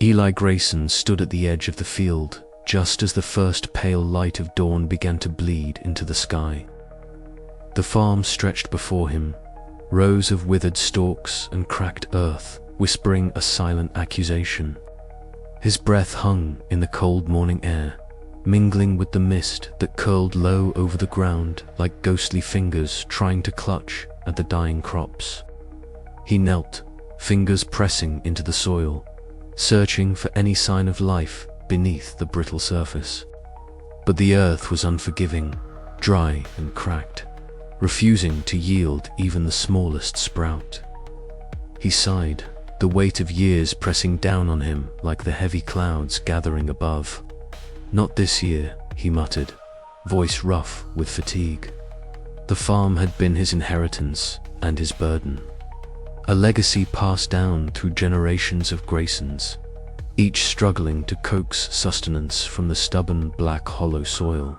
Eli Grayson stood at the edge of the field just as the first pale light of dawn began to bleed into the sky. The farm stretched before him, rows of withered stalks and cracked earth whispering a silent accusation. His breath hung in the cold morning air, mingling with the mist that curled low over the ground like ghostly fingers trying to clutch at the dying crops. He knelt, fingers pressing into the soil, searching for any sign of life beneath the brittle surface. But the earth was unforgiving, dry and cracked, refusing to yield even the smallest sprout. He sighed, the weight of years pressing down on him like the heavy clouds gathering above. "Not this year," he muttered, voice rough with fatigue. The farm had been his inheritance and his burden, a legacy passed down through generations of Graysons, each struggling to coax sustenance from the stubborn black hollow soil.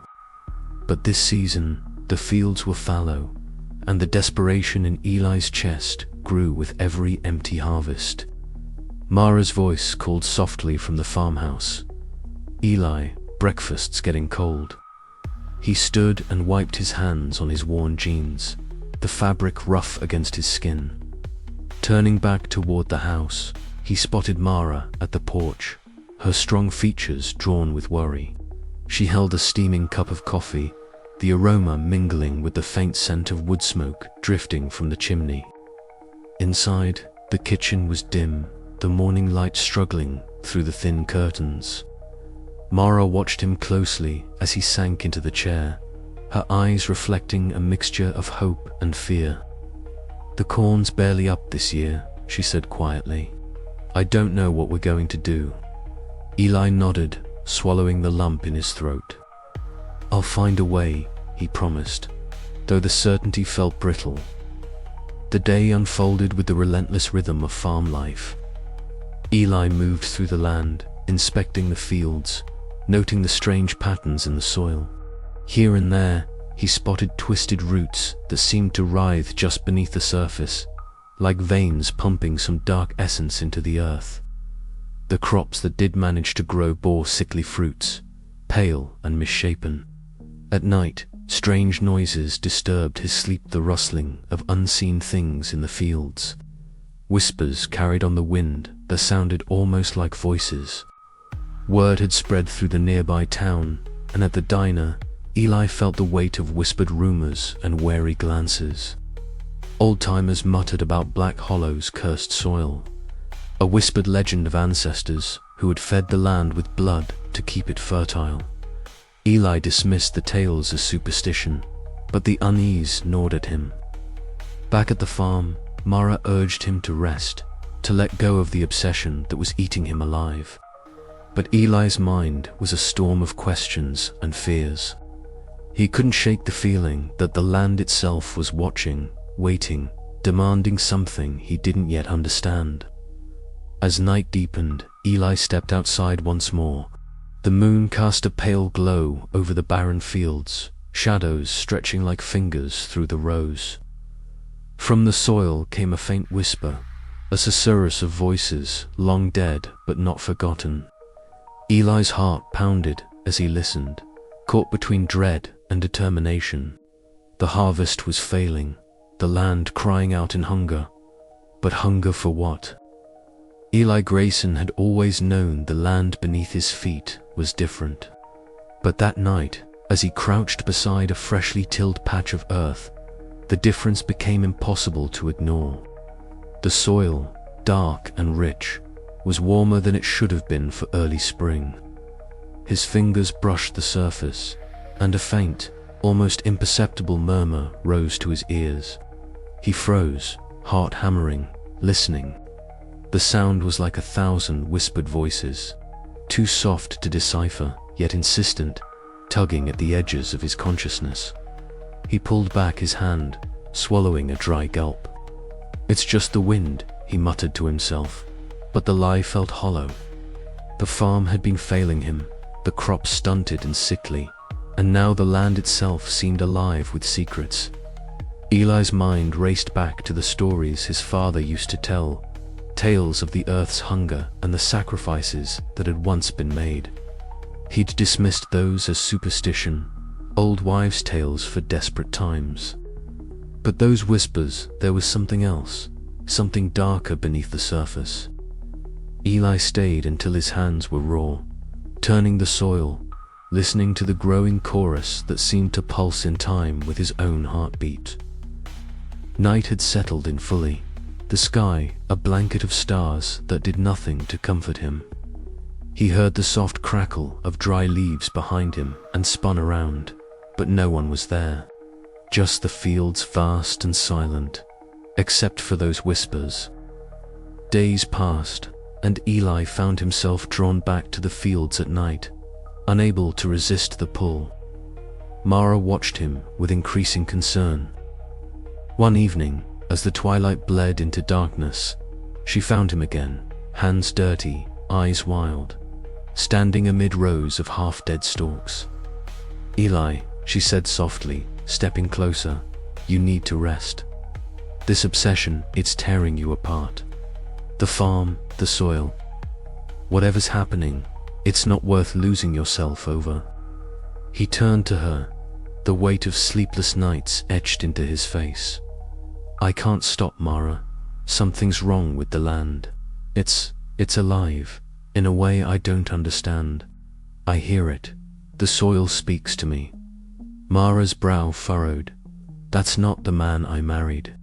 But this season, the fields were fallow, and the desperation in Eli's chest grew with every empty harvest. Mara's voice called softly from the farmhouse. "Eli, breakfast's getting cold." He stood and wiped his hands on his worn jeans, the fabric rough against his skin. Turning back toward the house, he spotted Mara at the porch, her strong features drawn with worry. She held a steaming cup of coffee, the aroma mingling with the faint scent of wood smoke drifting from the chimney. Inside, the kitchen was dim, the morning light struggling through the thin curtains. Mara watched him closely as he sank into the chair, her eyes reflecting a mixture of hope and fear. "The corn's barely up this year," she said quietly. "I don't know what we're going to do." Eli nodded, swallowing the lump in his throat. "I'll find a way," he promised, though the certainty felt brittle. The day unfolded with the relentless rhythm of farm life. Eli moved through the land, inspecting the fields, noting the strange patterns in the soil. Here and there, he spotted twisted roots that seemed to writhe just beneath the surface, like veins pumping some dark essence into the earth. The crops that did manage to grow bore sickly fruits, pale and misshapen. At night, strange noises disturbed his sleep, the rustling of unseen things in the fields. Whispers carried on the wind that sounded almost like voices. Word had spread through the nearby town, and at the diner, Eli felt the weight of whispered rumors and wary glances. Old-timers muttered about Black Hollow's cursed soil, a whispered legend of ancestors who had fed the land with blood to keep it fertile. Eli dismissed the tales as superstition, but the unease gnawed at him. Back at the farm, Mara urged him to rest, to let go of the obsession that was eating him alive. But Eli's mind was a storm of questions and fears. He couldn't shake the feeling that the land itself was watching, waiting, demanding something he didn't yet understand. As night deepened, Eli stepped outside once more. The moon cast a pale glow over the barren fields, shadows stretching like fingers through the rows. From the soil came a faint whisper, a susurrus of voices long dead but not forgotten. Eli's heart pounded as he listened, caught between dread and determination. The harvest was failing, the land crying out in hunger. But hunger for what? Eli Grayson had always known the land beneath his feet was different. But that night, as he crouched beside a freshly tilled patch of earth, the difference became impossible to ignore. The soil, dark and rich, was warmer than it should have been for early spring. His fingers brushed the surface, and a faint, almost imperceptible murmur rose to his ears. He froze, heart hammering, listening. The sound was like 1,000 whispered voices, too soft to decipher, yet insistent, tugging at the edges of his consciousness. He pulled back his hand, swallowing a dry gulp. "It's just the wind," he muttered to himself, but the lie felt hollow. The farm had been failing him, the crops stunted and sickly, and now the land itself seemed alive with secrets. Eli's mind raced back to the stories his father used to tell, tales of the earth's hunger and the sacrifices that had once been made. He'd dismissed those as superstition, old wives' tales for desperate times. But those whispers, there was something else, something darker beneath the surface. Eli stayed until his hands were raw, turning the soil, listening to the growing chorus that seemed to pulse in time with his own heartbeat. Night had settled in fully, the sky a blanket of stars that did nothing to comfort him. He heard the soft crackle of dry leaves behind him and spun around, but no one was there. Just the fields vast and silent, except for those whispers. Days passed, and Eli found himself drawn back to the fields at night, unable to resist the pull. Mara watched him with increasing concern. One evening, as the twilight bled into darkness, she found him again, hands dirty, eyes wild, standing amid rows of half-dead stalks. "Eli," she said softly, stepping closer, "you need to rest. This obsession, it's tearing you apart. The farm, the soil. Whatever's happening, it's not worth losing yourself over." He turned to her, the weight of sleepless nights etched into his face. "I can't stop, Mara. Something's wrong with the land. It's alive, in a way I don't understand. I hear it. The soil speaks to me." Mara's brow furrowed. "That's not the man I married.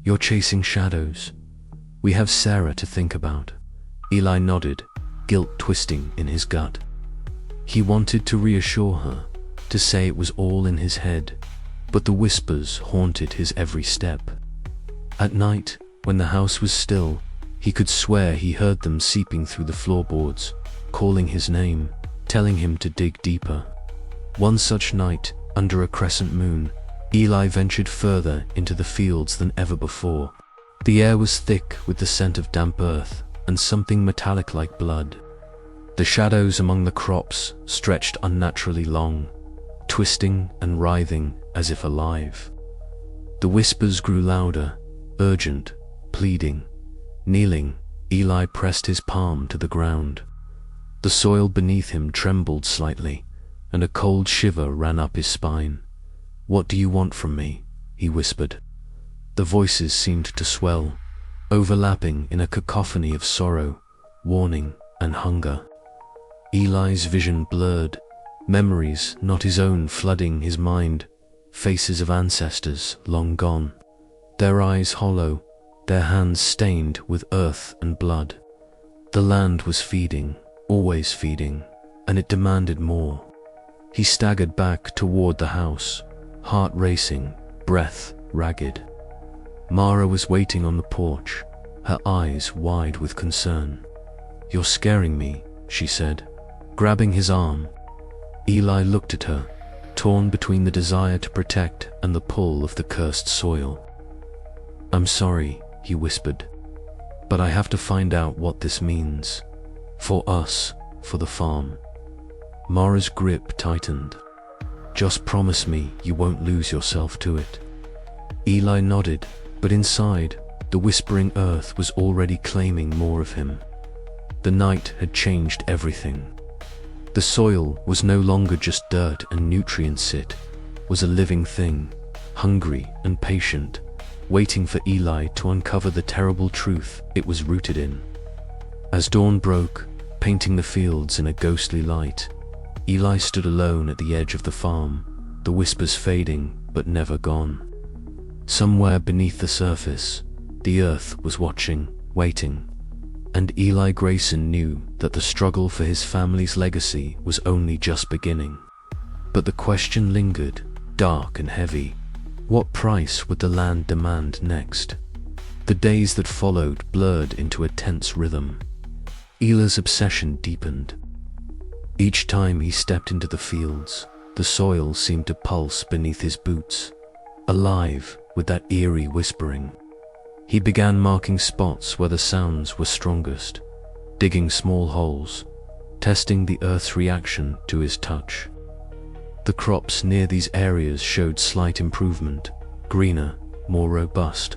You're chasing shadows. We have Sarah to think about." Eli nodded, guilt twisting in his gut. He wanted to reassure her, to say it was all in his head, but the whispers haunted his every step. At night, when the house was still, he could swear he heard them seeping through the floorboards, calling his name, telling him to dig deeper. One such night, under a crescent moon, Eli ventured further into the fields than ever before. The air was thick with the scent of damp earth and something metallic like blood. The shadows among the crops stretched unnaturally long, twisting and writhing as if alive. The whispers grew louder, urgent, pleading. Kneeling, Eli pressed his palm to the ground. The soil beneath him trembled slightly, and a cold shiver ran up his spine. "What do you want from me?" he whispered. The voices seemed to swell, overlapping in a cacophony of sorrow, warning, and hunger. Eli's vision blurred, memories not his own flooding his mind, faces of ancestors long gone, their eyes hollow, their hands stained with earth and blood. The land was feeding, always feeding, and it demanded more. He staggered back toward the house, heart racing, breath ragged. Mara was waiting on the porch, her eyes wide with concern. "You're scaring me," she said, grabbing his arm. Eli looked at her, torn between the desire to protect and the pull of the cursed soil. "I'm sorry," he whispered, "but I have to find out what this means. For us, for the farm." Mara's grip tightened. "Just promise me you won't lose yourself to it." Eli nodded, but inside, the whispering earth was already claiming more of him. The night had changed everything. The soil was no longer just dirt and nutrients, it was a living thing, hungry and patient, waiting for Eli to uncover the terrible truth it was rooted in. As dawn broke, painting the fields in a ghostly light, Eli stood alone at the edge of the farm, the whispers fading but never gone. Somewhere beneath the surface, the earth was watching, waiting, and Eli Grayson knew that the struggle for his family's legacy was only just beginning. But the question lingered, dark and heavy. What price would the land demand next? The days that followed blurred into a tense rhythm. Eli's obsession deepened. Each time he stepped into the fields, the soil seemed to pulse beneath his boots, alive with that eerie whispering. He began marking spots where the sounds were strongest, digging small holes, testing the earth's reaction to his touch. The crops near these areas showed slight improvement, greener, more robust,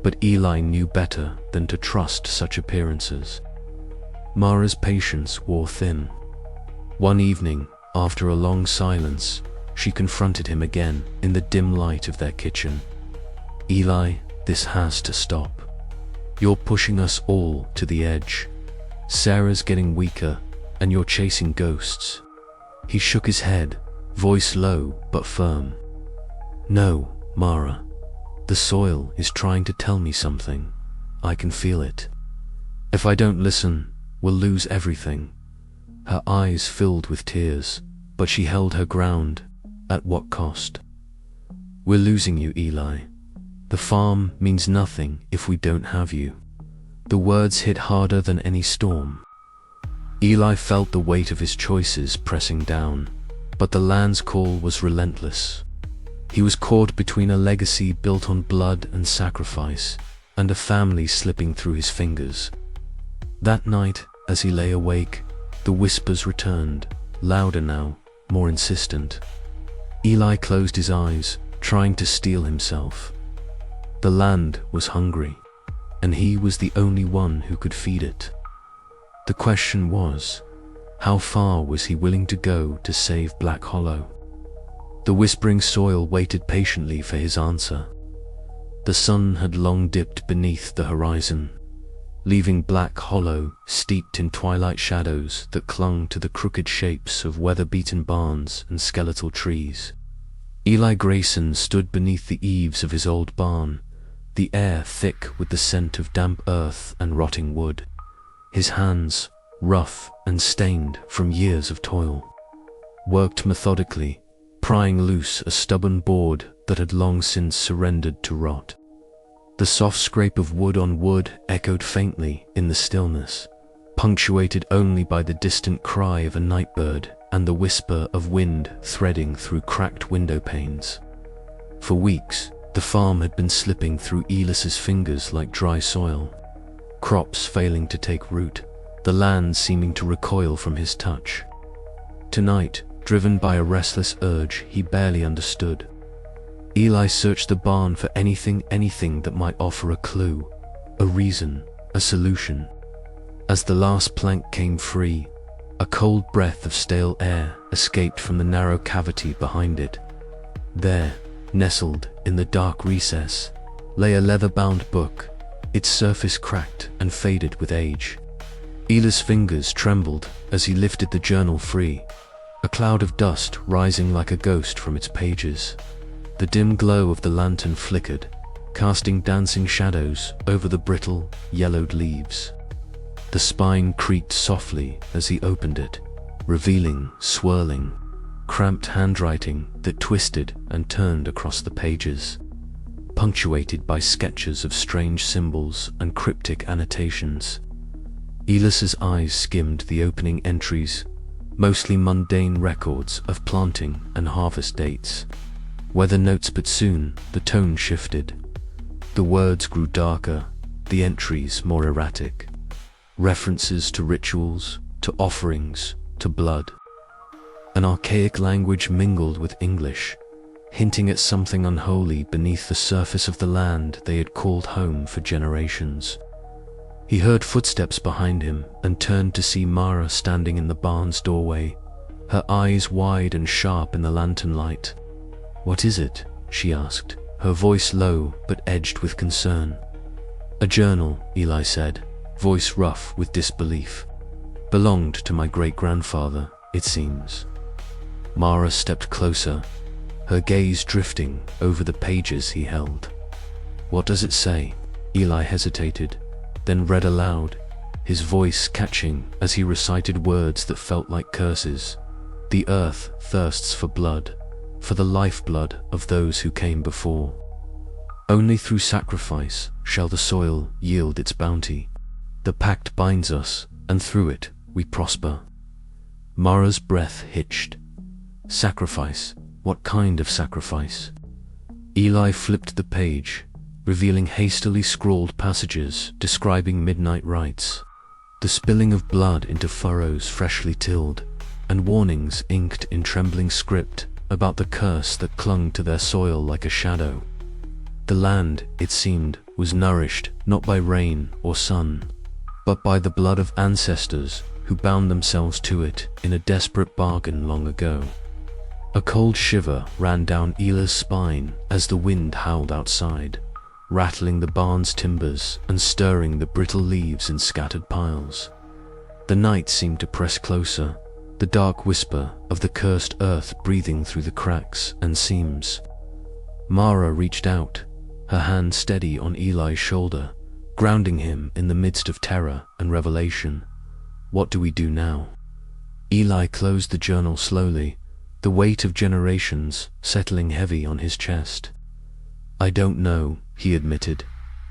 but Eli knew better than to trust such appearances. Mara's patience wore thin. One evening, after a long silence, she confronted him again in the dim light of their kitchen. "Eli, this has to stop. You're pushing us all to the edge. Sarah's getting weaker, and you're chasing ghosts." He shook his head, voice low but firm. "No, Mara. The soil is trying to tell me something. I can feel it. If I don't listen, we'll lose everything." Her eyes filled with tears, but she held her ground. At what cost? "We're losing you, Eli. The farm means nothing if we don't have you." The words hit harder than any storm. Eli felt the weight of his choices pressing down, but the land's call was relentless. He was caught between a legacy built on blood and sacrifice, and a family slipping through his fingers. That night, as he lay awake, the whispers returned, louder now, more insistent. Eli closed his eyes, trying to steel himself. The land was hungry, and he was the only one who could feed it. The question was, how far was he willing to go to save Black Hollow? The whispering soil waited patiently for his answer. The sun had long dipped beneath the horizon, leaving Black Hollow steeped in twilight shadows that clung to the crooked shapes of weather-beaten barns and skeletal trees. Eli Grayson stood beneath the eaves of his old barn, the air thick with the scent of damp earth and rotting wood, his hands rough and stained from years of toil. Worked methodically, prying loose a stubborn board that had long since surrendered to rot. The soft scrape of wood on wood echoed faintly in the stillness, punctuated only by the distant cry of a night bird and the whisper of wind threading through cracked window panes. For weeks, the farm had been slipping through Elis's fingers like dry soil, crops failing to take root, the land seeming to recoil from his touch. Tonight, driven by a restless urge he barely understood, Eli searched the barn for anything that might offer a clue, a reason, a solution. As the last plank came free, a cold breath of stale air escaped from the narrow cavity behind it. There, nestled in the dark recess, lay a leather-bound book, its surface cracked and faded with age. Eli's fingers trembled as he lifted the journal free, a cloud of dust rising like a ghost from its pages. The dim glow of the lantern flickered, casting dancing shadows over the brittle, yellowed leaves. The spine creaked softly as he opened it, revealing swirling, cramped handwriting that twisted and turned across the pages, punctuated by sketches of strange symbols and cryptic annotations. Elis's eyes skimmed the opening entries, mostly mundane records of planting and harvest dates. Weather notes, but soon the tone shifted. The words grew darker, the entries more erratic. References to rituals, to offerings, to blood. An archaic language mingled with English, hinting at something unholy beneath the surface of the land they had called home for generations. He heard footsteps behind him and turned to see Mara standing in the barn's doorway, her eyes wide and sharp in the lantern light. "What is it?" she asked, her voice low but edged with concern. "A journal," Eli said, voice rough with disbelief. "Belonged to my great-grandfather, it seems." Mara stepped closer, her gaze drifting over the pages he held. "What does it say?" Eli hesitated, then read aloud, his voice catching as he recited words that felt like curses. "The earth thirsts for blood, for the lifeblood of those who came before. Only through sacrifice shall the soil yield its bounty. The pact binds us, and through it we prosper." Mara's breath hitched. Sacrifice? What kind of sacrifice? Eli flipped the page, revealing hastily scrawled passages describing midnight rites, the spilling of blood into furrows freshly tilled, and warnings inked in trembling script about the curse that clung to their soil like a shadow. The land, it seemed, was nourished not by rain or sun, but by the blood of ancestors who bound themselves to it in a desperate bargain long ago. A cold shiver ran down Eli's spine as the wind howled outside, rattling the barn's timbers and stirring the brittle leaves in scattered piles. The night seemed to press closer, the dark whisper of the cursed earth breathing through the cracks and seams. Mara reached out, her hand steady on Eli's shoulder, grounding him in the midst of terror and revelation. What do we do now? Eli closed the journal slowly, the weight of generations settling heavy on his chest. I don't know, he admitted,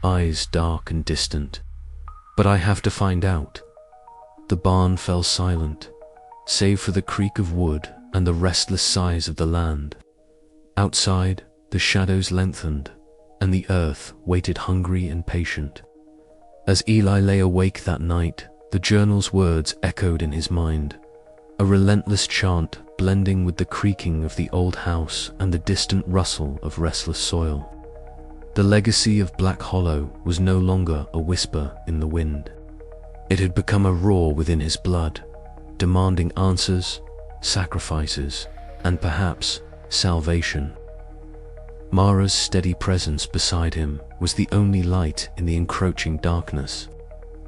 eyes dark and distant. But I have to find out. The barn fell silent, save for the creak of wood and the restless sighs of the land. Outside, the shadows lengthened, and the earth waited hungry and patient. As Eli lay awake that night, the journal's words echoed in his mind, a relentless chant blending with the creaking of the old house and the distant rustle of restless soil. The legacy of Black Hollow was no longer a whisper in the wind. It had become a roar within his blood, demanding answers, sacrifices, and perhaps salvation. Mara's steady presence beside him was the only light in the encroaching darkness,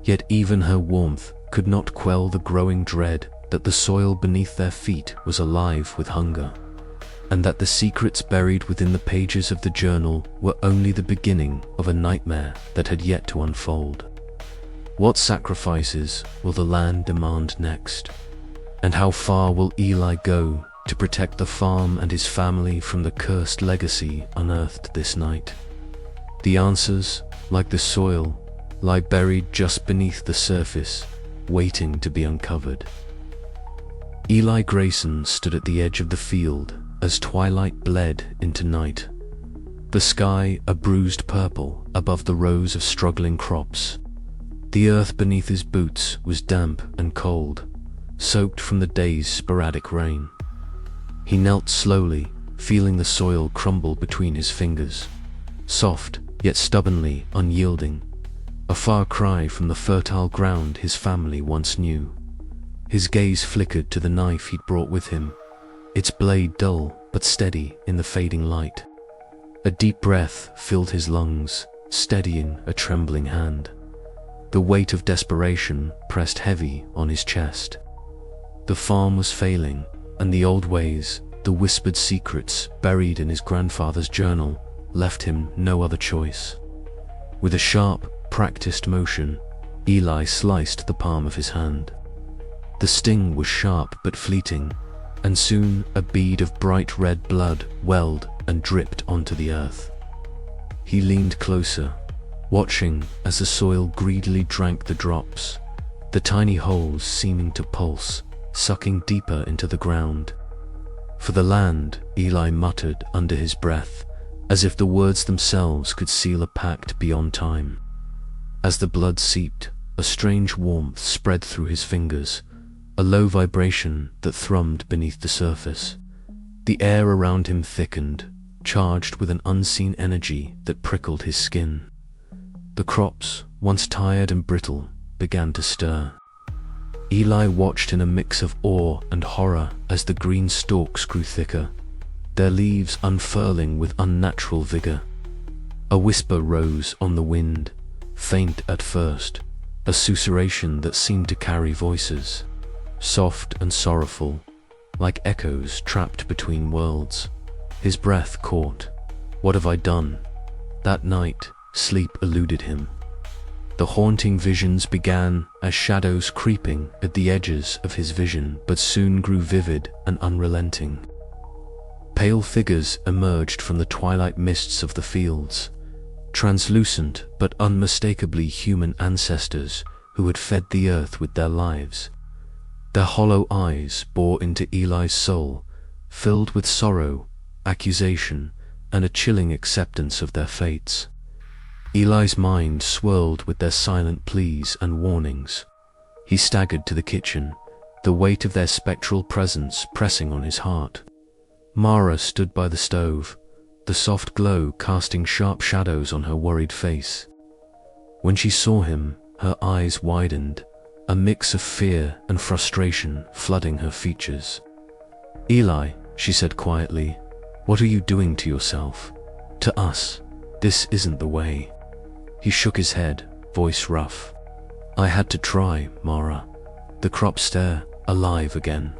yet even her warmth could not quell the growing dread that the soil beneath their feet was alive with hunger, and that the secrets buried within the pages of the journal were only the beginning of a nightmare that had yet to unfold. What sacrifices will the land demand next? And how far will Eli go to protect the farm and his family from the cursed legacy unearthed this night? The answers, like the soil, lie buried just beneath the surface, waiting to be uncovered. Eli Grayson stood at the edge of the field as twilight bled into night. The sky a bruised purple above the rows of struggling crops. The earth beneath his boots was damp and cold, soaked from the day's sporadic rain. He knelt slowly, feeling the soil crumble between his fingers, soft yet stubbornly unyielding, a far cry from the fertile ground his family once knew. His gaze flickered to the knife he'd brought with him, its blade dull but steady in the fading light. A deep breath filled his lungs, steadying a trembling hand. The weight of desperation pressed heavy on his chest. The farm was failing, and the old ways, the whispered secrets buried in his grandfather's journal, left him no other choice. With a sharp, practiced motion, Eli sliced the palm of his hand. The sting was sharp but fleeting, and soon a bead of bright red blood welled and dripped onto the earth. He leaned closer, watching as the soil greedily drank the drops, the tiny holes seeming to pulse, sucking deeper into the ground. For the land, Eli muttered under his breath, as if the words themselves could seal a pact beyond time. As the blood seeped, a strange warmth spread through his fingers, a low vibration that thrummed beneath the surface. The air around him thickened, charged with an unseen energy that prickled his skin. The crops, once tired and brittle, began to stir. Eli watched in a mix of awe and horror as the green stalks grew thicker, their leaves unfurling with unnatural vigor. A whisper rose on the wind, faint at first, a susurration that seemed to carry voices, soft and sorrowful, like echoes trapped between worlds. His breath caught. What have I done? That night, sleep eluded him. The haunting visions began as shadows creeping at the edges of his vision, but soon grew vivid and unrelenting. Pale figures emerged from the twilight mists of the fields, translucent but unmistakably human ancestors who had fed the earth with their lives. Their hollow eyes bore into Eli's soul, filled with sorrow, accusation, and a chilling acceptance of their fates. Eli's mind swirled with their silent pleas and warnings. He staggered to the kitchen, the weight of their spectral presence pressing on his heart. Mara stood by the stove, the soft glow casting sharp shadows on her worried face. When she saw him, her eyes widened, a mix of fear and frustration flooding her features. "Eli," she said quietly, "what are you doing to yourself? To us, this isn't the way." He shook his head, voice rough. "I had to try, Mara. The crops there, alive again.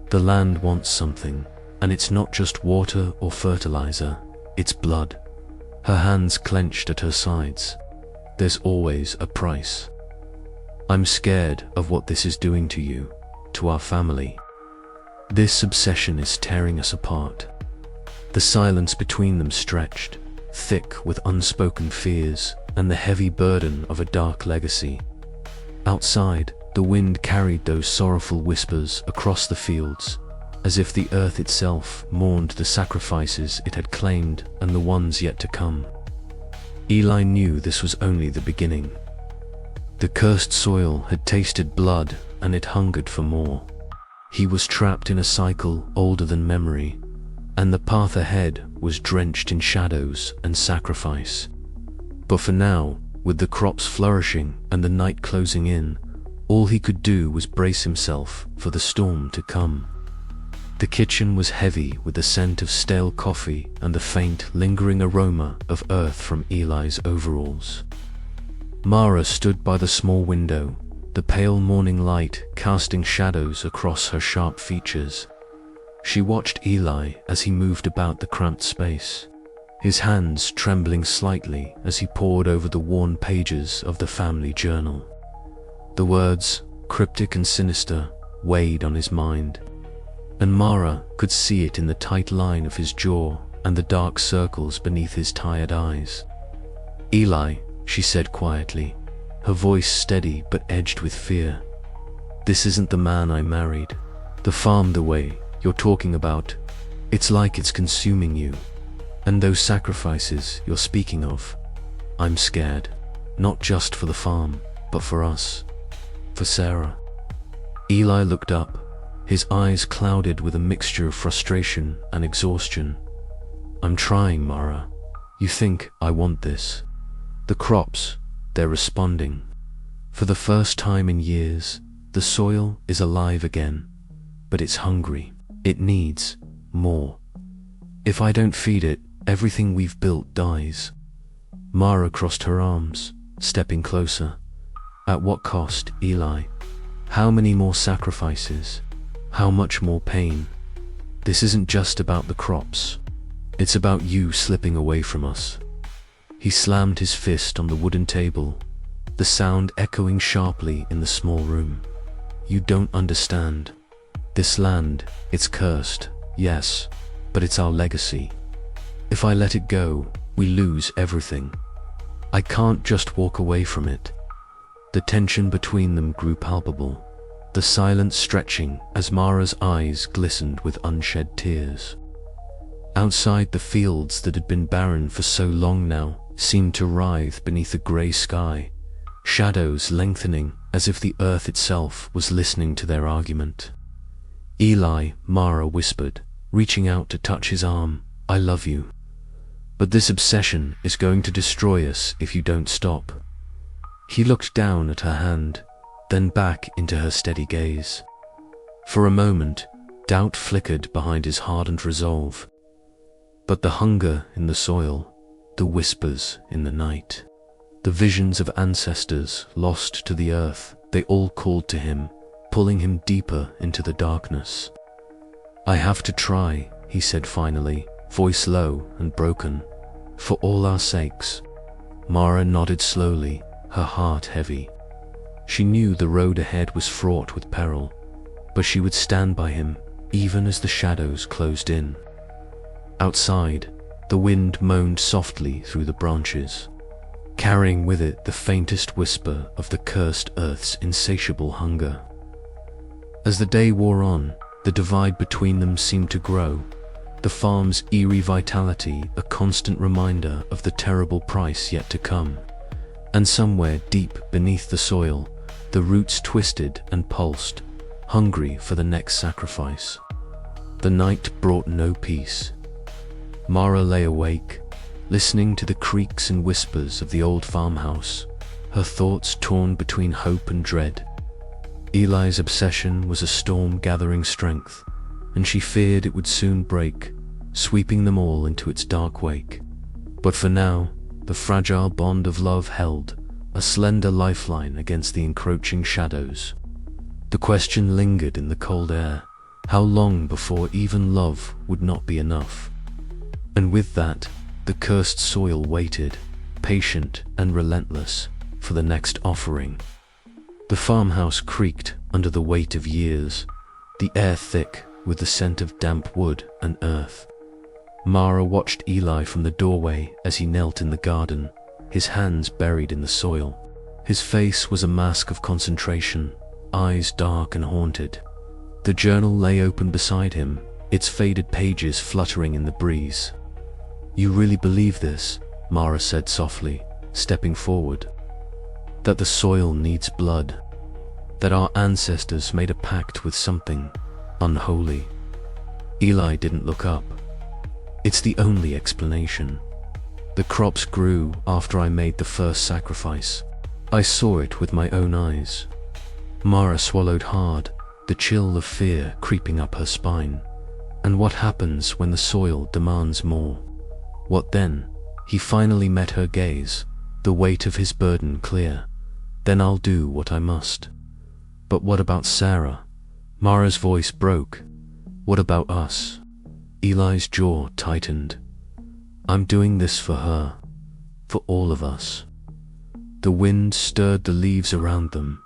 The land wants something, and it's not just water or fertilizer, it's blood." Her hands clenched at her sides. "There's always a price. I'm scared of what this is doing to you, to our family. This obsession is tearing us apart." The silence between them stretched, thick with unspoken fears and the heavy burden of a dark legacy. Outside, the wind carried those sorrowful whispers across the fields, as if the earth itself mourned the sacrifices it had claimed and the ones yet to come. Eli knew this was only the beginning. The cursed soil had tasted blood and it hungered for more. He was trapped in a cycle older than memory, and the path ahead was drenched in shadows and sacrifice. But for now, with the crops flourishing and the night closing in, all he could do was brace himself for the storm to come. The kitchen was heavy with the scent of stale coffee and the faint, lingering aroma of earth from Eli's overalls. Mara stood by the small window, the pale morning light casting shadows across her sharp features. She watched Eli as he moved about the cramped space, his hands trembling slightly as he pored over the worn pages of the family journal. The words, cryptic and sinister, weighed on his mind, and Mara could see it in the tight line of his jaw and the dark circles beneath his tired eyes. "Eli," she said quietly, her voice steady but edged with fear. "This isn't the man I married. The farm the way you're talking about, it's like it's consuming you. And those sacrifices you're speaking of, I'm scared, not just for the farm, but for us, for Sarah." Eli looked up, his eyes clouded with a mixture of frustration and exhaustion. "I'm trying, Mara. You think I want this. The crops, they're responding. For the first time in years, the soil is alive again, but it's hungry. It needs more. If I don't feed it, everything we've built dies." Mara crossed her arms, stepping closer. "At what cost, Eli? How many more sacrifices? How much more pain? This isn't just about the crops. It's about you slipping away from us." He slammed his fist on the wooden table, the sound echoing sharply in the small room. "You don't understand. This land, it's cursed, yes, but it's our legacy. If I let it go, we lose everything. I can't just walk away from it." The tension between them grew palpable, the silence stretching as Mara's eyes glistened with unshed tears. Outside, the fields that had been barren for so long now seemed to writhe beneath a grey sky, shadows lengthening as if the earth itself was listening to their argument. "Eli," Mara whispered, reaching out to touch his arm, "I love you. But this obsession is going to destroy us if you don't stop." He looked down at her hand, then back into her steady gaze. For a moment, doubt flickered behind his hardened resolve. But the hunger in the soil, the whispers in the night, the visions of ancestors lost to the earth, they all called to him, pulling him deeper into the darkness. "I have to try," he said finally, voice low and broken. "For all our sakes." Mara nodded slowly, her heart heavy. She knew the road ahead was fraught with peril, but she would stand by him even as the shadows closed in. Outside, the wind moaned softly through the branches, carrying with it the faintest whisper of the cursed earth's insatiable hunger. As the day wore on, the divide between them seemed to grow, the farm's eerie vitality a constant reminder of the terrible price yet to come. And somewhere deep beneath the soil, the roots twisted and pulsed, hungry for the next sacrifice. The night brought no peace. Mara lay awake, listening to the creaks and whispers of the old farmhouse, her thoughts torn between hope and dread. Eli's obsession was a storm gathering strength, and she feared it would soon break, sweeping them all into its dark wake. But for now, the fragile bond of love held, a slender lifeline against the encroaching shadows. The question lingered in the cold air: how long before even love would not be enough? And with that, the cursed soil waited, patient and relentless, for the next offering. The farmhouse creaked under the weight of years, the air thick with the scent of damp wood and earth. Mara watched Eli from the doorway as he knelt in the garden, his hands buried in the soil. His face was a mask of concentration, eyes dark and haunted. The journal lay open beside him, its faded pages fluttering in the breeze. "You really believe this?" Mara said softly, stepping forward. "That the soil needs blood? That our ancestors made a pact with something unholy?" Eli didn't look up. "It's the only explanation. The crops grew after I made the first sacrifice. I saw it with my own eyes." Mara swallowed hard, the chill of fear creeping up her spine. "And what happens when the soil demands more? What then?" He finally met her gaze, the weight of his burden clear. "Then I'll do what I must." "But what about Sarah?" Mara's voice broke. "What about us?" Eli's jaw tightened. "I'm doing this for her, for all of us." The wind stirred the leaves around them,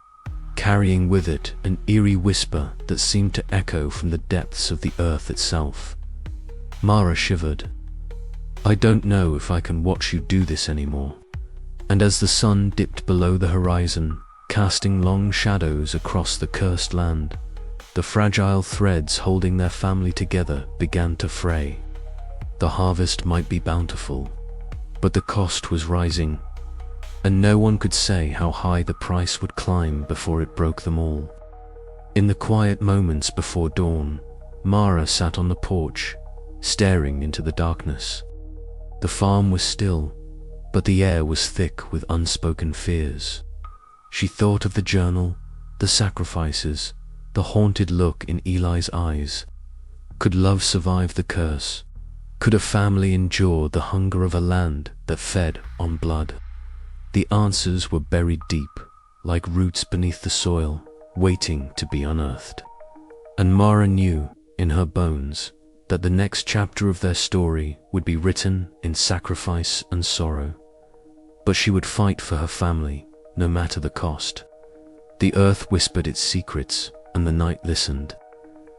carrying with it an eerie whisper that seemed to echo from the depths of the earth itself. Mara shivered. "I don't know if I can watch you do this anymore." And as the sun dipped below the horizon, casting long shadows across the cursed land, the fragile threads holding their family together began to fray. The harvest might be bountiful, but the cost was rising, and no one could say how high the price would climb before it broke them all. In the quiet moments before dawn, Mara sat on the porch, staring into the darkness. The farm was still, but the air was thick with unspoken fears. She thought of the journal, the sacrifices, the haunted look in Eli's eyes. Could love survive the curse? Could a family endure the hunger of a land that fed on blood? The answers were buried deep, like roots beneath the soil, waiting to be unearthed. And Mara knew, in her bones, that the next chapter of their story would be written in sacrifice and sorrow. But she would fight for her family, no matter the cost. The earth whispered its secrets, and the night listened.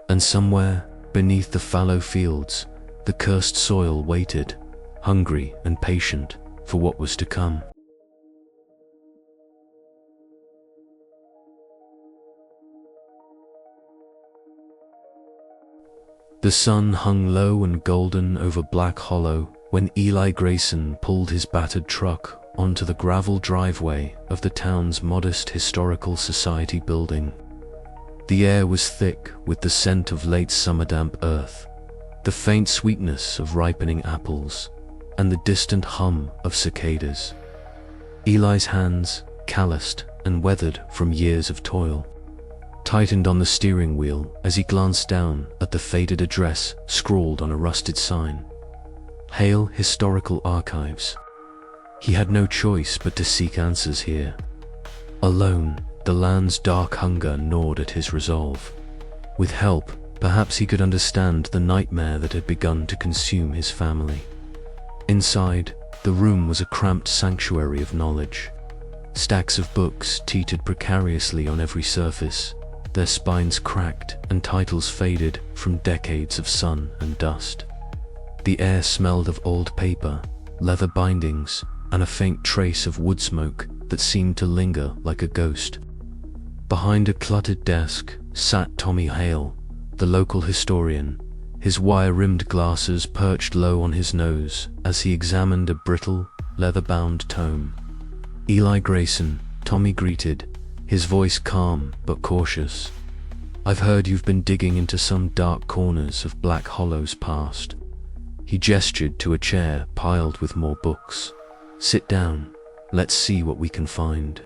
And somewhere, beneath the fallow fields, the cursed soil waited, hungry and patient, for what was to come. The sun hung low and golden over Black Hollow when Eli Grayson pulled his battered truck onto the gravel driveway of the town's modest historical society building. The air was thick with the scent of late summer damp earth, the faint sweetness of ripening apples, and the distant hum of cicadas. Eli's hands, calloused and weathered from years of toil, tightened on the steering wheel as he glanced down at the faded address scrawled on a rusted sign. Hale Historical Archives. He had no choice but to seek answers here. Alone, the land's dark hunger gnawed at his resolve. With help, perhaps he could understand the nightmare that had begun to consume his family. Inside, the room was a cramped sanctuary of knowledge. Stacks of books teetered precariously on every surface, their spines cracked and titles faded from decades of sun and dust. The air smelled of old paper, leather bindings, and a faint trace of wood smoke that seemed to linger like a ghost. Behind a cluttered desk sat Tommy Hale, the local historian, his wire-rimmed glasses perched low on his nose as he examined a brittle, leather-bound tome. "Eli Grayson," Tommy greeted, his voice calm but cautious. I've heard you've been digging into some dark corners of Black Hollow's past. He gestured to a chair piled with more books. Sit down. Let's see what we can find.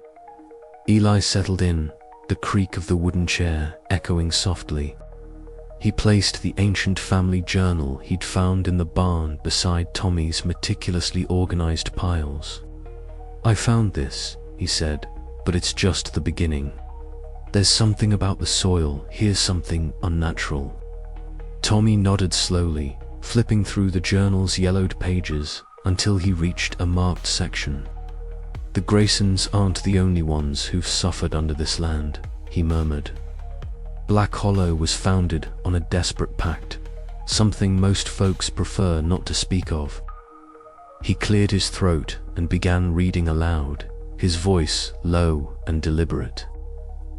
Eli settled in, the creak of the wooden chair echoing softly. He placed the ancient family journal he'd found in the barn beside Tommy's meticulously organized piles. I found this, he said, but it's just the beginning. There's something about the soil, here's something unnatural. Tommy nodded slowly, flipping through the journal's yellowed pages until he reached a marked section. The Graysons aren't the only ones who've suffered under this land, he murmured. Black Hollow was founded on a desperate pact, something most folks prefer not to speak of. He cleared his throat and began reading aloud, his voice low and deliberate.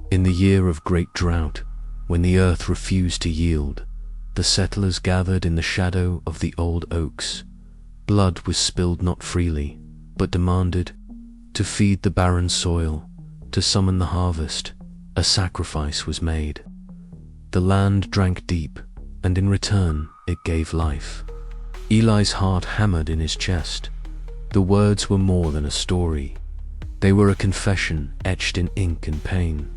In the year of great drought, when the earth refused to yield, the settlers gathered in the shadow of the old oaks. Blood was spilled not freely, but demanded. To feed the barren soil, to summon the harvest, a sacrifice was made. The land drank deep, and in return it gave life. Eli's heart hammered in his chest. The words were more than a story. They were a confession etched in ink and pain.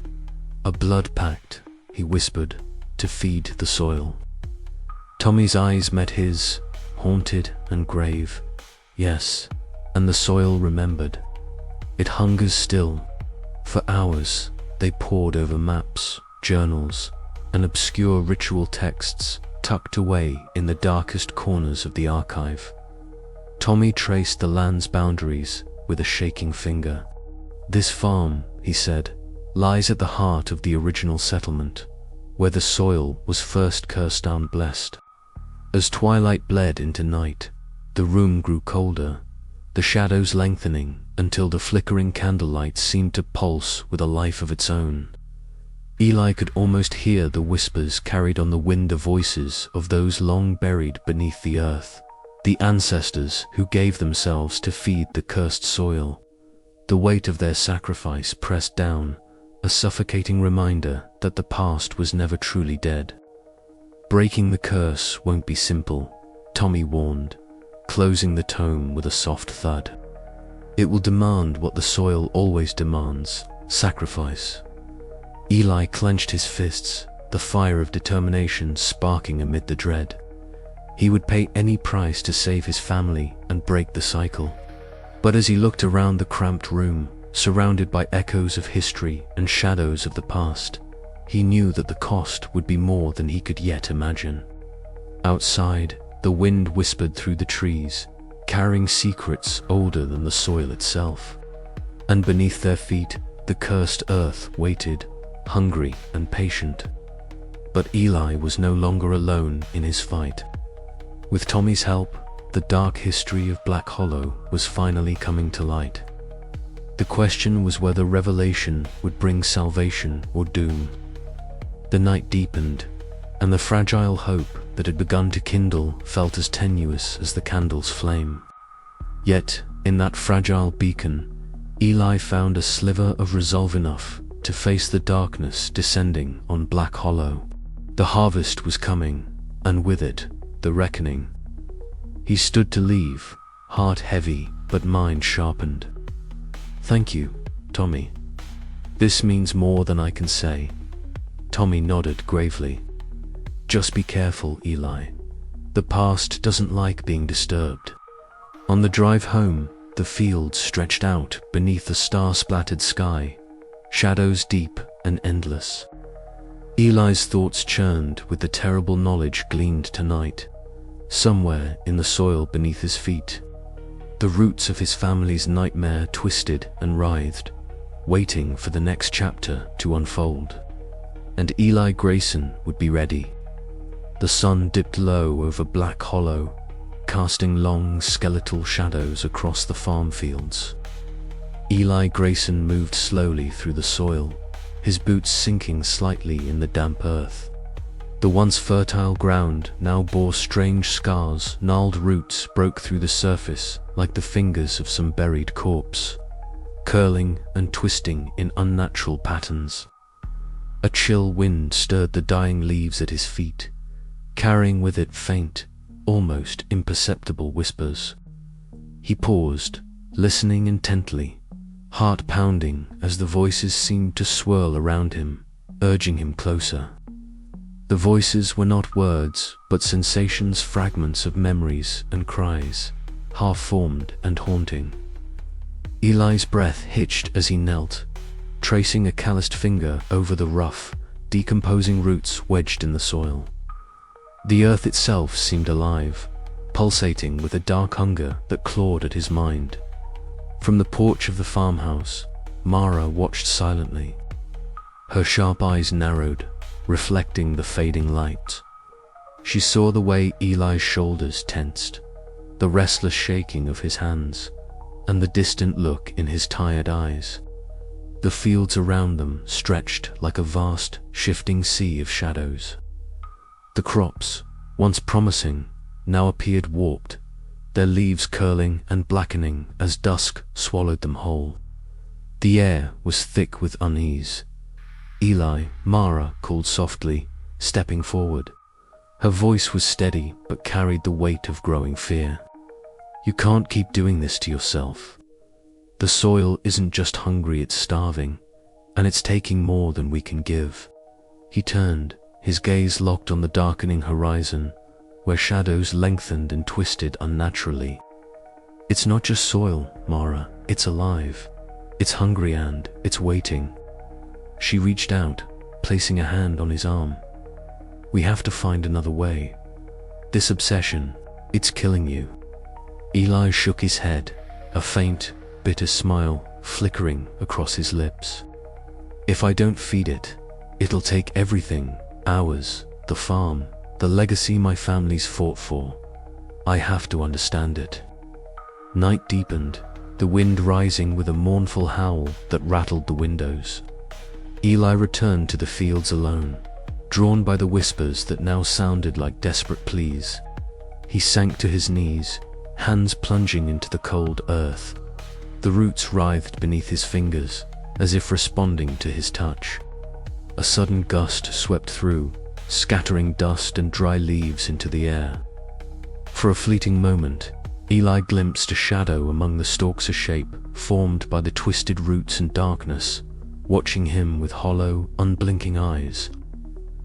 A blood pact, he whispered, to feed the soil. Tommy's eyes met his, haunted and grave. Yes, and the soil remembered. It hungers still. For hours, they pored over maps, journals, and obscure ritual texts tucked away in the darkest corners of the archive. Tommy traced the land's boundaries with a shaking finger. This farm, he said, lies at the heart of the original settlement, where the soil was first cursed and blessed. As twilight bled into night, the room grew colder, the shadows lengthening until the flickering candlelight seemed to pulse with a life of its own. Eli could almost hear the whispers carried on the wind of voices of those long buried beneath the earth, the ancestors who gave themselves to feed the cursed soil. The weight of their sacrifice pressed down, a suffocating reminder that the past was never truly dead. Breaking the curse won't be simple, Tommy warned, closing the tome with a soft thud. It will demand what the soil always demands, sacrifice. Eli clenched his fists, the fire of determination sparking amid the dread. He would pay any price to save his family and break the cycle. But as he looked around the cramped room, surrounded by echoes of history and shadows of the past, he knew that the cost would be more than he could yet imagine. Outside, the wind whispered through the trees, carrying secrets older than the soil itself. And beneath their feet, the cursed earth waited, hungry and patient. But Eli was no longer alone in his fight. With Tommy's help, the dark history of Black Hollow was finally coming to light. The question was whether revelation would bring salvation or doom. The night deepened, and the fragile hope that had begun to kindle felt as tenuous as the candle's flame. Yet, in that fragile beacon, Eli found a sliver of resolve enough to face the darkness descending on Black Hollow. The harvest was coming, and with it, the reckoning. He stood to leave, heart heavy but mind sharpened. Thank you, Tommy. This means more than I can say. Tommy nodded gravely. Just be careful, Eli. The past doesn't like being disturbed. On the drive home, the fields stretched out beneath the star-splattered sky, shadows deep and endless. Eli's thoughts churned with the terrible knowledge gleaned tonight. Somewhere in the soil beneath his feet, the roots of his family's nightmare twisted and writhed, waiting for the next chapter to unfold. And Eli Grayson would be ready. The sun dipped low over Black Hollow, casting long skeletal shadows across the farm fields. Eli Grayson moved slowly through the soil, his boots sinking slightly in the damp earth. The once fertile ground now bore strange scars, gnarled roots broke through the surface like the fingers of some buried corpse, curling and twisting in unnatural patterns. A chill wind stirred the dying leaves at his feet, carrying with it faint, almost imperceptible whispers. He paused, listening intently, heart pounding as the voices seemed to swirl around him, urging him closer. The voices were not words, but sensations, fragments of memories and cries, half-formed and haunting. Eli's breath hitched as he knelt, tracing a calloused finger over the rough, decomposing roots wedged in the soil. The earth itself seemed alive, pulsating with a dark hunger that clawed at his mind. From the porch of the farmhouse, Mara watched silently. Her sharp eyes narrowed, reflecting the fading light. She saw the way Eli's shoulders tensed, the restless shaking of his hands, and the distant look in his tired eyes. The fields around them stretched like a vast, shifting sea of shadows. The crops, once promising, now appeared warped, their leaves curling and blackening as dusk swallowed them whole. The air was thick with unease. "Eli," Mara called softly, stepping forward. Her voice was steady but carried the weight of growing fear. "You can't keep doing this to yourself. The soil isn't just hungry, it's starving, and it's taking more than we can give." He turned, his gaze locked on the darkening horizon, where shadows lengthened and twisted unnaturally. "It's not just soil, Mara, it's alive. It's hungry and it's waiting." She reached out, placing a hand on his arm. "We have to find another way. This obsession, it's killing you." Eli shook his head, a faint, bitter smile flickering across his lips. "If I don't feed it, it'll take everything, ours, the farm, the legacy my family's fought for. I have to understand it." Night deepened, the wind rising with a mournful howl that rattled the windows. Eli returned to the fields alone, drawn by the whispers that now sounded like desperate pleas. He sank to his knees, hands plunging into the cold earth. The roots writhed beneath his fingers, as if responding to his touch. A sudden gust swept through, scattering dust and dry leaves into the air. For a fleeting moment, Eli glimpsed a shadow among the stalks, a shape formed by the twisted roots and darkness, watching him with hollow, unblinking eyes.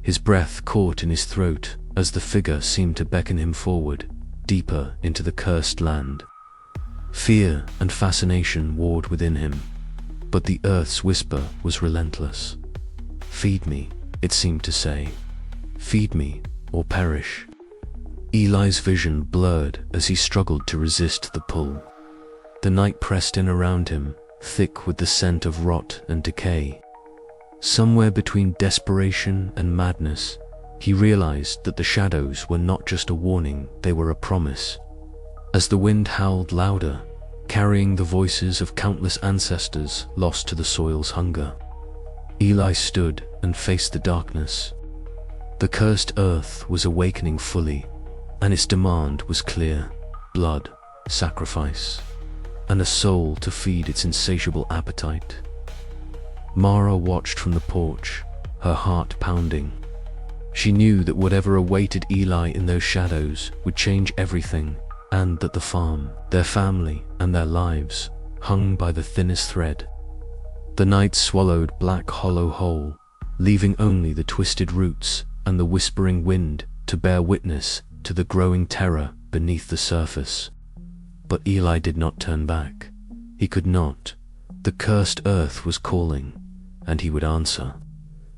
His breath caught in his throat as the figure seemed to beckon him forward, deeper into the cursed land. Fear and fascination warred within him, but the earth's whisper was relentless. "Feed me," it seemed to say. "Feed me, or perish." Eli's vision blurred as he struggled to resist the pull. The night pressed in around him, thick with the scent of rot and decay. Somewhere between desperation and madness, he realized that the shadows were not just a warning, they were a promise. As the wind howled louder, carrying the voices of countless ancestors lost to the soil's hunger, Eli stood and faced the darkness. The cursed earth was awakening fully, and its demand was clear: blood, sacrifice, and a soul to feed its insatiable appetite. Mara watched from the porch, her heart pounding. She knew that whatever awaited Eli in those shadows would change everything, and that the farm, their family, and their lives hung by the thinnest thread. The night swallowed black hollow whole, leaving only the twisted roots and the whispering wind to bear witness to the growing terror beneath the surface. But Eli did not turn back. He could not. The cursed earth was calling, and he would answer.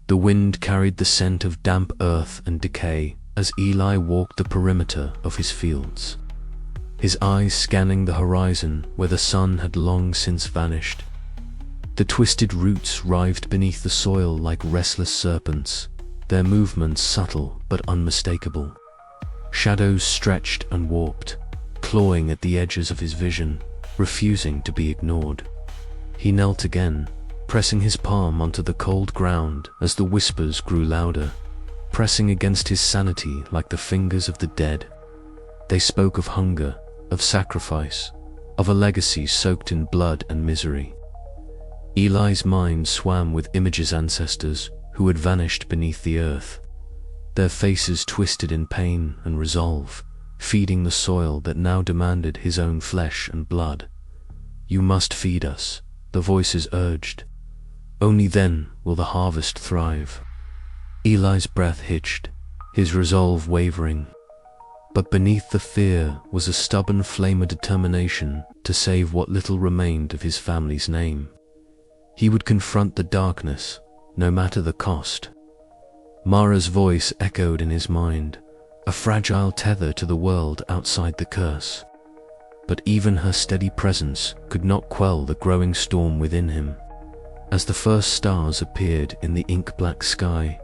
The wind carried the scent of damp earth and decay as Eli walked the perimeter of his fields, his eyes scanning the horizon where the sun had long since vanished. The twisted roots writhed beneath the soil like restless serpents, their movements subtle but unmistakable. Shadows stretched and warped, clawing at the edges of his vision, refusing to be ignored. He knelt again, pressing his palm onto the cold ground as the whispers grew louder, pressing against his sanity like the fingers of the dead. They spoke of hunger, of sacrifice, of a legacy soaked in blood and misery. Eli's mind swam with images, ancestors who had vanished beneath the earth, their faces twisted in pain and resolve, feeding the soil that now demanded his own flesh and blood. "You must feed us," the voices urged. "Only then will the harvest thrive." Eli's breath hitched, his resolve wavering. But beneath the fear was a stubborn flame of determination to save what little remained of his family's name. He would confront the darkness, no matter the cost. Mara's voice echoed in his mind, a fragile tether to the world outside the curse. But even her steady presence could not quell the growing storm within him. As the first stars appeared in the ink-black sky,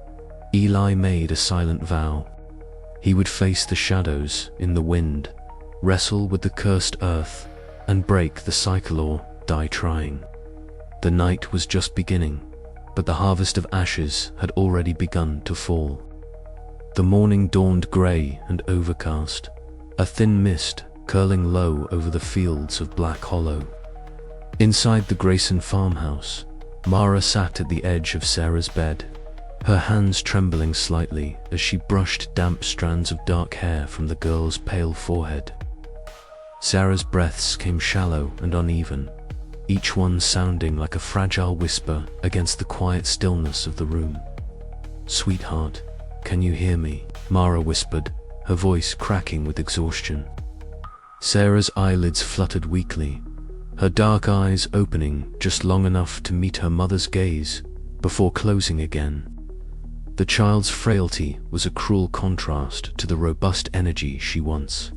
Eli made a silent vow. He would face the shadows in the wind, wrestle with the cursed earth, and break the cycle or die trying. The night was just beginning, but the harvest of ashes had already begun to fall. The morning dawned grey and overcast, a thin mist curling low over the fields of Black Hollow. Inside the Grayson farmhouse, Mara sat at the edge of Sarah's bed, her hands trembling slightly as she brushed damp strands of dark hair from the girl's pale forehead. Sarah's breaths came shallow and uneven, each one sounding like a fragile whisper against the quiet stillness of the room. "Sweetheart, can you hear me?" Mara whispered, her voice cracking with exhaustion. Sarah's eyelids fluttered weakly, her dark eyes opening just long enough to meet her mother's gaze before closing again. The child's frailty was a cruel contrast to the robust energy she once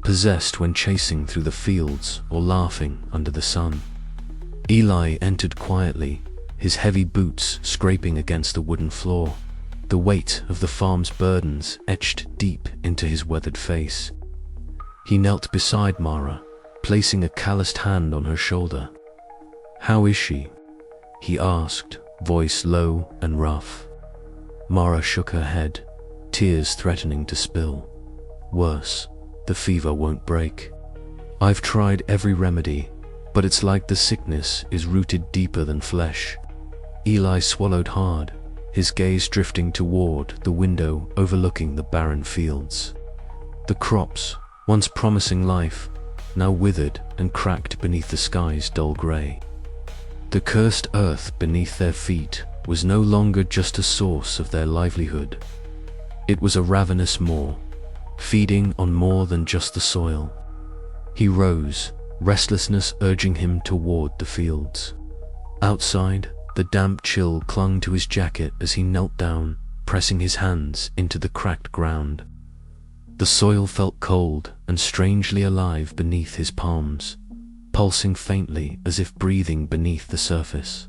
possessed when chasing through the fields or laughing under the sun. Eli entered quietly, his heavy boots scraping against the wooden floor, the weight of the farm's burdens etched deep into his weathered face. He knelt beside Mara, placing a calloused hand on her shoulder. "How is she?" he asked, voice low and rough. Mara shook her head, tears threatening to spill. "Worse, the fever won't break. I've tried every remedy, but it's like the sickness is rooted deeper than flesh." Eli swallowed hard, his gaze drifting toward the window overlooking the barren fields. The crops, once promising life, now withered and cracked beneath the sky's dull gray. The cursed earth beneath their feet was no longer just a source of their livelihood. It was a ravenous maw, feeding on more than just the soil. He rose, restlessness urging him toward the fields. Outside, the damp chill clung to his jacket as he knelt down, pressing his hands into the cracked ground. The soil felt cold and strangely alive beneath his palms, pulsing faintly as if breathing beneath the surface.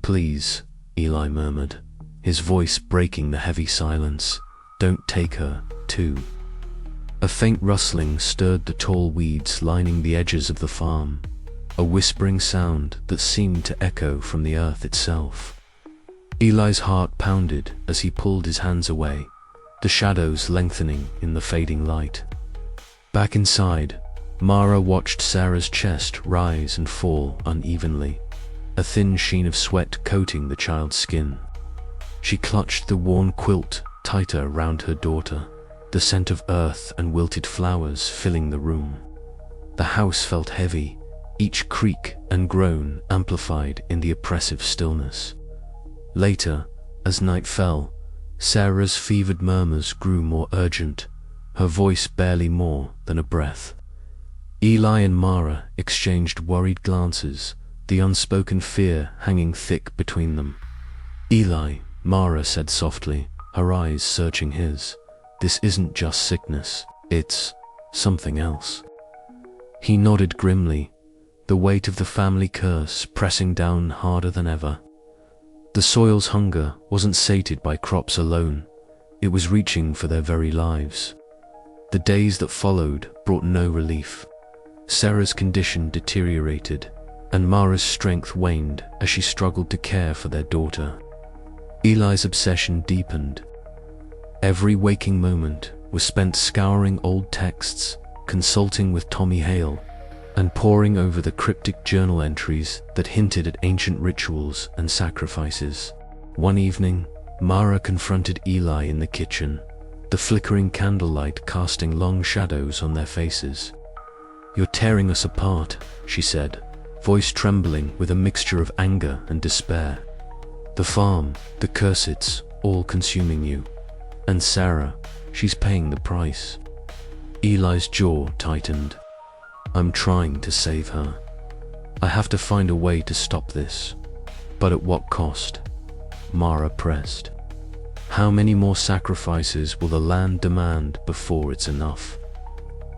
"Please," Eli murmured, his voice breaking the heavy silence, "don't take her, too." A faint rustling stirred the tall weeds lining the edges of the farm, a whispering sound that seemed to echo from the earth itself. Eli's heart pounded as he pulled his hands away, the shadows lengthening in the fading light. Back inside, Mara watched Sarah's chest rise and fall unevenly, a thin sheen of sweat coating the child's skin. She clutched the worn quilt tighter round her daughter, the scent of earth and wilted flowers filling the room. The house felt heavy, each creak and groan amplified in the oppressive stillness. Later, as night fell, Sarah's fevered murmurs grew more urgent, her voice barely more than a breath. Eli and Mara exchanged worried glances, the unspoken fear hanging thick between them. "Eli," Mara said softly, her eyes searching his, "this isn't just sickness, it's something else." He nodded grimly, the weight of the family curse pressing down harder than ever. The soil's hunger wasn't sated by crops alone, it was reaching for their very lives. The days that followed brought no relief. Sarah's condition deteriorated, and Mara's strength waned as she struggled to care for their daughter. Eli's obsession deepened. Every waking moment was spent scouring old texts, consulting with Tommy Hale, and poring over the cryptic journal entries that hinted at ancient rituals and sacrifices. One evening, Mara confronted Eli in the kitchen, the flickering candlelight casting long shadows on their faces. "You're tearing us apart," she said, voice trembling with a mixture of anger and despair. "The farm, the Cursets, all consuming you. And Sarah, she's paying the price." Eli's jaw tightened. "I'm trying to save her. I have to find a way to stop this. But at what cost?" Mara pressed. "How many more sacrifices will the land demand before it's enough?"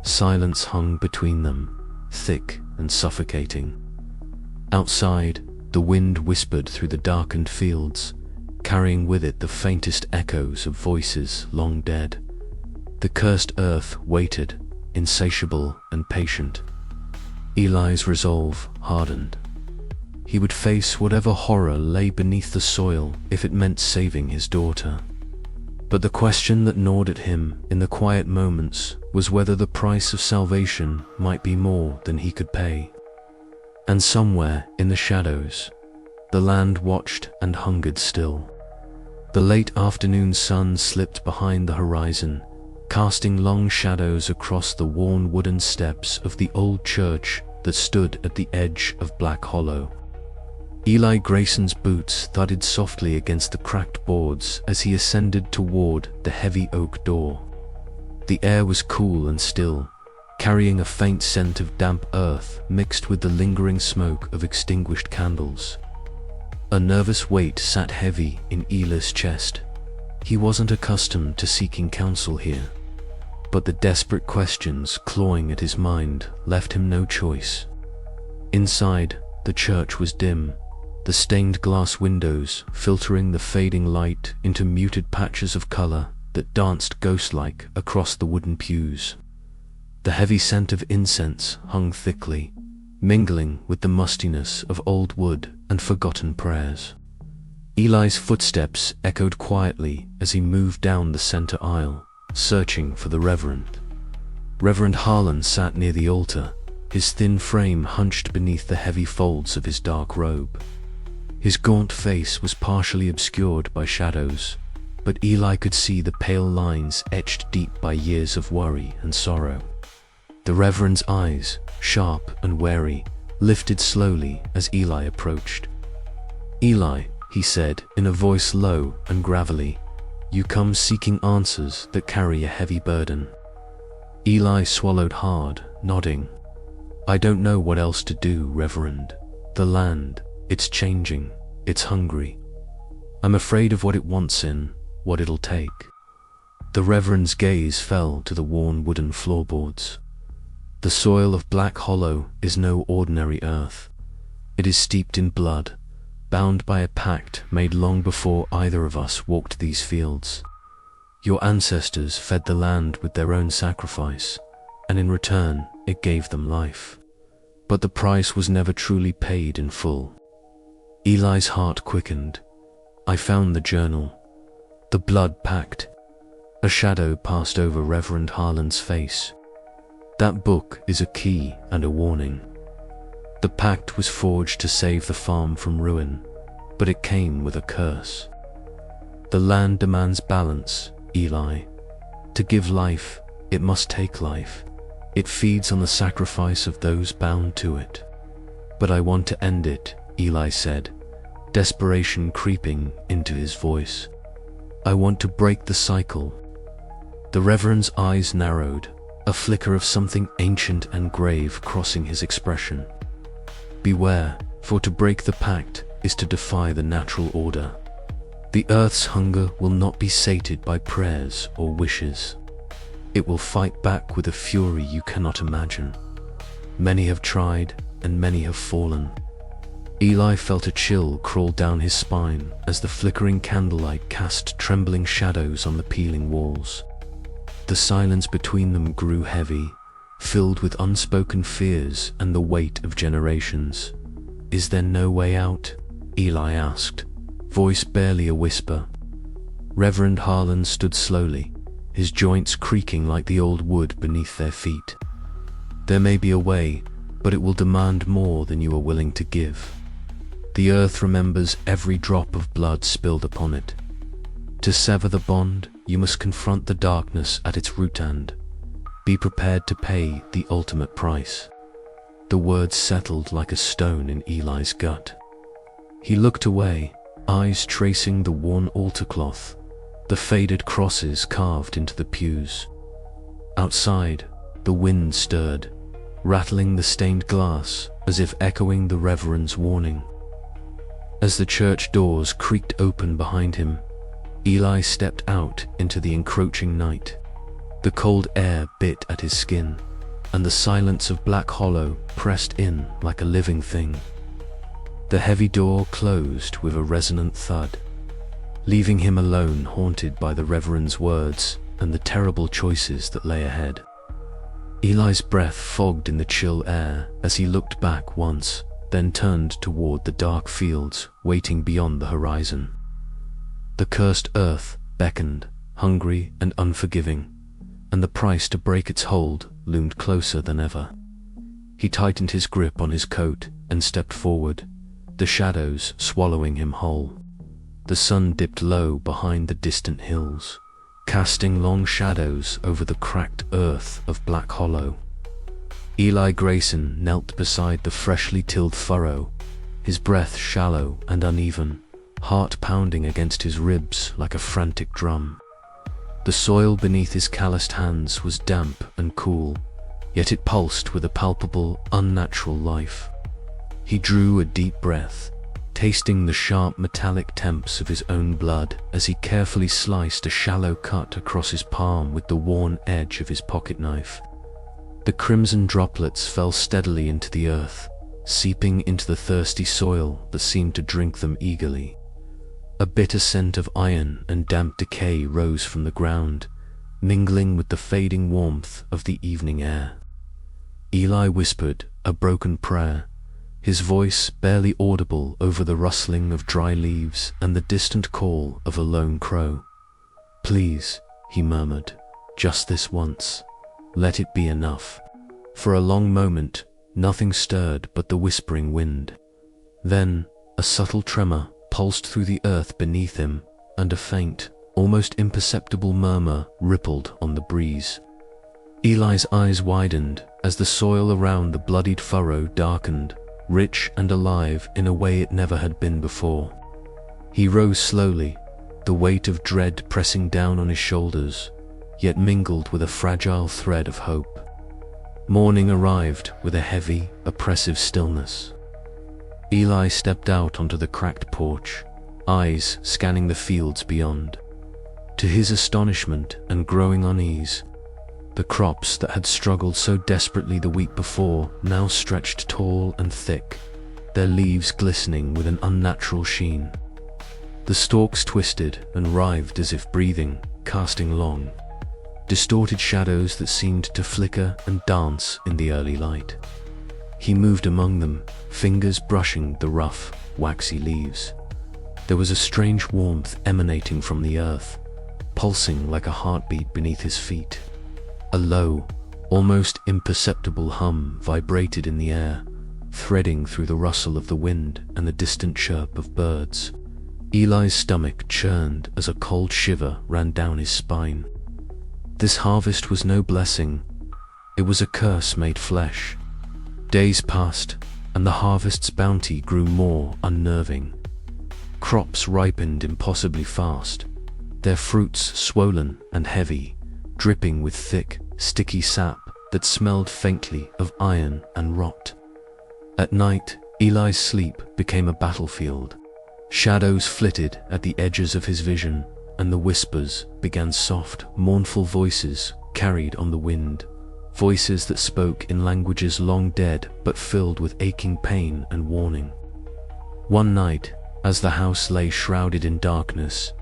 Silence hung between them, thick and suffocating. Outside, the wind whispered through the darkened fields, carrying with it the faintest echoes of voices long dead. The cursed earth waited, insatiable and patient. Eli's resolve hardened. He would face whatever horror lay beneath the soil if it meant saving his daughter. But the question that gnawed at him in the quiet moments was whether the price of salvation might be more than he could pay. And somewhere in the shadows, the land watched and hungered still. The late afternoon sun slipped behind the horizon, casting long shadows across the worn wooden steps of the old church that stood at the edge of Black Hollow. Eli Grayson's boots thudded softly against the cracked boards as he ascended toward the heavy oak door. The air was cool and still, carrying a faint scent of damp earth mixed with the lingering smoke of extinguished candles. A nervous weight sat heavy in Eli's chest. He wasn't accustomed to seeking counsel here, but the desperate questions clawing at his mind left him no choice. Inside, the church was dim, the stained glass windows filtering the fading light into muted patches of color that danced ghost-like across the wooden pews. The heavy scent of incense hung thickly, mingling with the mustiness of old wood and forgotten prayers. Eli's footsteps echoed quietly as he moved down the center aisle, searching for the Reverend. Reverend Harlan sat near the altar, his thin frame hunched beneath the heavy folds of his dark robe. His gaunt face was partially obscured by shadows, but Eli could see the pale lines etched deep by years of worry and sorrow. The Reverend's eyes, sharp and wary, lifted slowly as Eli approached. "Eli," he said in a voice low and gravelly, "you come seeking answers that carry a heavy burden." Eli swallowed hard, nodding. "I don't know what else to do, Reverend. The land, it's changing, it's hungry. I'm afraid of what it wants in, what it'll take." The Reverend's gaze fell to the worn wooden floorboards. "The soil of Black Hollow is no ordinary earth. It is steeped in blood, bound by a pact made long before either of us walked these fields. Your ancestors fed the land with their own sacrifice, and in return it gave them life. But the price was never truly paid in full." Eli's heart quickened. "I found the journal. The blood pact." A shadow passed over Reverend Harlan's face. "That book is a key and a warning. The pact was forged to save the farm from ruin, but it came with a curse. The land demands balance, Eli. To give life, it must take life. It feeds on the sacrifice of those bound to it. But I want to end it," Eli said, desperation creeping into his voice. "I want to break the cycle." The Reverend's eyes narrowed, a flicker of something ancient and grave crossing his expression. "Beware, for to break the pact is to defy the natural order. The earth's hunger will not be sated by prayers or wishes. It will fight back with a fury you cannot imagine. Many have tried, and many have fallen." Eli felt a chill crawl down his spine as the flickering candlelight cast trembling shadows on the peeling walls. The silence between them grew heavy, filled with unspoken fears and the weight of generations. "Is there no way out?" Eli asked, voice barely a whisper. Reverend Harlan stood slowly, his joints creaking like the old wood beneath their feet. "There may be a way, but it will demand more than you are willing to give." The earth remembers every drop of blood spilled upon it. To sever the bond, you must confront the darkness at its root and be prepared to pay the ultimate price. The words settled like a stone in Eli's gut. He looked away, eyes tracing the worn altar cloth, the faded crosses carved into the pews. Outside, the wind stirred, rattling the stained glass as if echoing the reverend's warning. As the church doors creaked open behind him, Eli stepped out into the encroaching night. The cold air bit at his skin, and the silence of Black Hollow pressed in like a living thing. The heavy door closed with a resonant thud, leaving him alone, haunted by the reverend's words and the terrible choices that lay ahead. Eli's breath fogged in the chill air as he looked back once, then turned toward the dark fields waiting beyond the horizon. The cursed earth beckoned, hungry and unforgiving, and the price to break its hold loomed closer than ever. He tightened his grip on his coat and stepped forward, the shadows swallowing him whole. The sun dipped low behind the distant hills, casting long shadows over the cracked earth of Black Hollow. Eli Grayson knelt beside the freshly tilled furrow, his breath shallow and uneven, heart pounding against his ribs like a frantic drum. The soil beneath his calloused hands was damp and cool, yet it pulsed with a palpable, unnatural life. He drew a deep breath, tasting the sharp metallic temps of his own blood as he carefully sliced a shallow cut across his palm with the worn edge of his pocket knife. The crimson droplets fell steadily into the earth, seeping into the thirsty soil that seemed to drink them eagerly. A bitter scent of iron and damp decay rose from the ground, mingling with the fading warmth of the evening air. Eli whispered a broken prayer, his voice barely audible over the rustling of dry leaves and the distant call of a lone crow. "Please," he murmured, "just this once. Let it be enough." For a long moment, nothing stirred but the whispering wind. Then, a subtle tremor pulsed through the earth beneath him, and a faint, almost imperceptible murmur rippled on the breeze. Eli's eyes widened as the soil around the bloodied furrow darkened, rich and alive in a way it never had been before. He rose slowly, the weight of dread pressing down on his shoulders, yet mingled with a fragile thread of hope. Morning arrived with a heavy, oppressive stillness. Eli stepped out onto the cracked porch, eyes scanning the fields beyond. To his astonishment and growing unease, the crops that had struggled so desperately the week before now stretched tall and thick, their leaves glistening with an unnatural sheen. The stalks twisted and writhed as if breathing, casting long, distorted shadows that seemed to flicker and dance in the early light. He moved among them, fingers brushing the rough, waxy leaves. There was a strange warmth emanating from the earth, pulsing like a heartbeat beneath his feet. A low, almost imperceptible hum vibrated in the air, threading through the rustle of the wind and the distant chirp of birds. Eli's stomach churned as a cold shiver ran down his spine. This harvest was no blessing, it was a curse made flesh. Days passed, and the harvest's bounty grew more unnerving. Crops ripened impossibly fast, their fruits swollen and heavy, dripping with thick, sticky sap that smelled faintly of iron and rot. At night, Eli's sleep became a battlefield. Shadows flitted at the edges of his vision, and the whispers began soft, mournful voices carried on the wind. Voices that spoke in languages long dead but filled with aching pain and warning. One night, as the house lay shrouded in darkness,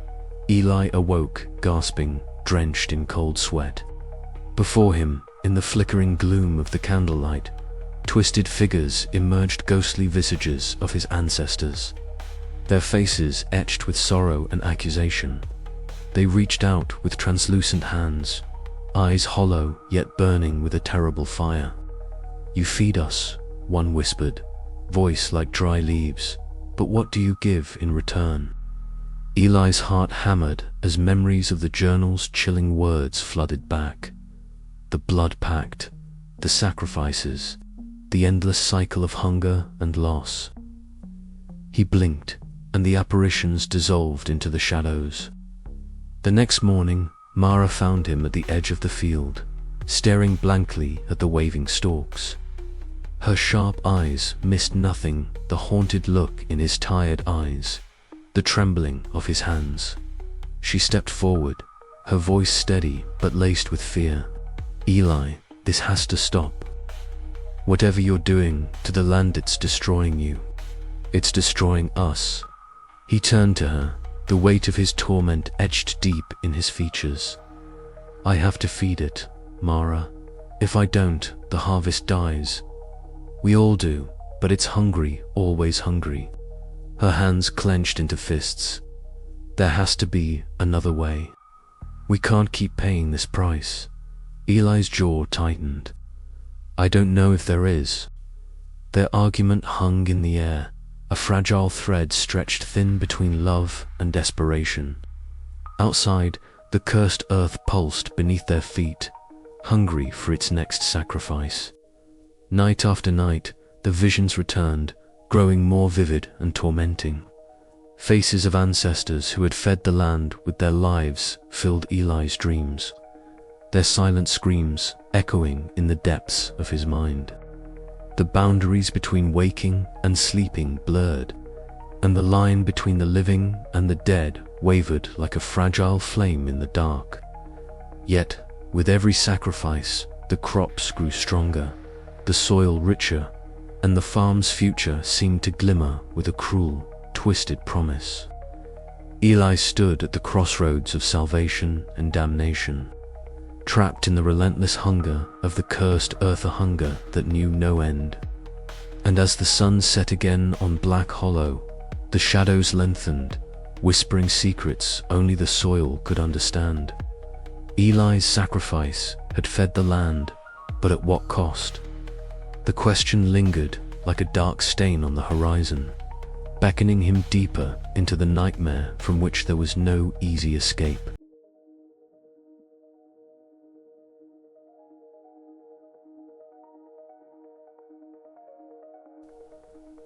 Eli awoke, gasping, drenched in cold sweat. Before him, in the flickering gloom of the candlelight, twisted figures emerged, ghostly visages of his ancestors, their faces etched with sorrow and accusation. They reached out with translucent hands, eyes hollow yet burning with a terrible fire. "You feed us," one whispered, voice like dry leaves, But what do you give in return? Eli's heart hammered as memories of the journal's chilling words flooded back. The blood pact, the sacrifices, the endless cycle of hunger and loss. He blinked, and the apparitions dissolved into the shadows. The next morning, Mara found him at the edge of the field, staring blankly at the waving stalks. Her sharp eyes missed nothing, the haunted look in his tired eyes, the trembling of his hands. She stepped forward, her voice steady but laced with fear. Eli, this has to stop. Whatever you're doing to the land, it's destroying you. It's destroying us. He turned to her, the weight of his torment etched deep in his features. I have to feed it, Mara. If I don't, the harvest dies. We all do, but it's hungry, always hungry. Her hands clenched into fists. There has to be another way. We can't keep paying this price. Eli's jaw tightened. I don't know if there is. Their argument hung in the air, a fragile thread stretched thin between love and desperation. Outside, the cursed earth pulsed beneath their feet, hungry for its next sacrifice. Night after night, the visions returned, growing more vivid and tormenting. Faces of ancestors who had fed the land with their lives filled Eli's dreams, their silent screams echoing in the depths of his mind. The boundaries between waking and sleeping blurred, and the line between the living and the dead wavered like a fragile flame in the dark. Yet, with every sacrifice, the crops grew stronger, the soil richer, and the farm's future seemed to glimmer with a cruel, twisted promise. Eli stood at the crossroads of salvation and damnation, trapped in the relentless hunger of the cursed earth, a hunger that knew no end. And as the sun set again on Black Hollow, the shadows lengthened, whispering secrets only the soil could understand. Eli's sacrifice had fed the land, but at what cost? The question lingered like a dark stain on the horizon, beckoning him deeper into the nightmare from which there was no easy escape.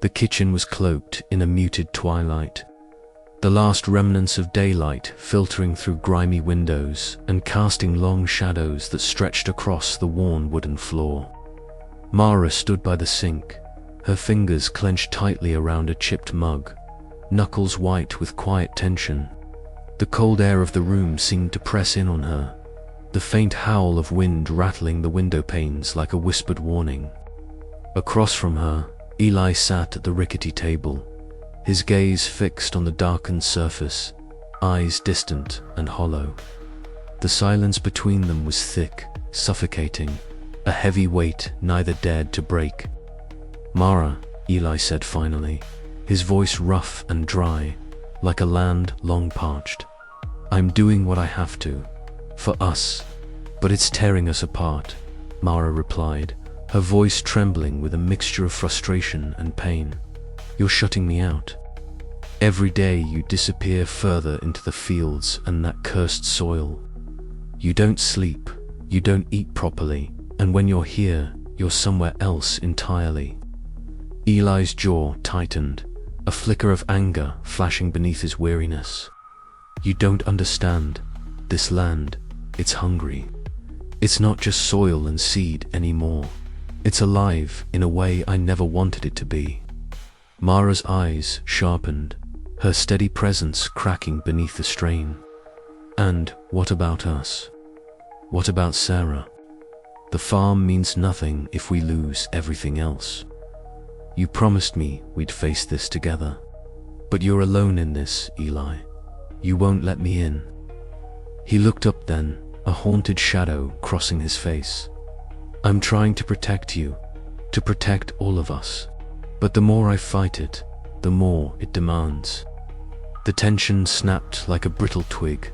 The kitchen was cloaked in a muted twilight, the last remnants of daylight filtering through grimy windows and casting long shadows that stretched across the worn wooden floor. Mara stood by the sink, her fingers clenched tightly around a chipped mug, knuckles white with quiet tension. The cold air of the room seemed to press in on her, the faint howl of wind rattling the window panes like a whispered warning. Across from her, Eli sat at the rickety table, his gaze fixed on the darkened surface, eyes distant and hollow. The silence between them was thick, suffocating, a heavy weight neither dared to break. Mara, Eli said finally, his voice rough and dry, like a land long parched. I'm doing what I have to, for us, but it's tearing us apart, Mara replied, her voice trembling with a mixture of frustration and pain. You're shutting me out. Every day you disappear further into the fields and that cursed soil. You don't sleep, you don't eat properly, and when you're here, you're somewhere else entirely. Eli's jaw tightened, a flicker of anger flashing beneath his weariness. You don't understand. This land, it's hungry. It's not just soil and seed anymore. It's alive in a way I never wanted it to be. Mara's eyes sharpened, her steady presence cracking beneath the strain. And what about us? What about Sarah? The farm means nothing if we lose everything else. You promised me we'd face this together. But you're alone in this, Eli. You won't let me in. He looked up then, a haunted shadow crossing his face. I'm trying to protect you, to protect all of us. But the more I fight it, the more it demands. The tension snapped like a brittle twig.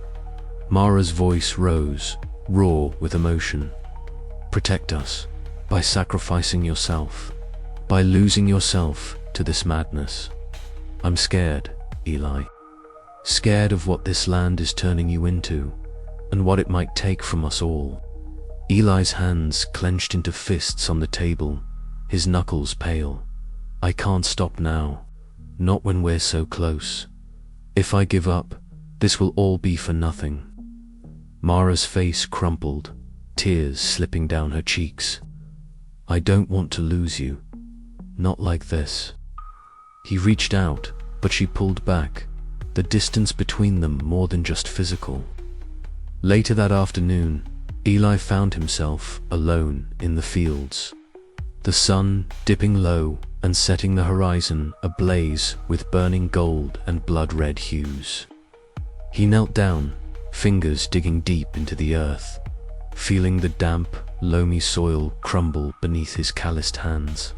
Mara's voice rose, raw with emotion. Protect us, by sacrificing yourself, by losing yourself to this madness. I'm scared, Eli. Scared of what this land is turning you into, and what it might take from us all. Eli's hands clenched into fists on the table, his knuckles pale. I can't stop now. Not when we're so close. If I give up, this will all be for nothing. Mara's face crumpled, tears slipping down her cheeks. I don't want to lose you. Not like this. He reached out, but she pulled back, the distance between them more than just physical. Later that afternoon, Eli found himself alone in the fields. The sun dipping low and setting the horizon ablaze with burning gold and blood-red hues. He knelt down, fingers digging deep into the earth, feeling the damp, loamy soil crumble beneath his calloused hands.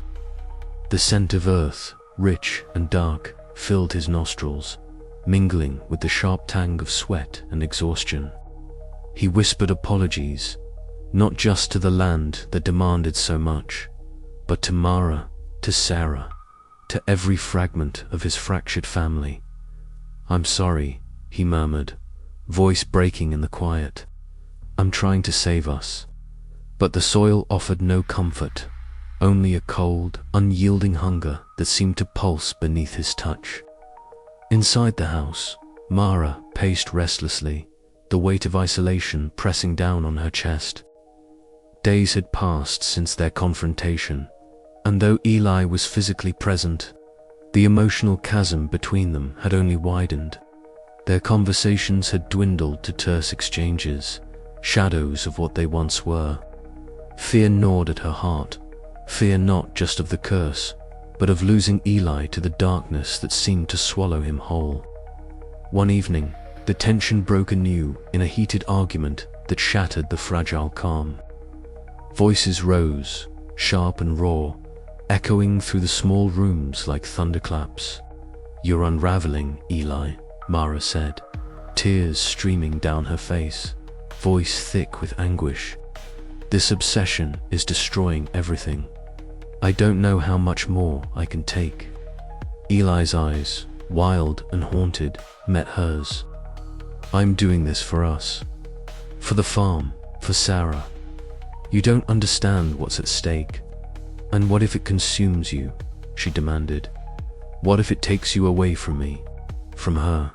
The scent of earth, rich and dark, filled his nostrils, mingling with the sharp tang of sweat and exhaustion. He whispered apologies, not just to the land that demanded so much, but to Mara, to Sarah, to every fragment of his fractured family. I'm sorry, he murmured, voice breaking in the quiet. I'm trying to save us. But the soil offered no comfort, only a cold, unyielding hunger that seemed to pulse beneath his touch. Inside the house, Mara paced restlessly, the weight of isolation pressing down on her chest. Days had passed since their confrontation, and though Eli was physically present, the emotional chasm between them had only widened. Their conversations had dwindled to terse exchanges, shadows of what they once were. Fear gnawed at her heart, fear not just of the curse, but of losing Eli to the darkness that seemed to swallow him whole. One evening, the tension broke anew in a heated argument that shattered the fragile calm. Voices rose, sharp and raw, echoing through the small rooms like thunderclaps. You're unraveling, Eli, Mara said, tears streaming down her face, voice thick with anguish. This obsession is destroying everything. I don't know how much more I can take. Eli's eyes, wild and haunted, met hers. I'm doing this for us. For the farm, for Sarah. You don't understand what's at stake. And what if it consumes you? She demanded. What if it takes you away from me? From her?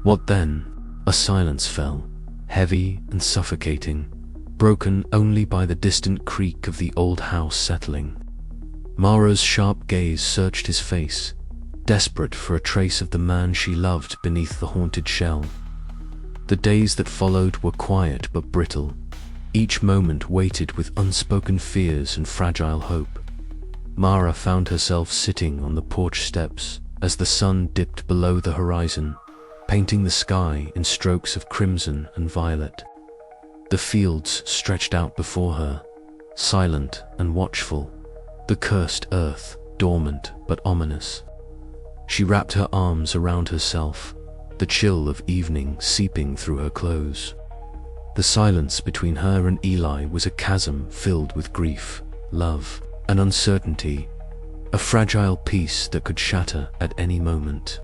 What then? A silence fell, heavy and suffocating, broken only by the distant creak of the old house settling. Mara's sharp gaze searched his face, desperate for a trace of the man she loved beneath the haunted shell. The days that followed were quiet but brittle, each moment weighted with unspoken fears and fragile hope. Mara found herself sitting on the porch steps as the sun dipped below the horizon, painting the sky in strokes of crimson and violet. The fields stretched out before her, silent and watchful, the cursed earth dormant but ominous. She wrapped her arms around herself, the chill of evening seeping through her clothes. The silence between her and Eli was a chasm filled with grief, love, and uncertainty, a fragile peace that could shatter at any moment.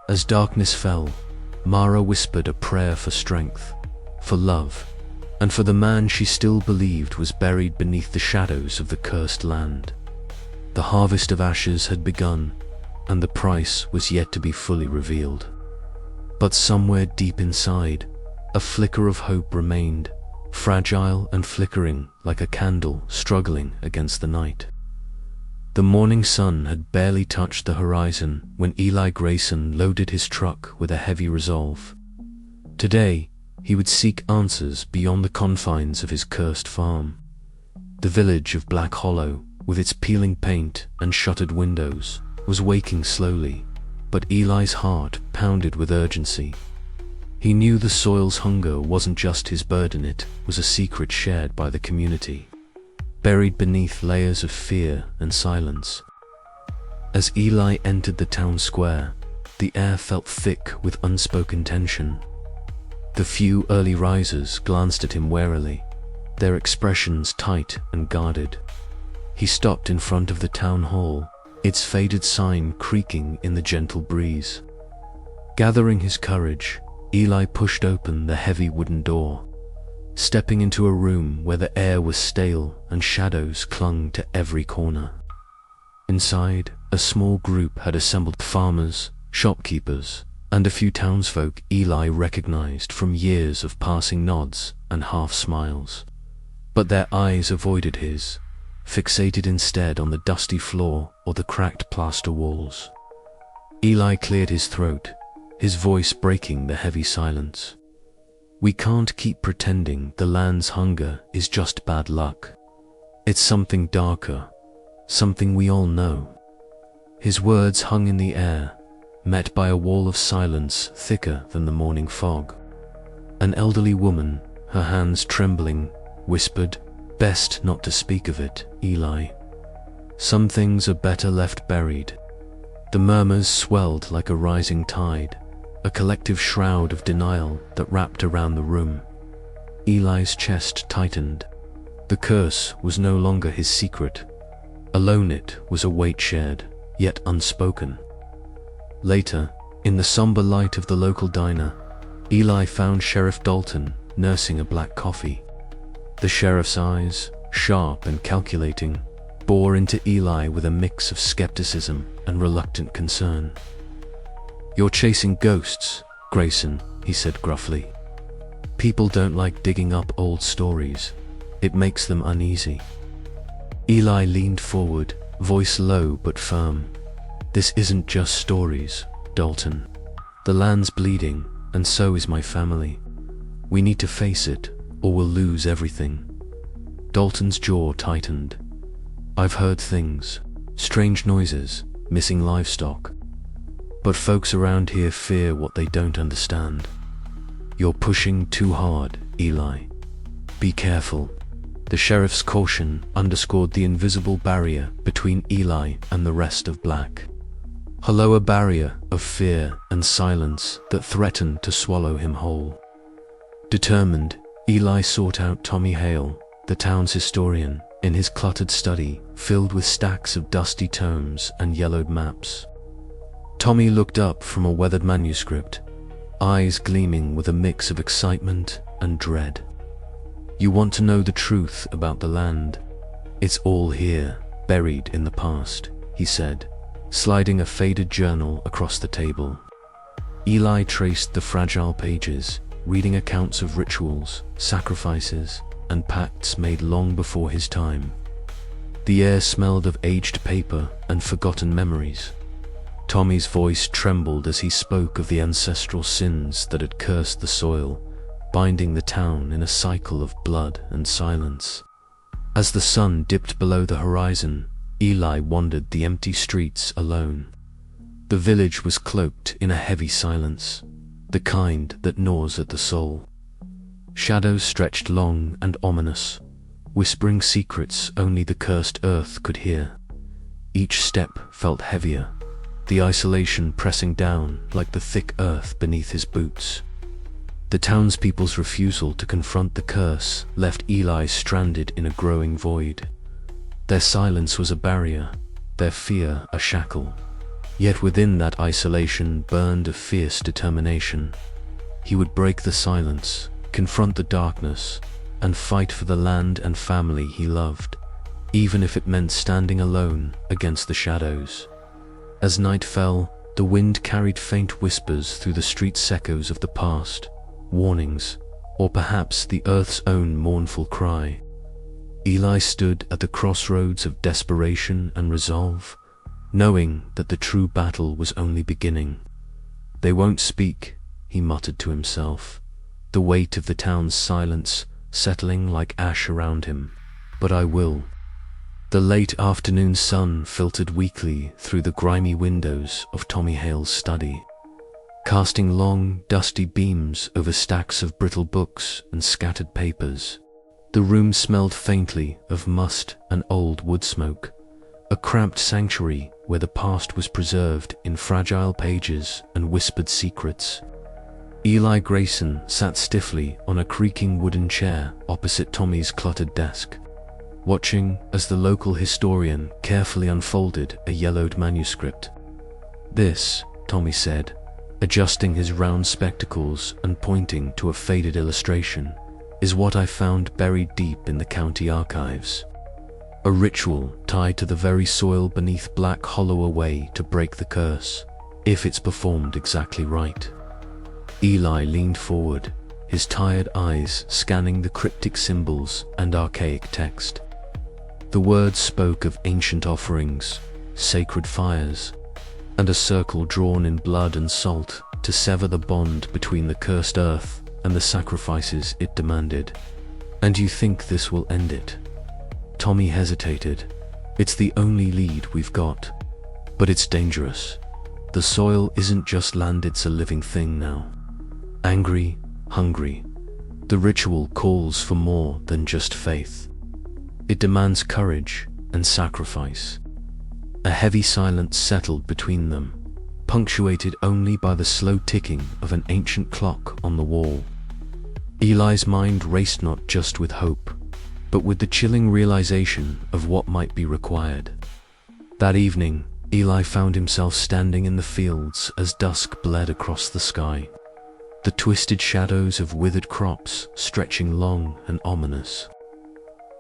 As darkness fell, Mara whispered a prayer for strength, for love, and for the man she still believed was buried beneath the shadows of the cursed land. The harvest of ashes had begun, and the price was yet to be fully revealed. But somewhere deep inside, a flicker of hope remained, fragile and flickering like a candle struggling against the night. The morning sun had barely touched the horizon when Eli Grayson loaded his truck with a heavy resolve. Today, he would seek answers beyond the confines of his cursed farm. The village of Black Hollow, with its peeling paint and shuttered windows, was waking slowly, but Eli's heart pounded with urgency. He knew the soil's hunger wasn't just his burden, it was a secret shared by the community, buried beneath layers of fear and silence. As Eli entered the town square, the air felt thick with unspoken tension. The few early risers glanced at him warily, their expressions tight and guarded. He stopped in front of the town hall, its faded sign creaking in the gentle breeze. Gathering his courage, Eli pushed open the heavy wooden door, stepping into a room where the air was stale and shadows clung to every corner. Inside, a small group had assembled: farmers, shopkeepers, and a few townsfolk Eli recognized from years of passing nods and half smiles. But their eyes avoided his, fixated instead on the dusty floor or the cracked plaster walls. Eli cleared his throat, his voice breaking the heavy silence. "We can't keep pretending the land's hunger is just bad luck. It's something darker, something we all know." His words hung in the air, met by a wall of silence thicker than the morning fog. An elderly woman, her hands trembling, whispered, "Best not to speak of it, Eli. Some things are better left buried." The murmurs swelled like a rising tide, a collective shroud of denial that wrapped around the room. Eli's chest tightened. The curse was no longer his secret. Alone it was a weight shared, yet unspoken. Later, in the somber light of the local diner, Eli found Sheriff Dalton nursing a black coffee. The sheriff's eyes, sharp and calculating, bore into Eli with a mix of skepticism and reluctant concern. "You're chasing ghosts, Grayson," he said gruffly. "People don't like digging up old stories. It makes them uneasy." Eli leaned forward, voice low but firm. "This isn't just stories, Dalton. The land's bleeding, and so is my family. We need to face it, or we'll lose everything." Dalton's jaw tightened. "I've heard things, strange noises, missing livestock. But folks around here fear what they don't understand. You're pushing too hard, Eli. Be careful." The sheriff's caution underscored the invisible barrier between Eli and the rest of Black. A lower barrier of fear and silence that threatened to swallow him whole. Determined, Eli sought out Tommy Hale, the town's historian, in his cluttered study filled with stacks of dusty tomes and yellowed maps. Tommy looked up from a weathered manuscript, eyes gleaming with a mix of excitement and dread. "You want to know the truth about the land? It's all here, buried in the past," he said, sliding a faded journal across the table. Eli traced the fragile pages, reading accounts of rituals, sacrifices, and pacts made long before his time. The air smelled of aged paper and forgotten memories. Tommy's voice trembled as he spoke of the ancestral sins that had cursed the soil, binding the town in a cycle of blood and silence. As the sun dipped below the horizon, Eli wandered the empty streets alone. The village was cloaked in a heavy silence, the kind that gnaws at the soul. Shadows stretched long and ominous, whispering secrets only the cursed earth could hear. Each step felt heavier, the isolation pressing down like the thick earth beneath his boots. The townspeople's refusal to confront the curse left Eli stranded in a growing void. Their silence was a barrier, their fear a shackle. Yet within that isolation burned a fierce determination. He would break the silence, confront the darkness, and fight for the land and family he loved, even if it meant standing alone against the shadows. As night fell, the wind carried faint whispers through the street's echoes of the past, warnings, or perhaps the earth's own mournful cry. Eli stood at the crossroads of desperation and resolve, knowing that the true battle was only beginning. "They won't speak," he muttered to himself, the weight of the town's silence settling like ash around him. "But I will." The late afternoon sun filtered weakly through the grimy windows of Tommy Hale's study, casting long, dusty beams over stacks of brittle books and scattered papers. The room smelled faintly of must and old wood smoke, a cramped sanctuary where the past was preserved in fragile pages and whispered secrets. Eli Grayson sat stiffly on a creaking wooden chair opposite Tommy's cluttered desk. watching as the local historian carefully unfolded a yellowed manuscript. "This," Tommy said, adjusting his round spectacles and pointing to a faded illustration, "is what I found buried deep in the county archives. A ritual tied to the very soil beneath Black Hollow, a way to break the curse, if it's performed exactly right." Eli leaned forward, his tired eyes scanning the cryptic symbols and archaic text. The words spoke of ancient offerings, sacred fires, and a circle drawn in blood and salt to sever the bond between the cursed earth and the sacrifices it demanded. "And you think this will end it?" Tommy hesitated. "It's the only lead we've got. But it's dangerous. The soil isn't just land, it's a living thing now. Angry, hungry. The ritual calls for more than just faith. It demands courage and sacrifice." A heavy silence settled between them, punctuated only by the slow ticking of an ancient clock on the wall. Eli's mind raced not just with hope, but with the chilling realization of what might be required. That evening, Eli found himself standing in the fields as dusk bled across the sky, the twisted shadows of withered crops stretching long and ominous.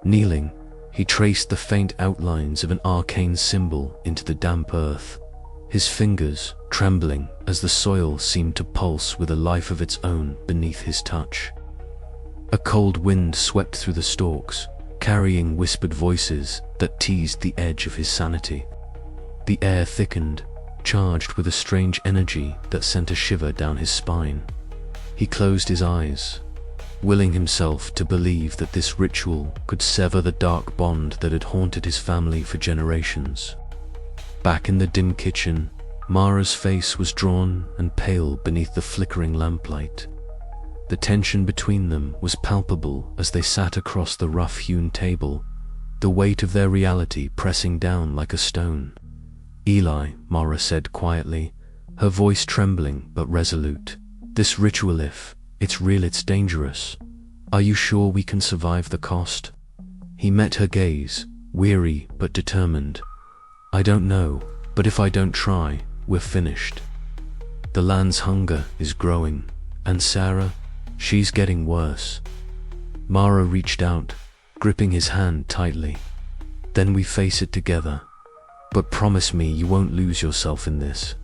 Kneeling, he traced the faint outlines of an arcane symbol into the damp earth, his fingers trembling as the soil seemed to pulse with a life of its own beneath his touch. A cold wind swept through the stalks, carrying whispered voices that teased the edge of his sanity. The air thickened, charged with a strange energy that sent a shiver down his spine. He closed his eyes, willing himself to believe that this ritual could sever the dark bond that had haunted his family for generations. Back in the dim kitchen, Mara's face was drawn and pale beneath the flickering lamplight. The tension between them was palpable as they sat across the rough-hewn table, the weight of their reality pressing down like a stone. "Eli," Mara said quietly, her voice trembling but resolute, "this ritual, if it's real, it's dangerous. Are you sure we can survive the cost?" He met her gaze, weary but determined. "I don't know, but if I don't try, we're finished. The land's hunger is growing, and Sarah, she's getting worse." Mara reached out, gripping his hand tightly. "Then we face it together. But promise me you won't lose yourself in this."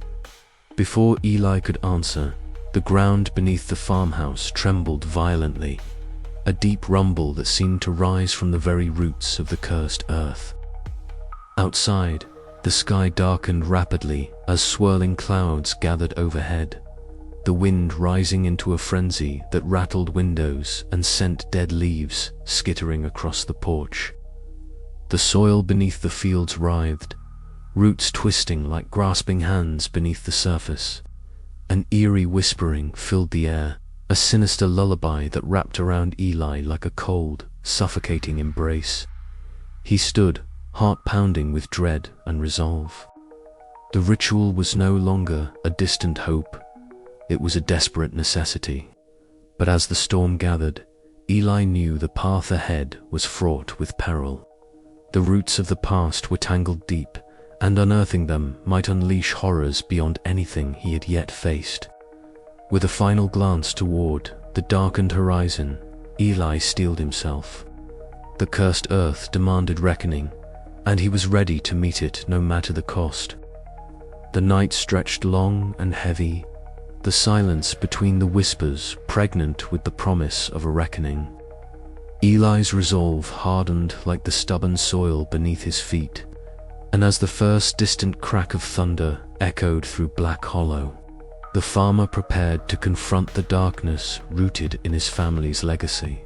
Before Eli could answer, the ground beneath the farmhouse trembled violently, a deep rumble that seemed to rise from the very roots of the cursed earth. Outside, the sky darkened rapidly as swirling clouds gathered overhead, the wind rising into a frenzy that rattled windows and sent dead leaves skittering across the porch. The soil beneath the fields writhed, roots twisting like grasping hands beneath the surface. An eerie whispering filled the air, a sinister lullaby that wrapped around Eli like a cold, suffocating embrace. He stood, heart pounding with dread and resolve. The ritual was no longer a distant hope. It was a desperate necessity. But as the storm gathered, Eli knew the path ahead was fraught with peril. The roots of the past were tangled deep, and unearthing them might unleash horrors beyond anything he had yet faced. With a final glance toward the darkened horizon, Eli steeled himself. The cursed earth demanded reckoning, and he was ready to meet it no matter the cost. The night stretched long and heavy, the silence between the whispers pregnant with the promise of a reckoning. Eli's resolve hardened like the stubborn soil beneath his feet, and as the first distant crack of thunder echoed through Black Hollow, the farmer prepared to confront the darkness rooted in his family's legacy.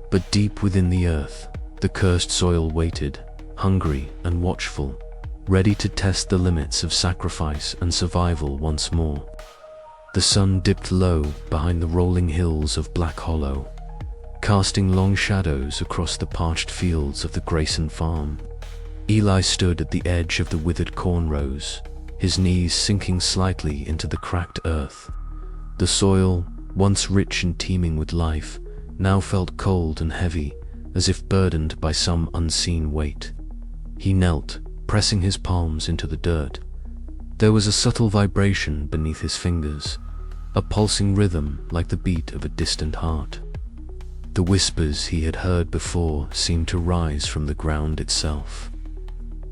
But deep within the earth, the cursed soil waited, hungry and watchful, ready to test the limits of sacrifice and survival once more. The sun dipped low behind the rolling hills of Black Hollow, casting long shadows across the parched fields of the Grayson farm. Eli stood at the edge of the withered corn rows, his knees sinking slightly into the cracked earth. The soil, once rich and teeming with life, now felt cold and heavy, as if burdened by some unseen weight. He knelt, pressing his palms into the dirt. There was a subtle vibration beneath his fingers, a pulsing rhythm like the beat of a distant heart. The whispers he had heard before seemed to rise from the ground itself.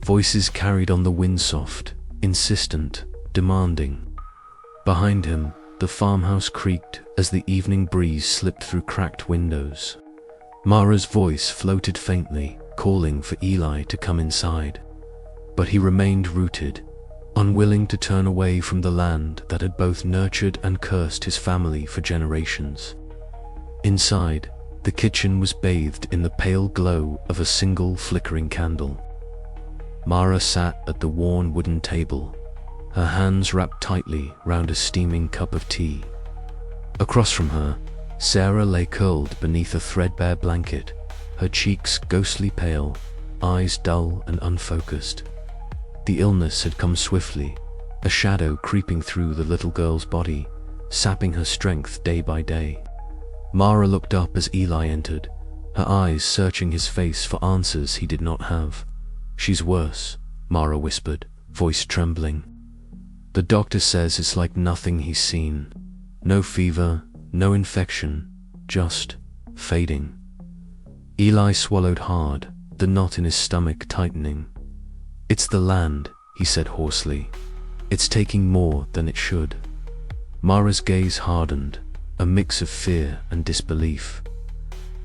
Voices carried on the wind, soft, insistent, demanding. Behind him, the farmhouse creaked as the evening breeze slipped through cracked windows. Mara's voice floated faintly, calling for Eli to come inside. But he remained rooted, unwilling to turn away from the land that had both nurtured and cursed his family for generations. Inside, the kitchen was bathed in the pale glow of a single flickering candle. Mara sat at the worn wooden table, her hands wrapped tightly round a steaming cup of tea. Across from her, Sarah lay curled beneath a threadbare blanket, her cheeks ghostly pale, eyes dull and unfocused. The illness had come swiftly, a shadow creeping through the little girl's body, sapping her strength day by day. Mara looked up as Eli entered, her eyes searching his face for answers he did not have. "She's worse," Mara whispered, voice trembling. "The doctor says it's like nothing he's seen. No fever, no infection, just fading." Eli swallowed hard, the knot in his stomach tightening. "It's the land," he said hoarsely. "It's taking more than it should." Mara's gaze hardened, a mix of fear and disbelief.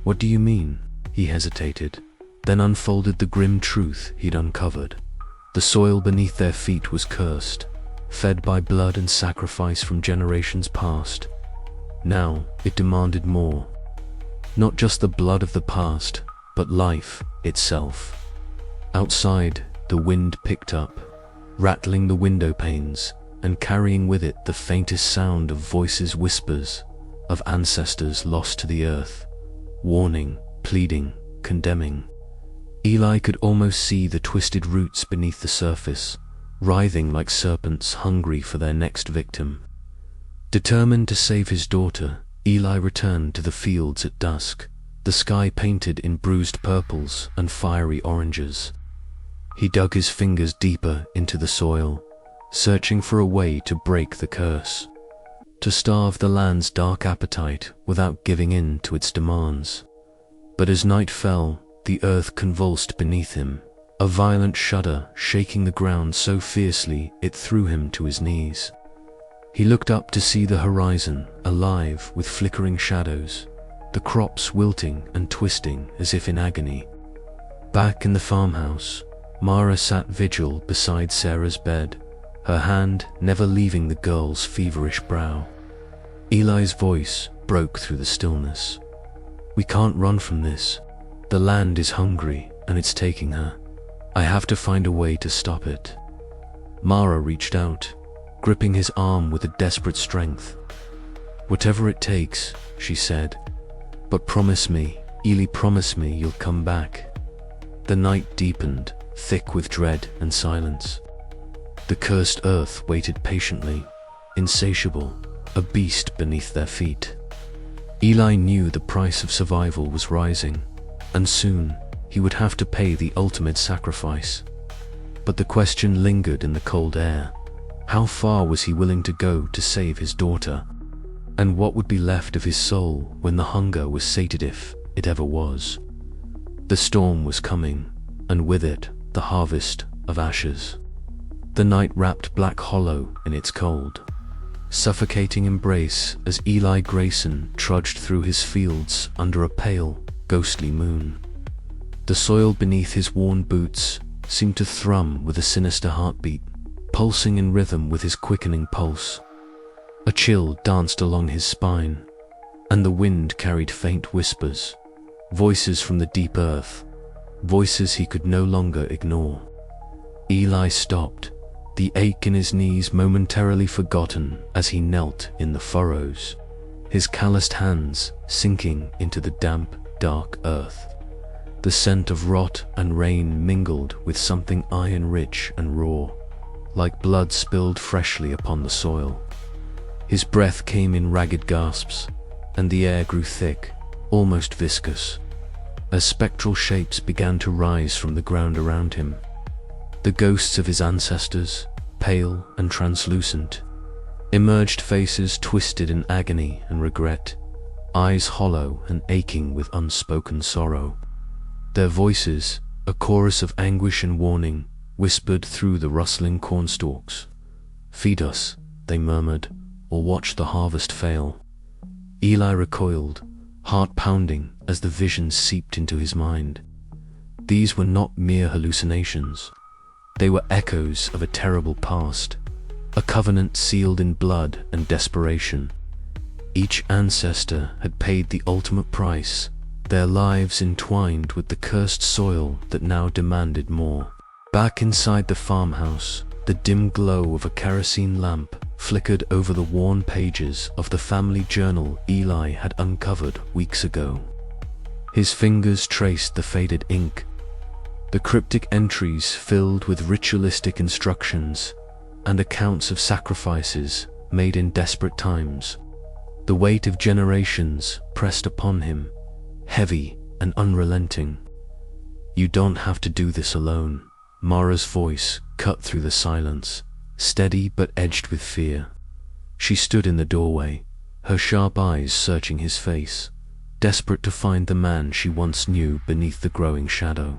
"What do you mean?" He hesitated, then unfolded the grim truth he'd uncovered. The soil beneath their feet was cursed, fed by blood and sacrifice from generations past. Now it demanded more. Not just the blood of the past, but life itself. Outside, the wind picked up, rattling the window panes and carrying with it the faintest sound of voices, whispers of ancestors lost to the earth, warning, pleading, condemning. Eli could almost see the twisted roots beneath the surface, writhing like serpents hungry for their next victim. Determined to save his daughter, Eli returned to the fields at dusk, the sky painted in bruised purples and fiery oranges. He dug his fingers deeper into the soil, searching for a way to break the curse, to starve the land's dark appetite without giving in to its demands. But as night fell, the earth convulsed beneath him, a violent shudder shaking the ground so fiercely it threw him to his knees. He looked up to see the horizon alive with flickering shadows, the crops wilting and twisting as if in agony. Back in the farmhouse, Mara sat vigil beside Sarah's bed, her hand never leaving the girl's feverish brow. Eli's voice broke through the stillness. "We can't run from this. The land is hungry and it's taking her. I have to find a way to stop it." Mara reached out, gripping his arm with a desperate strength. "Whatever it takes," she said. "But promise me, Eli, promise me you'll come back." The night deepened, thick with dread and silence. The cursed earth waited patiently, insatiable, a beast beneath their feet. Eli knew the price of survival was rising, and soon he would have to pay the ultimate sacrifice. But the question lingered in the cold air. How far was he willing to go to save his daughter? And what would be left of his soul when the hunger was sated, if it ever was? The storm was coming, and with it, the harvest of ashes. The night wrapped Black Hollow in its cold, suffocating embrace as Eli Grayson trudged through his fields under a pale, ghostly moon. The soil beneath his worn boots seemed to thrum with a sinister heartbeat, pulsing in rhythm with his quickening pulse. A chill danced along his spine, and the wind carried faint whispers, voices from the deep earth, voices he could no longer ignore. Eli stopped, the ache in his knees momentarily forgotten as he knelt in the furrows, his calloused hands sinking into the damp, dark earth. The scent of rot and rain mingled with something iron-rich and raw, like blood spilled freshly upon the soil. His breath came in ragged gasps, and the air grew thick, almost viscous. as spectral shapes began to rise from the ground around him. The ghosts of his ancestors, pale and translucent, emerged, faces twisted in agony and regret, eyes hollow and aching with unspoken sorrow. Their voices, a chorus of anguish and warning, whispered through the rustling cornstalks. "Feed us," they murmured, "or watch the harvest fail." Eli recoiled, heart pounding as the visions seeped into his mind. These were not mere hallucinations. They were echoes of a terrible past, a covenant sealed in blood and desperation. Each ancestor had paid the ultimate price, their lives entwined with the cursed soil that now demanded more. Back inside the farmhouse, the dim glow of a kerosene lamp flickered over the worn pages of the family journal Eli had uncovered weeks ago. His fingers traced the faded ink, the cryptic entries filled with ritualistic instructions and accounts of sacrifices made in desperate times. The weight of generations pressed upon him, heavy and unrelenting. "You don't have to do this alone." Mara's voice cut through the silence, steady but edged with fear. She stood in the doorway, her sharp eyes searching his face, desperate to find the man she once knew beneath the growing shadow.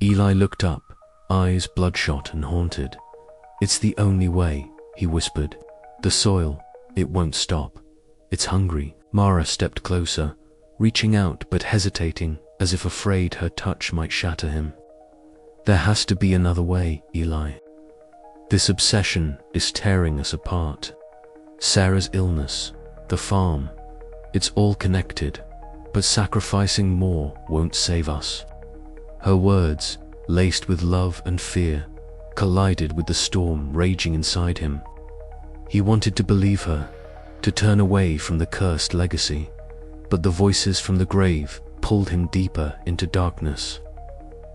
Eli looked up, eyes bloodshot and haunted. "It's the only way," he whispered. "The soil, it won't stop. It's hungry." Mara stepped closer, reaching out but hesitating, as if afraid her touch might shatter him. "There has to be another way, Eli. This obsession is tearing us apart. Sarah's illness, the farm, it's all connected, but sacrificing more won't save us." Her words, laced with love and fear, collided with the storm raging inside him. He wanted to believe her, to turn away from the cursed legacy, but the voices from the grave pulled him deeper into darkness.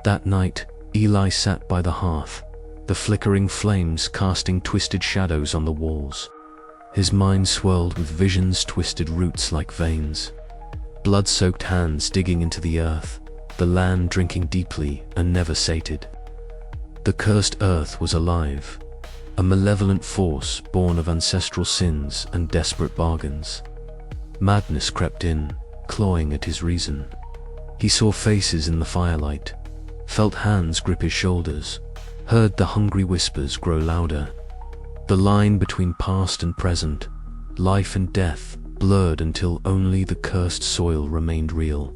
That night, Eli sat by the hearth, the flickering flames casting twisted shadows on the walls. His mind swirled with visions, twisted roots like veins, blood-soaked hands digging into the earth, the land drinking deeply and never sated. The cursed earth was alive, a malevolent force born of ancestral sins and desperate bargains. Madness crept in, clawing at his reason. He saw faces in the firelight, felt hands grip his shoulders, heard the hungry whispers grow louder. The line between past and present, life and death, blurred until only the cursed soil remained real.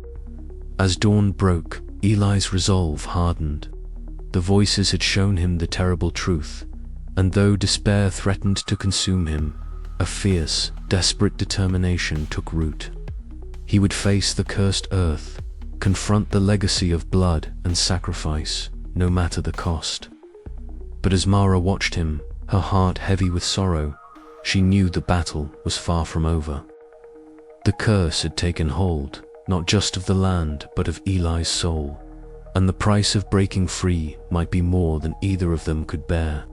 As dawn broke, Eli's resolve hardened. The voices had shown him the terrible truth, and though despair threatened to consume him, a fierce, desperate determination took root. He would face the cursed earth, confront the legacy of blood and sacrifice, no matter the cost. But as Mara watched him, her heart heavy with sorrow, she knew the battle was far from over. The curse had taken hold, not just of the land, but of Eli's soul, and the price of breaking free might be more than either of them could bear.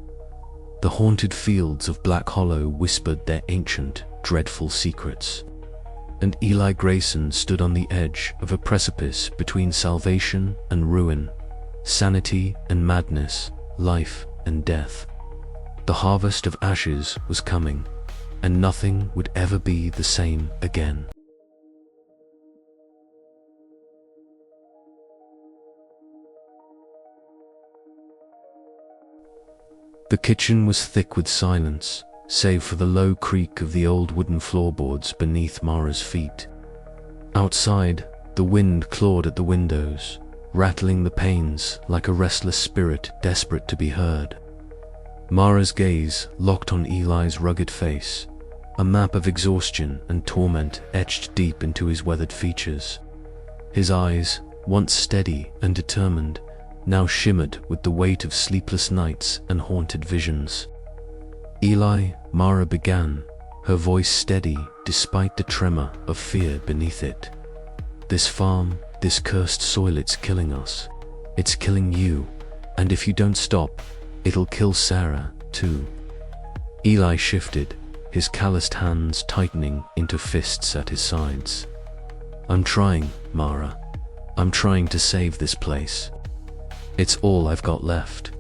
The haunted fields of Black Hollow whispered their ancient, dreadful secrets, and Eli Grayson stood on the edge of a precipice between salvation and ruin, sanity and madness, life and death. The harvest of ashes was coming, and nothing would ever be the same again. The kitchen was thick with silence, save for the low creak of the old wooden floorboards beneath Mara's feet. Outside, the wind clawed at the windows, rattling the panes like a restless spirit desperate to be heard. Mara's gaze locked on Eli's rugged face, a map of exhaustion and torment etched deep into his weathered features. His eyes, once steady and determined, now shimmered with the weight of sleepless nights and haunted visions. "Eli," Mara began, her voice steady despite the tremor of fear beneath it. "This farm, this cursed soil, it's killing us. It's killing you, and if you don't stop, it'll kill Sarah, too." Eli shifted, his calloused hands tightening into fists at his sides. "I'm trying, Mara. I'm trying to save this place. It's all I've got left."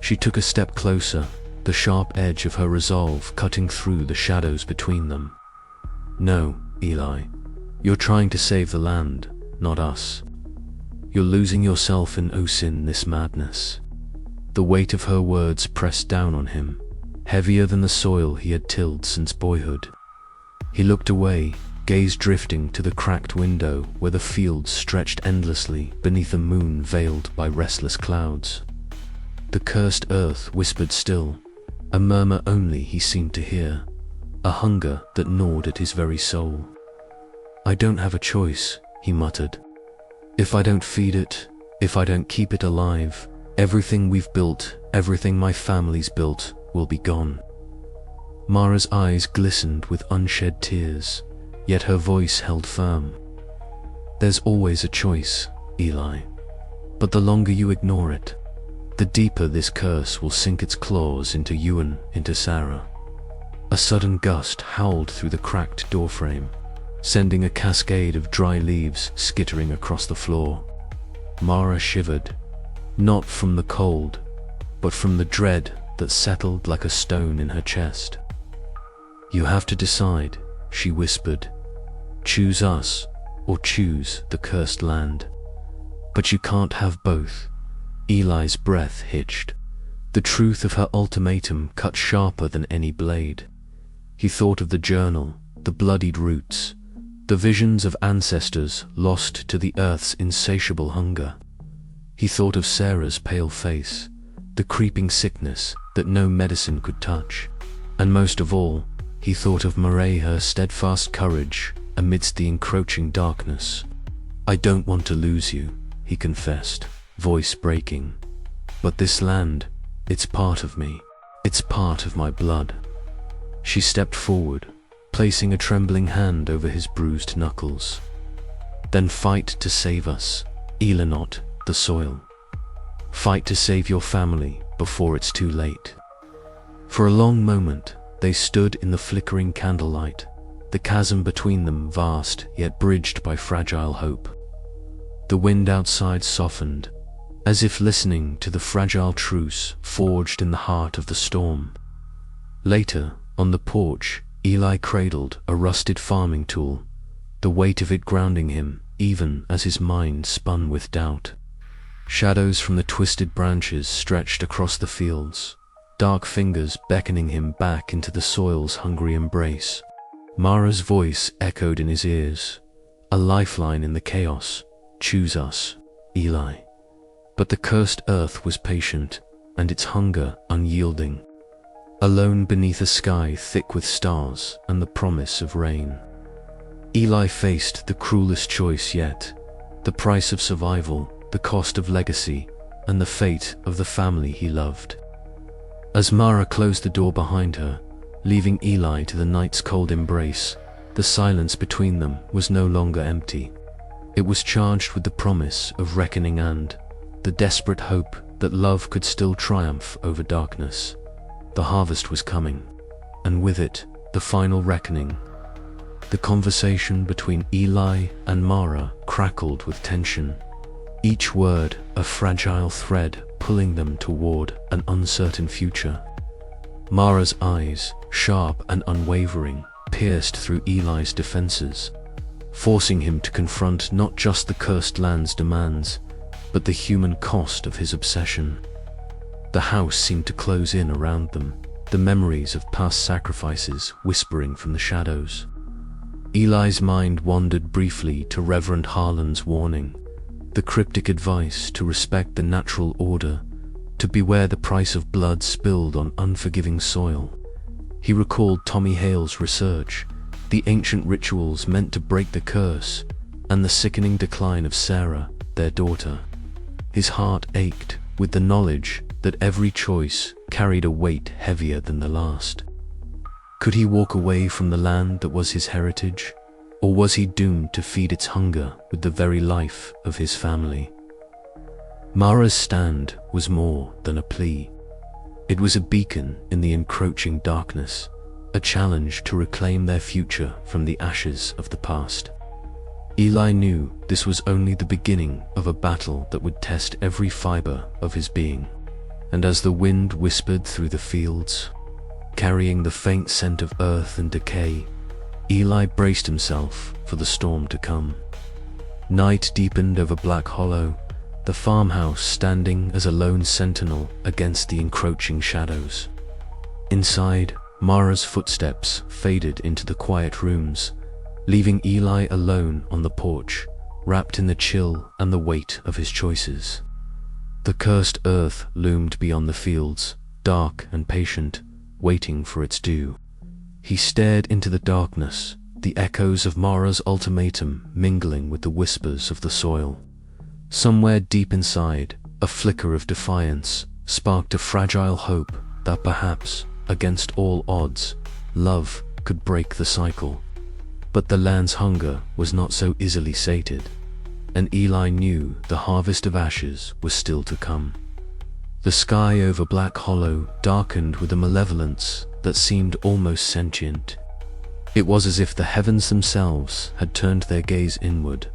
She took a step closer, the sharp edge of her resolve cutting through the shadows between them. "No, Eli. You're trying to save the land, not us. You're losing yourself in this madness." The weight of her words pressed down on him, heavier than the soil he had tilled since boyhood. He looked away, gaze drifting to the cracked window where the fields stretched endlessly beneath a moon veiled by restless clouds. The cursed earth whispered still, a murmur only he seemed to hear, a hunger that gnawed at his very soul. "I don't have a choice," he muttered. "If I don't feed it, if I don't keep it alive, everything we've built, everything my family's built, will be gone." Mara's eyes glistened with unshed tears, yet her voice held firm. "There's always a choice, Eli. But the longer you ignore it, the deeper this curse will sink its claws into you and into Sarah." A sudden gust howled through the cracked doorframe, sending a cascade of dry leaves skittering across the floor. Mara shivered, not from the cold, but from the dread that settled like a stone in her chest. "You have to decide," she whispered. "Choose us, or choose the cursed land. But you can't have both." Eli's breath hitched. The truth of her ultimatum cut sharper than any blade. He thought of the journal, the bloodied roots, the visions of ancestors lost to the earth's insatiable hunger. He thought of Sarah's pale face, the creeping sickness that no medicine could touch. And most of all, he thought of Marae, her steadfast courage amidst the encroaching darkness. "I don't want to lose you," he confessed, voice breaking. "But this land, it's part of me. It's part of my blood." She stepped forward, placing a trembling hand over his bruised knuckles. "Then fight to save us, Eli, not the soil. Fight to save your family before it's too late." For a long moment, they stood in the flickering candlelight, the chasm between them vast yet bridged by fragile hope. The wind outside softened, as if listening to the fragile truce forged in the heart of the storm. Later, on the porch, Eli cradled a rusted farming tool, the weight of it grounding him even as his mind spun with doubt. Shadows from the twisted branches stretched across the fields, dark fingers beckoning him back into the soil's hungry embrace. Mara's voice echoed in his ears, a lifeline in the chaos. "Choose us, Eli." But the cursed earth was patient, and its hunger unyielding. Alone beneath a sky thick with stars and the promise of rain, Eli faced the cruelest choice yet, the price of survival, the cost of legacy, and the fate of the family he loved. As Mara closed the door behind her, leaving Eli to the night's cold embrace, the silence between them was no longer empty. It was charged with the promise of reckoning and the desperate hope that love could still triumph over darkness. The harvest was coming, and with it, the final reckoning. The conversation between Eli and Mara crackled with tension, each word a fragile thread pulling them toward an uncertain future. Mara's eyes, sharp and unwavering, pierced through Eli's defenses, forcing him to confront not just the cursed land's demands, but the human cost of his obsession. The house seemed to close in around them, the memories of past sacrifices whispering from the shadows. Eli's mind wandered briefly to Reverend Harlan's warning, the cryptic advice to respect the natural order, to beware the price of blood spilled on unforgiving soil. He recalled Tommy Hale's research, the ancient rituals meant to break the curse, and the sickening decline of Sarah, their daughter. His heart ached with the knowledge that every choice carried a weight heavier than the last. Could he walk away from the land that was his heritage, or was he doomed to feed its hunger with the very life of his family? Mara's stand was more than a plea. It was a beacon in the encroaching darkness, a challenge to reclaim their future from the ashes of the past. Eli knew this was only the beginning of a battle that would test every fiber of his being. And as the wind whispered through the fields, carrying the faint scent of earth and decay, Eli braced himself for the storm to come. Night deepened over Black Hollow, the farmhouse standing as a lone sentinel against the encroaching shadows. Inside, Mara's footsteps faded into the quiet rooms, leaving Eli alone on the porch, wrapped in the chill and the weight of his choices. The cursed earth loomed beyond the fields, dark and patient, waiting for its due. He stared into the darkness, the echoes of Mara's ultimatum mingling with the whispers of the soil. Somewhere deep inside, a flicker of defiance sparked a fragile hope that perhaps, against all odds, love could break the cycle. But the land's hunger was not so easily sated, and Eli knew the harvest of ashes was still to come. The sky over Black Hollow darkened with a malevolence that seemed almost sentient. It was as if the heavens themselves had turned their gaze inward,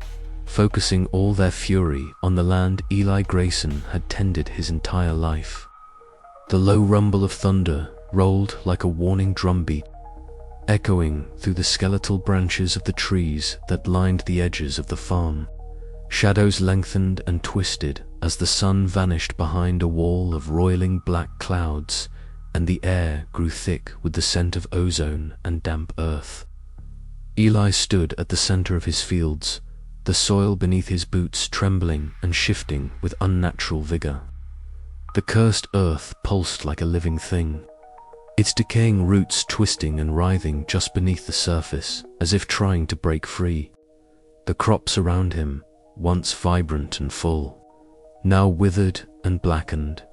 focusing all their fury on the land Eli Grayson had tended his entire life. The low rumble of thunder rolled like a warning drumbeat, echoing through the skeletal branches of the trees that lined the edges of the farm. Shadows lengthened and twisted as the sun vanished behind a wall of roiling black clouds, and the air grew thick with the scent of ozone and damp earth. Eli stood at the center of his fields, the soil beneath his boots trembling and shifting with unnatural vigor. The cursed earth pulsed like a living thing, its decaying roots twisting and writhing just beneath the surface, as if trying to break free. The crops around him, once vibrant and full, now withered and blackened,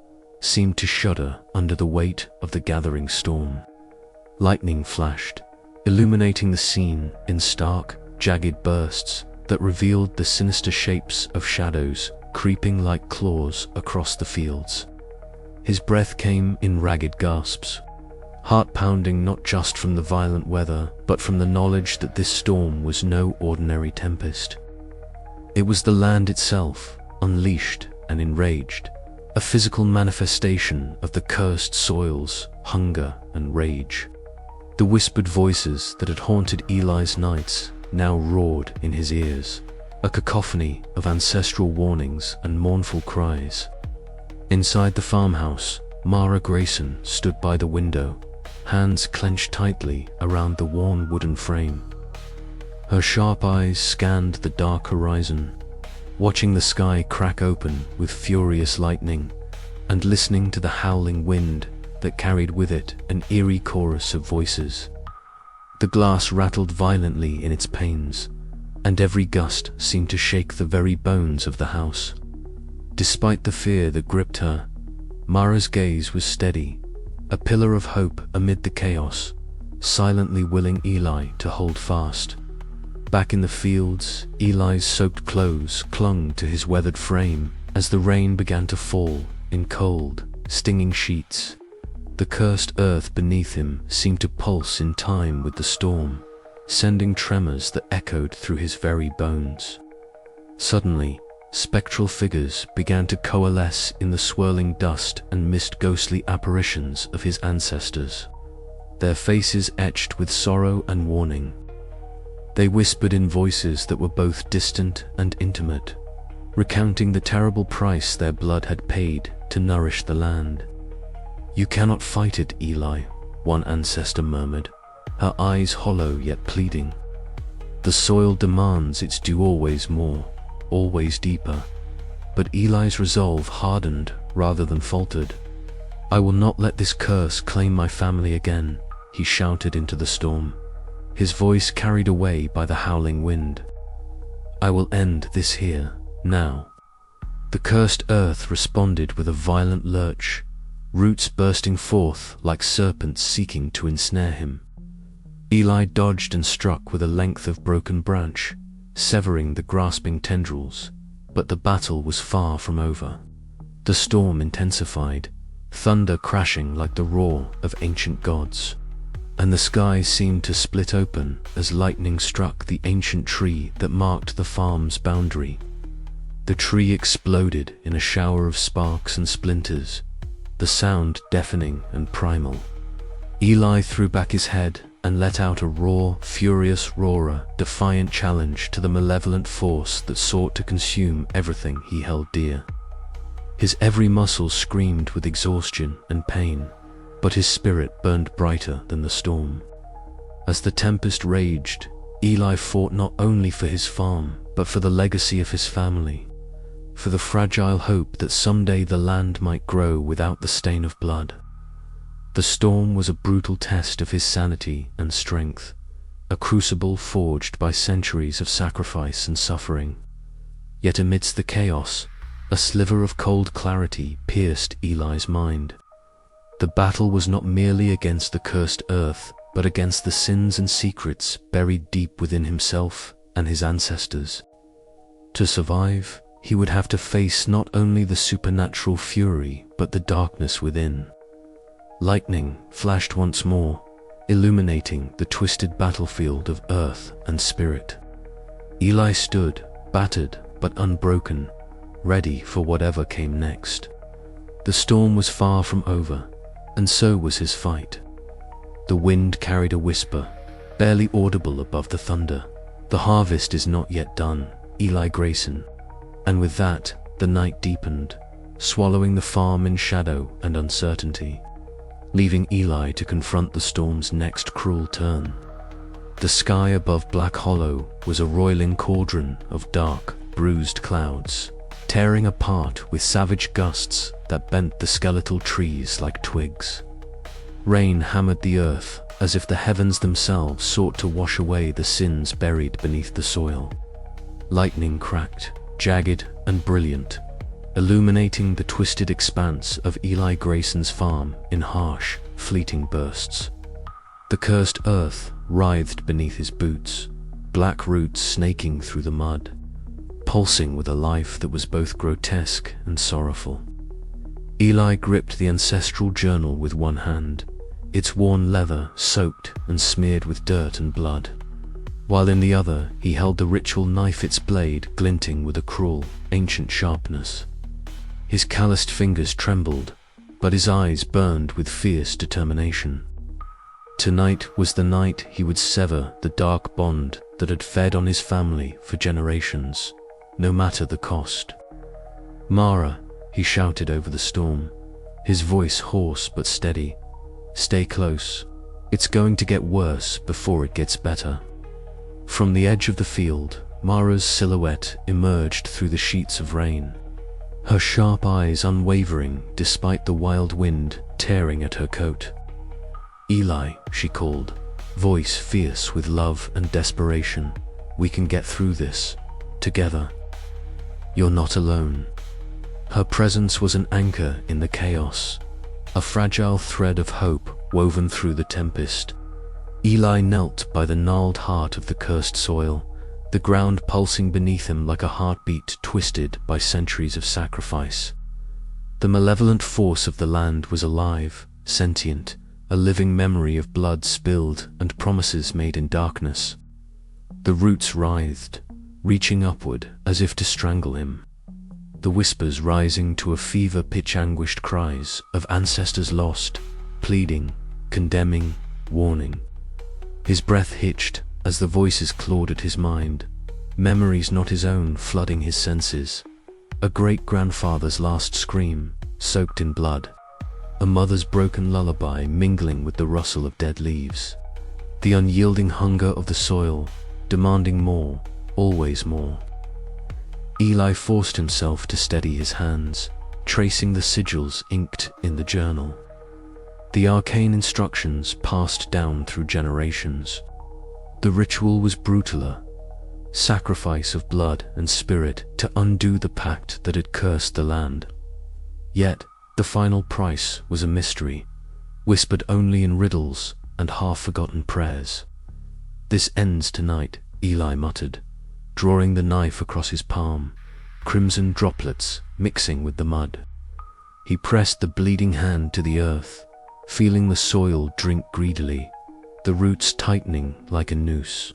seemed to shudder under the weight of the gathering storm. Lightning flashed, illuminating the scene in stark, jagged bursts that revealed the sinister shapes of shadows creeping like claws across the fields. His breath came in ragged gasps, heart-pounding not just from the violent weather, but from the knowledge that this storm was no ordinary tempest. It was the land itself, unleashed and enraged, a physical manifestation of the cursed soil's hunger and rage. The whispered voices that had haunted Eli's nights now roared in his ears, a cacophony of ancestral warnings and mournful cries. Inside the farmhouse, Mara Grayson stood by the window, hands clenched tightly around the worn wooden frame. Her sharp eyes scanned the dark horizon, watching the sky crack open with furious lightning, and listening to the howling wind that carried with it an eerie chorus of voices. The glass rattled violently in its panes, and every gust seemed to shake the very bones of the house. Despite the fear that gripped her, Mara's gaze was steady, a pillar of hope amid the chaos, silently willing Eli to hold fast. Back in the fields, Eli's soaked clothes clung to his weathered frame as the rain began to fall in cold, stinging sheets. The cursed earth beneath him seemed to pulse in time with the storm, sending tremors that echoed through his very bones. Suddenly, spectral figures began to coalesce in the swirling dust and mist, ghostly apparitions of his ancestors, their faces etched with sorrow and warning. They whispered in voices that were both distant and intimate, recounting the terrible price their blood had paid to nourish the land. "You cannot fight it, Eli," one ancestor murmured, her eyes hollow yet pleading. "The soil demands its due, always more, always deeper." But Eli's resolve hardened rather than faltered. "I will not let this curse claim my family again," he shouted into the storm, his voice carried away by the howling wind. "I will end this here, now." The cursed earth responded with a violent lurch, roots bursting forth like serpents seeking to ensnare him. Eli dodged and struck with a length of broken branch, severing the grasping tendrils, but the battle was far from over. The storm intensified, thunder crashing like the roar of ancient gods. and the sky seemed to split open as lightning struck the ancient tree that marked the farm's boundary. The tree exploded in a shower of sparks and splinters, the sound deafening and primal. Eli threw back his head and let out a raw, furious roar, defiant challenge to the malevolent force that sought to consume everything he held dear. His every muscle screamed with exhaustion and pain, but his spirit burned brighter than the storm. As the tempest raged, Eli fought not only for his farm, but for the legacy of his family, for the fragile hope that someday the land might grow without the stain of blood. The storm was a brutal test of his sanity and strength, a crucible forged by centuries of sacrifice and suffering. Yet amidst the chaos, a sliver of cold clarity pierced Eli's mind. The battle was not merely against the cursed earth, but against the sins and secrets buried deep within himself and his ancestors. To survive, he would have to face not only the supernatural fury, but the darkness within. Lightning flashed once more, illuminating the twisted battlefield of earth and spirit. Eli stood, battered but unbroken, ready for whatever came next. The storm was far from over, and so was his fight. The wind carried a whisper, barely audible above the thunder. "The harvest is not yet done, Eli Grayson." And with that, the night deepened, swallowing the farm in shadow and uncertainty, leaving Eli to confront the storm's next cruel turn. The sky above Black Hollow was a roiling cauldron of dark, bruised clouds, tearing apart with savage gusts that bent the skeletal trees like twigs. Rain hammered the earth as if the heavens themselves sought to wash away the sins buried beneath the soil. Lightning cracked, jagged and brilliant, illuminating the twisted expanse of Eli Grayson's farm in harsh, fleeting bursts. The cursed earth writhed beneath his boots, black roots snaking through the mud, pulsing with a life that was both grotesque and sorrowful. Eli gripped the ancestral journal with one hand, its worn leather soaked and smeared with dirt and blood, while in the other he held the ritual knife, its blade glinting with a cruel, ancient sharpness. His calloused fingers trembled, but his eyes burned with fierce determination. Tonight was the night he would sever the dark bond that had fed on his family for generations, no matter the cost. "Mara," he shouted over the storm, his voice hoarse but steady, "stay close. It's going to get worse before it gets better." From the edge of the field, Mara's silhouette emerged through the sheets of rain, her sharp eyes unwavering despite the wild wind tearing at her coat. "Eli," she called, voice fierce with love and desperation, "we can get through this, together. You're not alone." Her presence was an anchor in the chaos, a fragile thread of hope woven through the tempest. Eli knelt by the gnarled heart of the cursed soil, the ground pulsing beneath him like a heartbeat twisted by centuries of sacrifice. The malevolent force of the land was alive, sentient, a living memory of blood spilled and promises made in darkness. The roots writhed, reaching upward as if to strangle him, the whispers rising to a fever-pitch anguished cries of ancestors lost, pleading, condemning, warning. His breath hitched as the voices clawed at his mind, memories not his own flooding his senses. A great-grandfather's last scream, soaked in blood, a mother's broken lullaby mingling with the rustle of dead leaves, the unyielding hunger of the soil, demanding more, always more. Eli forced himself to steady his hands, tracing the sigils inked in the journal. The arcane instructions passed down through generations. The ritual was brutaler, sacrifice of blood and spirit to undo the pact that had cursed the land. Yet, the final price was a mystery, whispered only in riddles and half-forgotten prayers. "This ends tonight," Eli muttered, drawing the knife across his palm, crimson droplets mixing with the mud. He pressed the bleeding hand to the earth, feeling the soil drink greedily, the roots tightening like a noose.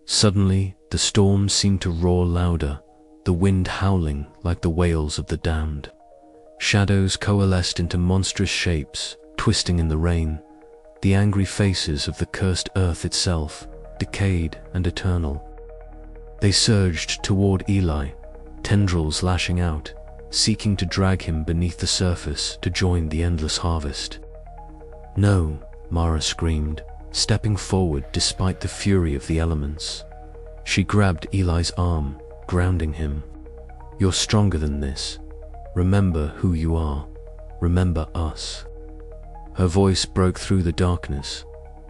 Suddenly, the storm seemed to roar louder, the wind howling like the wails of the damned. Shadows coalesced into monstrous shapes, twisting in the rain, the angry faces of the cursed earth itself, decayed and eternal. They surged toward Eli, tendrils lashing out, seeking to drag him beneath the surface to join the endless harvest. "No," Mara screamed, stepping forward despite the fury of the elements. She grabbed Eli's arm, grounding him. "You're stronger than this. Remember who you are. Remember us." Her voice broke through the darkness,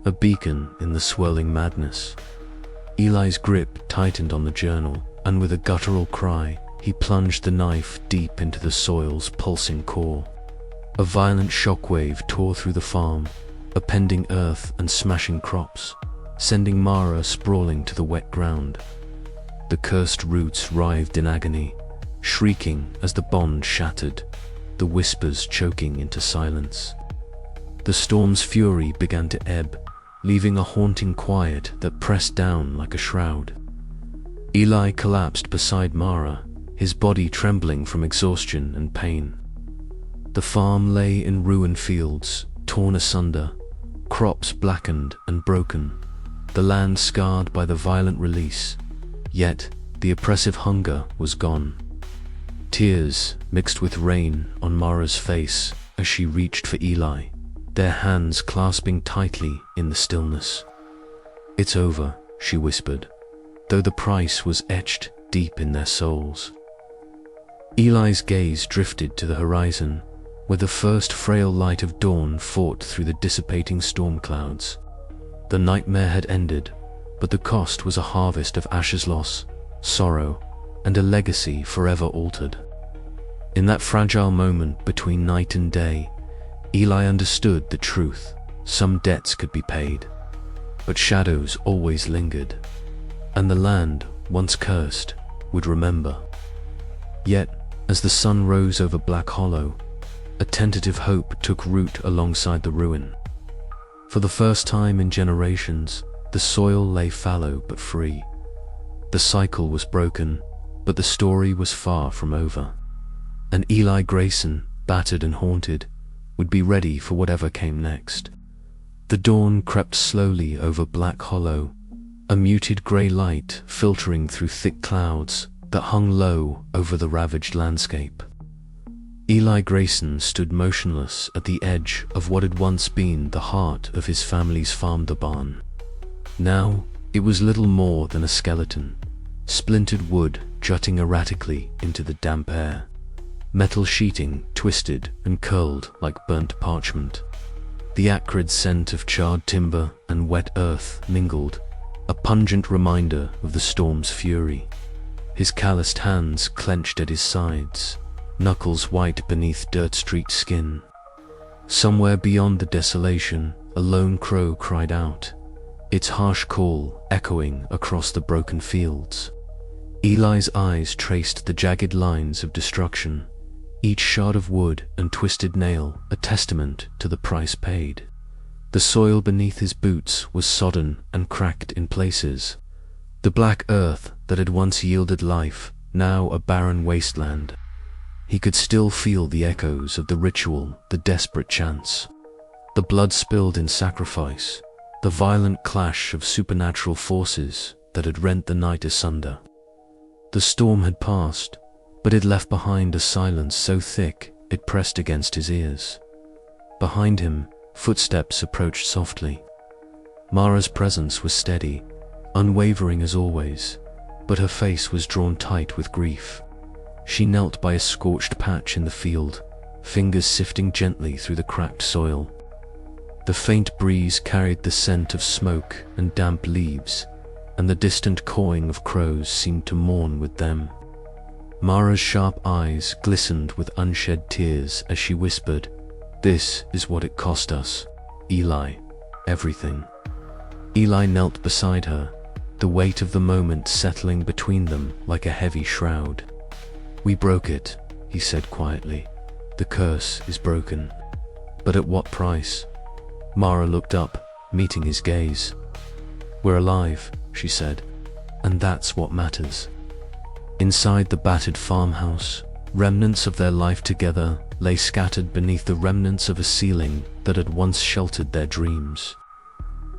a beacon in the swirling madness. Eli's grip tightened on the journal, and with a guttural cry, he plunged the knife deep into the soil's pulsing core. A violent shockwave tore through the farm, upending earth and smashing crops, sending Mara sprawling to the wet ground. The cursed roots writhed in agony, shrieking as the bond shattered, the whispers choking into silence. The storm's fury began to ebb, leaving a haunting quiet that pressed down like a shroud. Eli collapsed beside Mara, his body trembling from exhaustion and pain. The farm lay in ruined fields, torn asunder, crops blackened and broken, the land scarred by the violent release. Yet, the oppressive hunger was gone. Tears mixed with rain on Mara's face as she reached for Eli, their hands clasping tightly in the stillness. "It's over," she whispered, though the price was etched deep in their souls. Eli's gaze drifted to the horizon, where the first frail light of dawn fought through the dissipating storm clouds. The nightmare had ended, but the cost was a harvest of Asher's loss, sorrow, and a legacy forever altered. In that fragile moment between night and day, Eli understood the truth. Some debts could be paid, but shadows always lingered, and the land, once cursed, would remember. Yet, as the sun rose over Black Hollow, a tentative hope took root alongside the ruin. For the first time in generations, the soil lay fallow but free. The cycle was broken, but the story was far from over. And Eli Grayson, battered and haunted, would be ready for whatever came next. The dawn crept slowly over Black Hollow, a muted grey light filtering through thick clouds that hung low over the ravaged landscape. Eli Grayson stood motionless at the edge of what had once been the heart of his family's farm, the barn. Now, it was little more than a skeleton, splintered wood jutting erratically into the damp air, metal sheeting twisted and curled like burnt parchment. The acrid scent of charred timber and wet earth mingled, a pungent reminder of the storm's fury. His calloused hands clenched at his sides, knuckles white beneath dirt-streaked skin. Somewhere beyond the desolation, a lone crow cried out, its harsh call echoing across the broken fields. Eli's eyes traced the jagged lines of destruction, each shard of wood and twisted nail a testament to the price paid. The soil beneath his boots was sodden and cracked in places. The black earth that had once yielded life, now a barren wasteland. He could still feel the echoes of the ritual, the desperate chants, the blood spilled in sacrifice, the violent clash of supernatural forces that had rent the night asunder. The storm had passed, but it left behind a silence so thick it pressed against his ears. Behind him, footsteps approached softly. Mara's presence was steady, unwavering as always, but her face was drawn tight with grief. She knelt by a scorched patch in the field, fingers sifting gently through the cracked soil. The faint breeze carried the scent of smoke and damp leaves, and the distant cawing of crows seemed to mourn with them. Mara's sharp eyes glistened with unshed tears as she whispered, "This is what it cost us, Eli, everything." Eli knelt beside her, the weight of the moment settling between them like a heavy shroud. "We broke it," he said quietly. "The curse is broken. But at what price?" Mara looked up, meeting his gaze. "We're alive," she said, "and that's what matters." Inside the battered farmhouse, remnants of their life together lay scattered beneath the remnants of a ceiling that had once sheltered their dreams.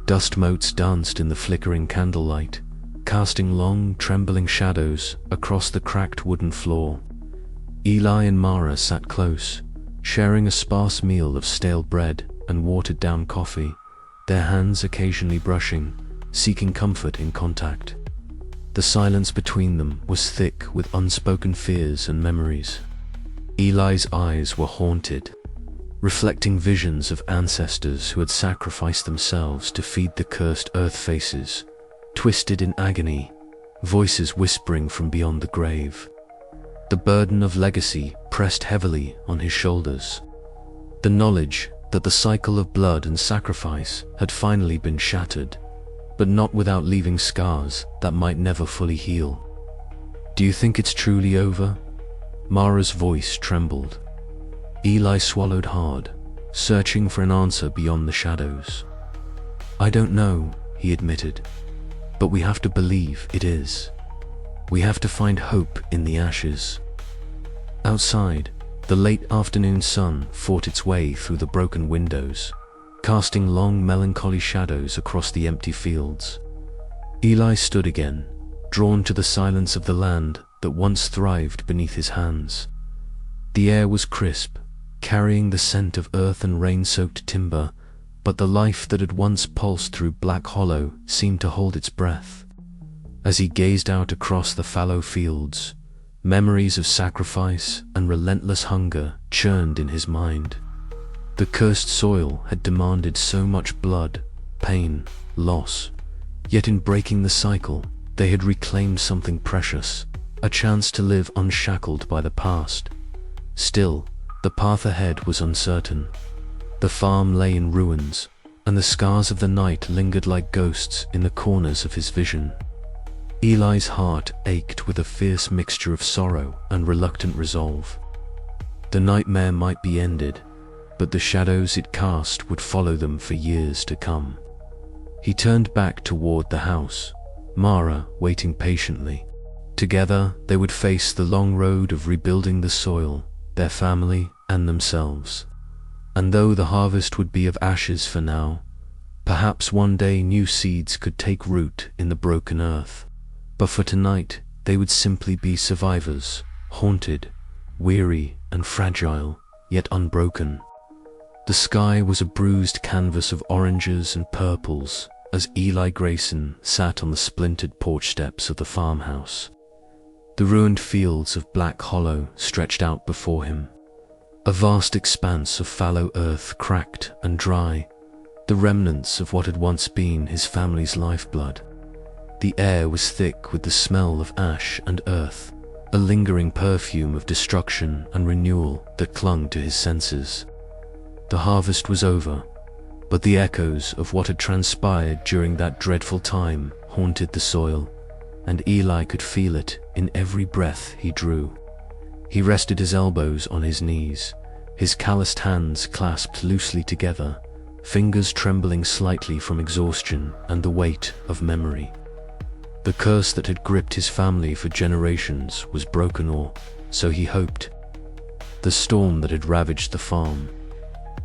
Dust motes danced in the flickering candlelight, casting long, trembling shadows across the cracked wooden floor. Eli and Mara sat close, sharing a sparse meal of stale bread and watered-down coffee, their hands occasionally brushing, seeking comfort in contact. The silence between them was thick with unspoken fears and memories. Eli's eyes were haunted, reflecting visions of ancestors who had sacrificed themselves to feed the cursed earth faces, twisted in agony, voices whispering from beyond the grave. The burden of legacy pressed heavily on his shoulders. The knowledge that the cycle of blood and sacrifice had finally been shattered, but not without leaving scars that might never fully heal. "Do you think it's truly over?" Mara's voice trembled. Eli swallowed hard, searching for an answer beyond the shadows. "I don't know," he admitted, "but we have to believe it is. We have to find hope in the ashes." Outside, the late afternoon sun fought its way through the broken windows, casting long, melancholy shadows across the empty fields. Eli stood again, drawn to the silence of the land that once thrived beneath his hands. The air was crisp, carrying the scent of earth and rain-soaked timber, but the life that had once pulsed through Black Hollow seemed to hold its breath. As he gazed out across the fallow fields, memories of sacrifice and relentless hunger churned in his mind. The cursed soil had demanded so much blood, pain, loss, yet in breaking the cycle, they had reclaimed something precious, a chance to live unshackled by the past. Still, the path ahead was uncertain. The farm lay in ruins, and the scars of the night lingered like ghosts in the corners of his vision. Eli's heart ached with a fierce mixture of sorrow and reluctant resolve. The nightmare might be ended, but the shadows it cast would follow them for years to come. He turned back toward the house, Mara waiting patiently. Together, they would face the long road of rebuilding the soil, their family and themselves. And though the harvest would be of ashes for now, perhaps one day new seeds could take root in the broken earth. But for tonight, they would simply be survivors, haunted, weary and fragile, yet unbroken. The sky was a bruised canvas of oranges and purples as Eli Grayson sat on the splintered porch steps of the farmhouse. The ruined fields of Black Hollow stretched out before him, a vast expanse of fallow earth cracked and dry, the remnants of what had once been his family's lifeblood. The air was thick with the smell of ash and earth, a lingering perfume of destruction and renewal that clung to his senses. The harvest was over, but the echoes of what had transpired during that dreadful time haunted the soil, and Eli could feel it in every breath he drew. He rested his elbows on his knees, his calloused hands clasped loosely together, fingers trembling slightly from exhaustion and the weight of memory. The curse that had gripped his family for generations was broken, or so he hoped. The storm that had ravaged the farm,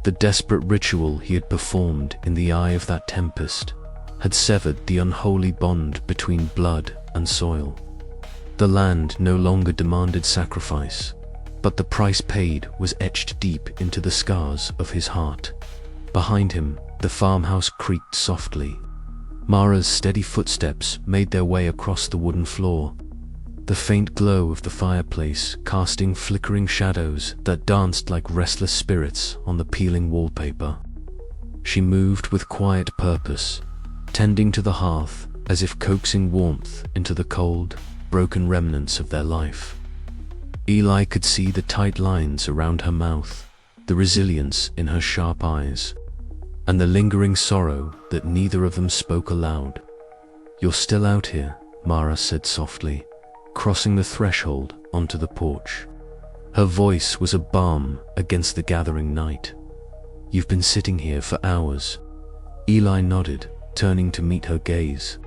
the desperate ritual he had performed in the eye of that tempest, had severed the unholy bond between blood and soil. The land no longer demanded sacrifice, but the price paid was etched deep into the scars of his heart. Behind him, the farmhouse creaked softly. Mara's steady footsteps made their way across the wooden floor, the faint glow of the fireplace casting flickering shadows that danced like restless spirits on the peeling wallpaper. She moved with quiet purpose, tending to the hearth as if coaxing warmth into the cold, broken remnants of their life. Eli could see the tight lines around her mouth, the resilience in her sharp eyes, and the lingering sorrow that neither of them spoke aloud. "You're still out here," Mara said softly, crossing the threshold onto the porch. Her voice was a balm against the gathering night. "You've been sitting here for hours. Eli nodded, turning to meet her gaze.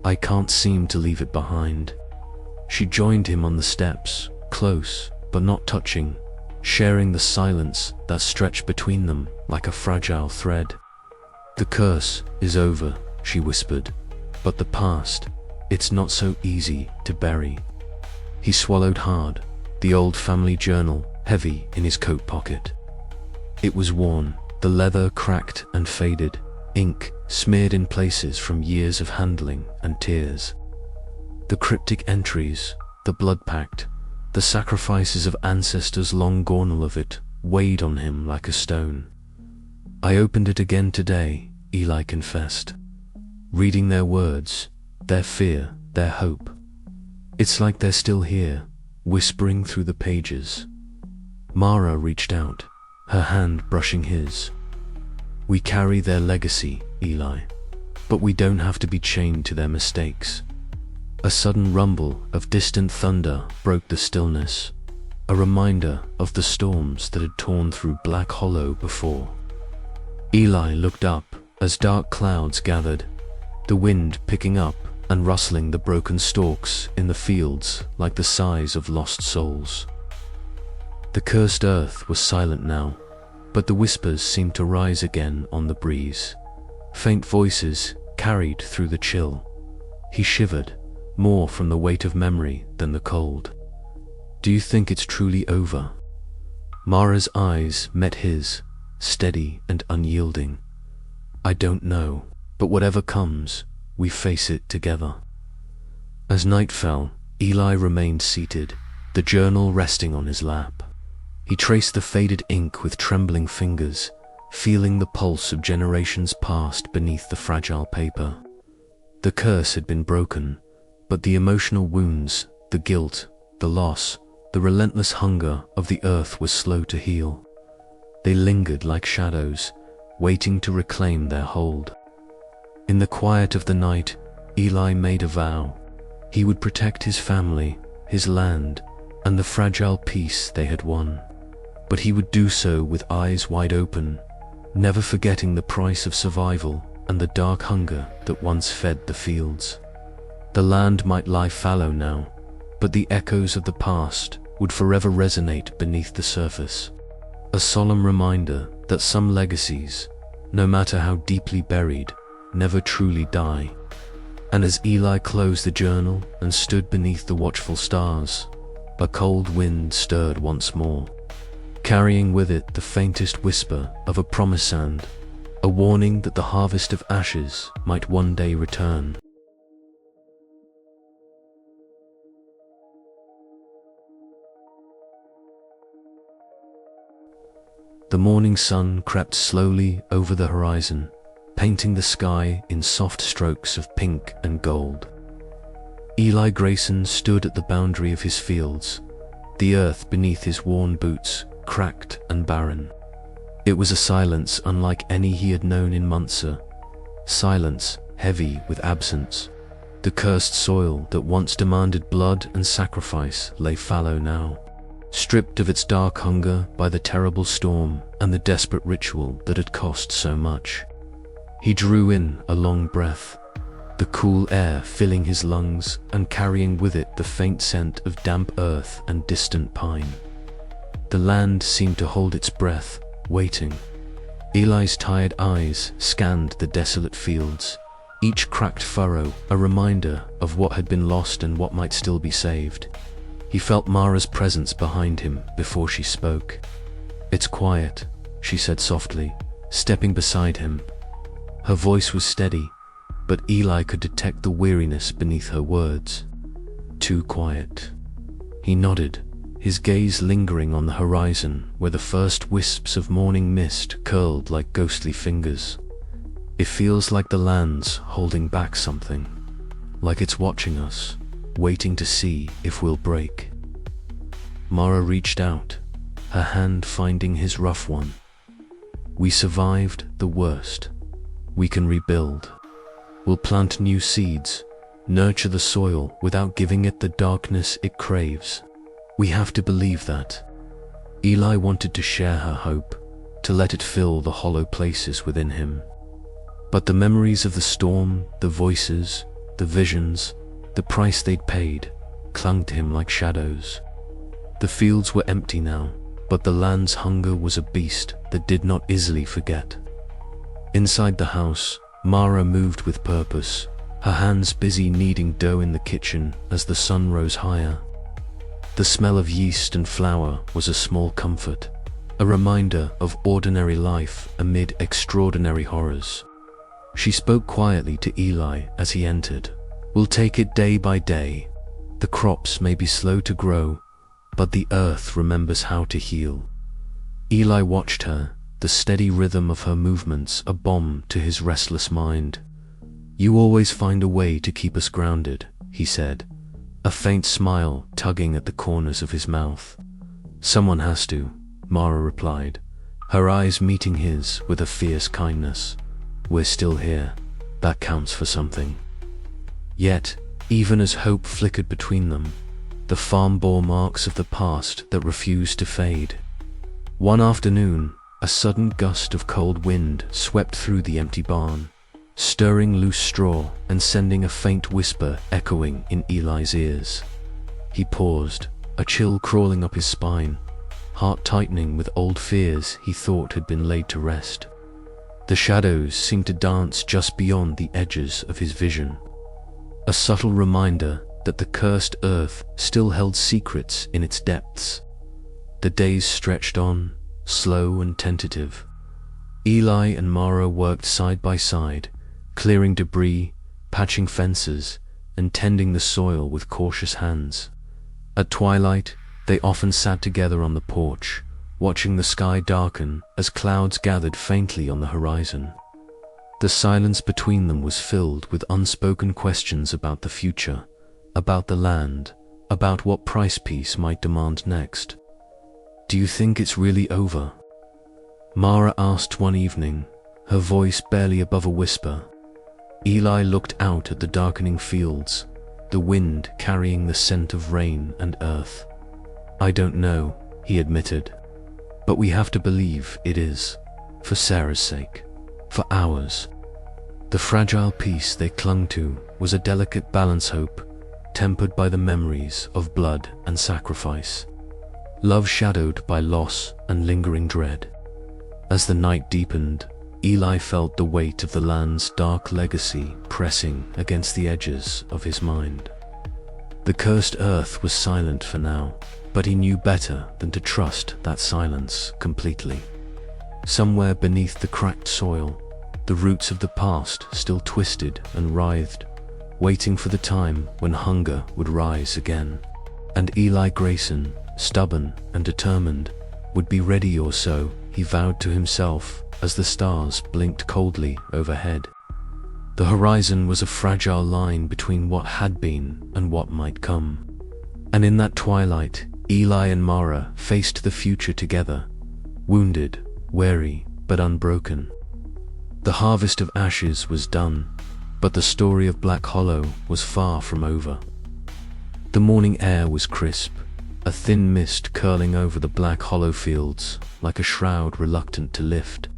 "I can't seem to leave it behind." She joined him on the steps, close but not touching, sharing the silence that stretched between them like a fragile thread. "The curse is over," she whispered, "but the past, it's not so easy to bury." He swallowed hard, the old family journal heavy in his coat pocket. It was worn, the leather cracked and faded, ink smeared in places from years of handling and tears. The cryptic entries, the blood-pact, the sacrifices of ancestors long gone, all of it weighed on him like a stone. "I opened it again today," Eli confessed, "reading their words, their fear, their hope. It's like they're still here, whispering through the pages." Mara reached out, her hand brushing his. "We carry their legacy, Eli, but we don't have to be chained to their mistakes." A sudden rumble of distant thunder broke the stillness, a reminder of the storms that had torn through Black Hollow before. Eli looked up as dark clouds gathered, the wind picking up and rustling the broken stalks in the fields like the sighs of lost souls. The cursed earth was silent now, but the whispers seemed to rise again on the breeze. Faint voices carried through the chill. He shivered, more from the weight of memory than the cold. "Do you think it's truly over?" Mara's eyes met his, steady and unyielding. "I don't know, but whatever comes, we face it together." As night fell, Eli remained seated, the journal resting on his lap. He traced the faded ink with trembling fingers, feeling the pulse of generations past beneath the fragile paper. The curse had been broken, but the emotional wounds, the guilt, the loss, the relentless hunger of the earth was slow to heal. They lingered like shadows, waiting to reclaim their hold. In the quiet of the night, Eli made a vow. He would protect his family, his land, and the fragile peace they had won. But he would do so with eyes wide open, never forgetting the price of survival and the dark hunger that once fed the fields. The land might lie fallow now, but the echoes of the past would forever resonate beneath the surface. A solemn reminder that some legacies, no matter how deeply buried, never truly die. And as Eli closed the journal and stood beneath the watchful stars, a cold wind stirred once more, carrying with it the faintest whisper of a promised sand, a warning that the harvest of ashes might one day return. The morning sun crept slowly over the horizon, painting the sky in soft strokes of pink and gold. Eli Grayson stood at the boundary of his fields, the earth beneath his worn boots cracked and barren. It was a silence unlike any he had known in Munster, silence heavy with absence. The cursed soil that once demanded blood and sacrifice lay fallow now, stripped of its dark hunger by the terrible storm and the desperate ritual that had cost so much. He drew in a long breath, the cool air filling his lungs and carrying with it the faint scent of damp earth and distant pine. The land seemed to hold its breath, waiting. Eli's tired eyes scanned the desolate fields, each cracked furrow a reminder of what had been lost and what might still be saved. He felt Mara's presence behind him before she spoke. "It's quiet," she said softly, stepping beside him. Her voice was steady, but Eli could detect the weariness beneath her words. "Too quiet." He nodded, his gaze lingering on the horizon where the first wisps of morning mist curled like ghostly fingers. "It feels like the land's holding back something, like it's watching us, waiting to see if we'll break." Mara reached out, her hand finding his rough one. "We survived the worst. We can rebuild. We'll plant new seeds, nurture the soil without giving it the darkness it craves. We have to believe that." Eli wanted to share her hope, to let it fill the hollow places within him. But the memories of the storm, the voices, the visions, the price they'd paid, clung to him like shadows. The fields were empty now, but the land's hunger was a beast that did not easily forget. Inside the house, Mara moved with purpose, her hands busy kneading dough in the kitchen as the sun rose higher. The smell of yeast and flour was a small comfort, a reminder of ordinary life amid extraordinary horrors. She spoke quietly to Eli as he entered. "We'll take it day by day. The crops may be slow to grow, but the earth remembers how to heal." Eli watched her, the steady rhythm of her movements a balm to his restless mind. "You always find a way to keep us grounded," he said, a faint smile tugging at the corners of his mouth. "Someone has to," Mara replied, her eyes meeting his with a fierce kindness. "We're still here. That counts for something." Yet, even as hope flickered between them, the farm bore marks of the past that refused to fade. One afternoon, a sudden gust of cold wind swept through the empty barn, stirring loose straw and sending a faint whisper echoing in Eli's ears. He paused, a chill crawling up his spine, heart tightening with old fears he thought had been laid to rest. The shadows seemed to dance just beyond the edges of his vision, a subtle reminder that the cursed earth still held secrets in its depths. The days stretched on, slow and tentative. Eli and Mara worked side by side, clearing debris, patching fences, and tending the soil with cautious hands. At twilight, they often sat together on the porch, watching the sky darken as clouds gathered faintly on the horizon. The silence between them was filled with unspoken questions about the future, about the land, about what price peace might demand next. "Do you think it's really over?" Mara asked one evening, her voice barely above a whisper. Eli looked out at the darkening fields, the wind carrying the scent of rain and earth. "I don't know," he admitted, "but we have to believe it is, for Sarah's sake, for ours." The fragile peace they clung to was a delicate balance hope, tempered by the memories of blood and sacrifice, love shadowed by loss and lingering dread. As the night deepened, Eli felt the weight of the land's dark legacy pressing against the edges of his mind. The cursed earth was silent for now, but he knew better than to trust that silence completely. Somewhere beneath the cracked soil, the roots of the past still twisted and writhed, waiting for the time when hunger would rise again. And Eli Grayson, stubborn and determined, would be ready, or so he vowed to himself as the stars blinked coldly overhead. The horizon was a fragile line between what had been and what might come. And in that twilight, Eli and Mara faced the future together, wounded, weary, but unbroken. The harvest of ashes was done, but the story of Black Hollow was far from over. The morning air was crisp, a thin mist curling over the Black Hollow fields like a shroud reluctant to lift.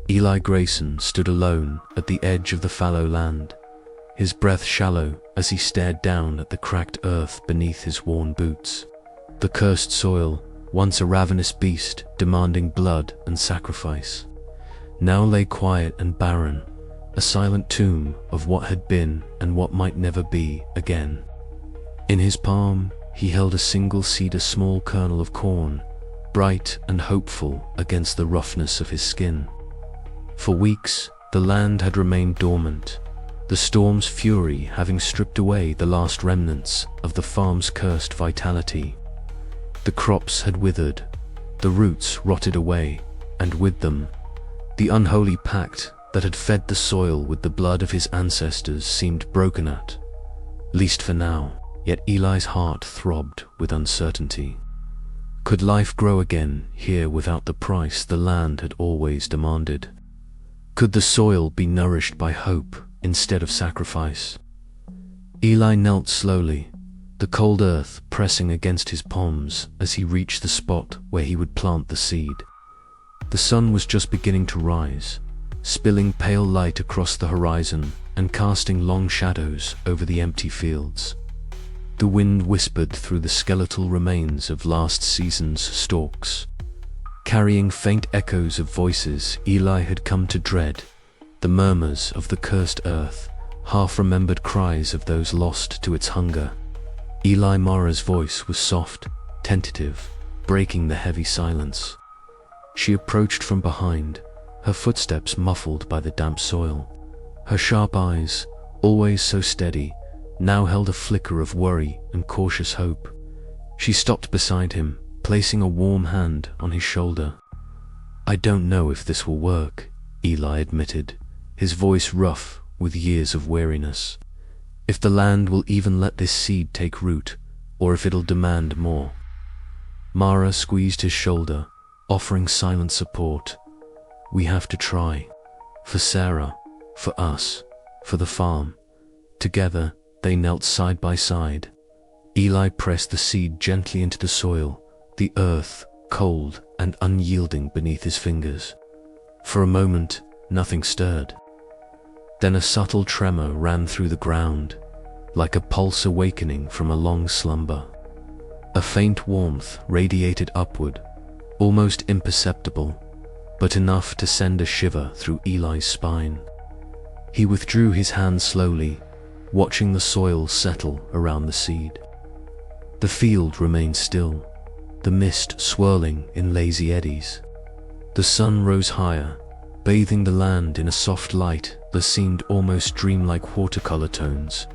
Eli Grayson stood alone at the edge of the fallow land, his breath shallow as he stared down at the cracked earth beneath his worn boots. The cursed soil, once a ravenous beast demanding blood and sacrifice, now lay quiet and barren, a silent tomb of what had been and what might never be again. In his palm, he held a single seed, a small kernel of corn, bright and hopeful against the roughness of his skin. For weeks, the land had remained dormant, the storm's fury having stripped away the last remnants of the farm's cursed vitality. The crops had withered, the roots rotted away, and with them, the unholy pact that had fed the soil with the blood of his ancestors seemed broken at, least for now. Yet Eli's heart throbbed with uncertainty. Could life grow again here without the price the land had always demanded? Could the soil be nourished by hope instead of sacrifice? Eli knelt slowly, the cold earth pressing against his palms as he reached the spot where he would plant the seed. The sun was just beginning to rise, spilling pale light across the horizon and casting long shadows over the empty fields. The wind whispered through the skeletal remains of last season's stalks, carrying faint echoes of voices Eli had come to dread, the murmurs of the cursed earth, half-remembered cries of those lost to its hunger. Eli Mara's voice was soft, tentative, breaking the heavy silence. She approached from behind, her footsteps muffled by the damp soil. Her sharp eyes, always so steady, now held a flicker of worry and cautious hope. She stopped beside him, placing a warm hand on his shoulder. "I don't know if this will work," Eli admitted, his voice rough with years of weariness. "If the land will even let this seed take root, or if it'll demand more." Mara squeezed his shoulder, offering silent support. "We have to try. For Sarah, for us, for the farm." Together, they knelt side by side. Eli pressed the seed gently into the soil, the earth cold and unyielding beneath his fingers. For a moment, nothing stirred. Then a subtle tremor ran through the ground, like a pulse awakening from a long slumber. A faint warmth radiated upward, almost imperceptible, but enough to send a shiver through Eli's spine. He withdrew his hand slowly, watching the soil settle around the seed. The field remained still, the mist swirling in lazy eddies. The sun rose higher, bathing the land in a soft light that seemed almost dreamlike watercolor tones,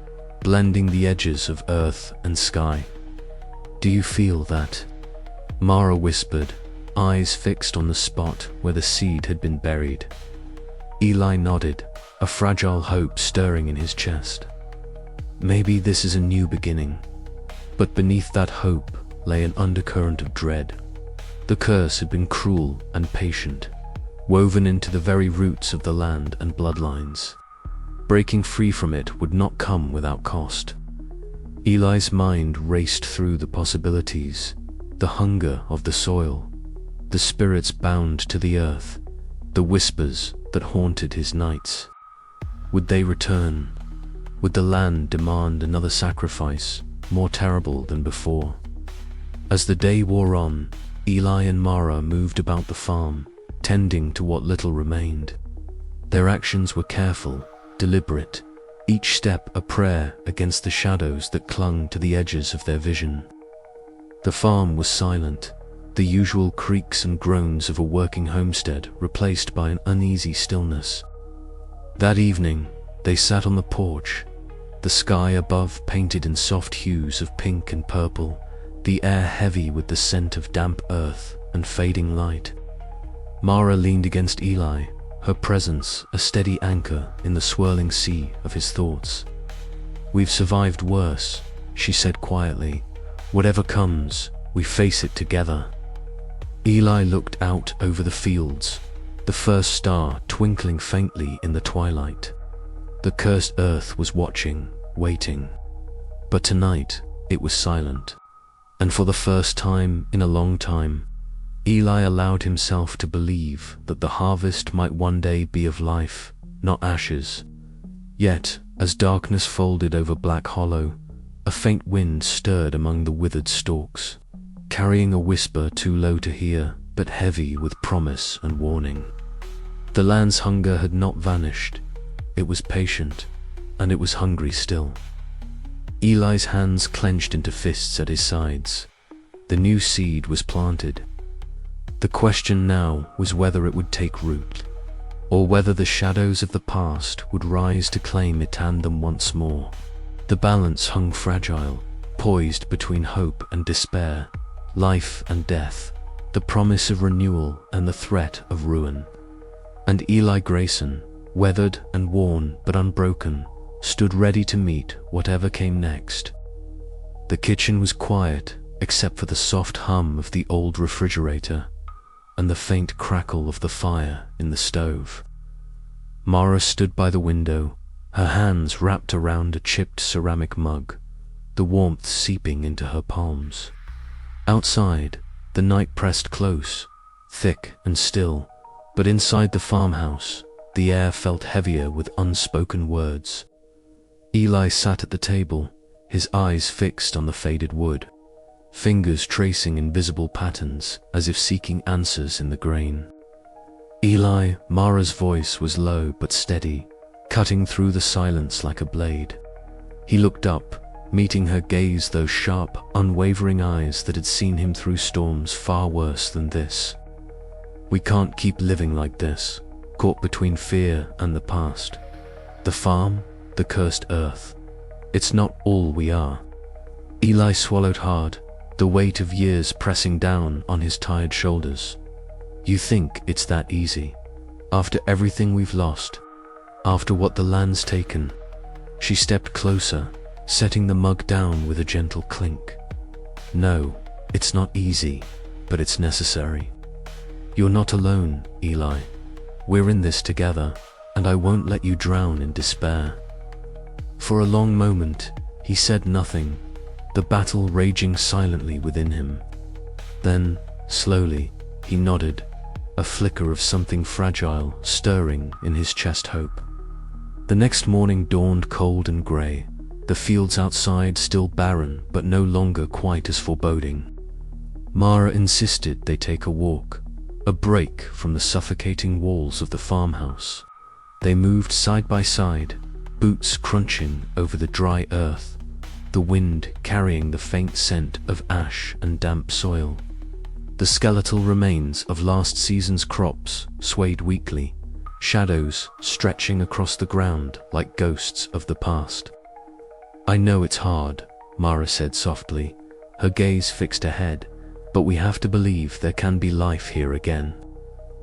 blending the edges of earth and sky. "Do you feel that?" Mara whispered, eyes fixed on the spot where the seed had been buried. Eli nodded, a fragile hope stirring in his chest. Maybe this is a new beginning. But beneath that hope lay an undercurrent of dread. The curse had been cruel and patient, woven into the very roots of the land and bloodlines. Breaking free from it would not come without cost. Eli's mind raced through the possibilities, the hunger of the soil, the spirits bound to the earth, the whispers that haunted his nights. Would they return? Would the land demand another sacrifice, more terrible than before? As the day wore on, Eli and Mara moved about the farm, tending to what little remained. Their actions were careful, deliberate, each step a prayer against the shadows that clung to the edges of their vision. The farm was silent, the usual creaks and groans of a working homestead replaced by an uneasy stillness. That evening, they sat on the porch, the sky above painted in soft hues of pink and purple, the air heavy with the scent of damp earth and fading light. Mara leaned against Eli, her presence a steady anchor in the swirling sea of his thoughts. "We've survived worse," she said quietly. "Whatever comes, we face it together." Eli looked out over the fields, the first star twinkling faintly in the twilight. The cursed earth was watching, waiting. But tonight, it was silent. And for the first time in a long time, Eli allowed himself to believe that the harvest might one day be of life, not ashes. Yet, as darkness folded over Black Hollow, a faint wind stirred among the withered stalks, carrying a whisper too low to hear, but heavy with promise and warning. The land's hunger had not vanished. It was patient, and it was hungry still. Eli's hands clenched into fists at his sides. The new seed was planted. The question now was whether it would take root, or whether the shadows of the past would rise to claim it and them once more. The balance hung fragile, poised between hope and despair, life and death, the promise of renewal and the threat of ruin. And Eli Grayson, weathered and worn but unbroken, stood ready to meet whatever came next. The kitchen was quiet, except for the soft hum of the old refrigerator and the faint crackle of the fire in the stove. Mara stood by the window, her hands wrapped around a chipped ceramic mug, the warmth seeping into her palms. Outside, the night pressed close, thick and still, but inside the farmhouse, The air felt heavier with unspoken words. Eli sat at the table, his eyes fixed on the faded wood, fingers tracing invisible patterns as if seeking answers in the grain. "Eli," Mara's voice was low but steady, cutting through the silence like a blade. He looked up, meeting her gaze, those sharp, unwavering eyes that had seen him through storms far worse than this. "We can't keep living like this, caught between fear and the past. The farm, the cursed earth. It's not all we are." Eli swallowed hard, the weight of years pressing down on his tired shoulders. "You think it's that easy? After everything we've lost? After what the land's taken?" She stepped closer, setting the mug down with a gentle clink. "No, it's not easy, but it's necessary. You're not alone, Eli. We're in this together, and I won't let you drown in despair." For a long moment, he said nothing, the battle raging silently within him. Then, slowly, he nodded, a flicker of something fragile stirring in his chest hope. The next morning dawned cold and grey, the fields outside still barren but no longer quite as foreboding. Mara insisted they take a walk, a break from the suffocating walls of the farmhouse. They moved side by side, boots crunching over the dry earth, the wind carrying the faint scent of ash and damp soil. The skeletal remains of last season's crops swayed weakly, shadows stretching across the ground like ghosts of the past. "I know it's hard," Mara said softly, her gaze fixed ahead, "but we have to believe there can be life here again.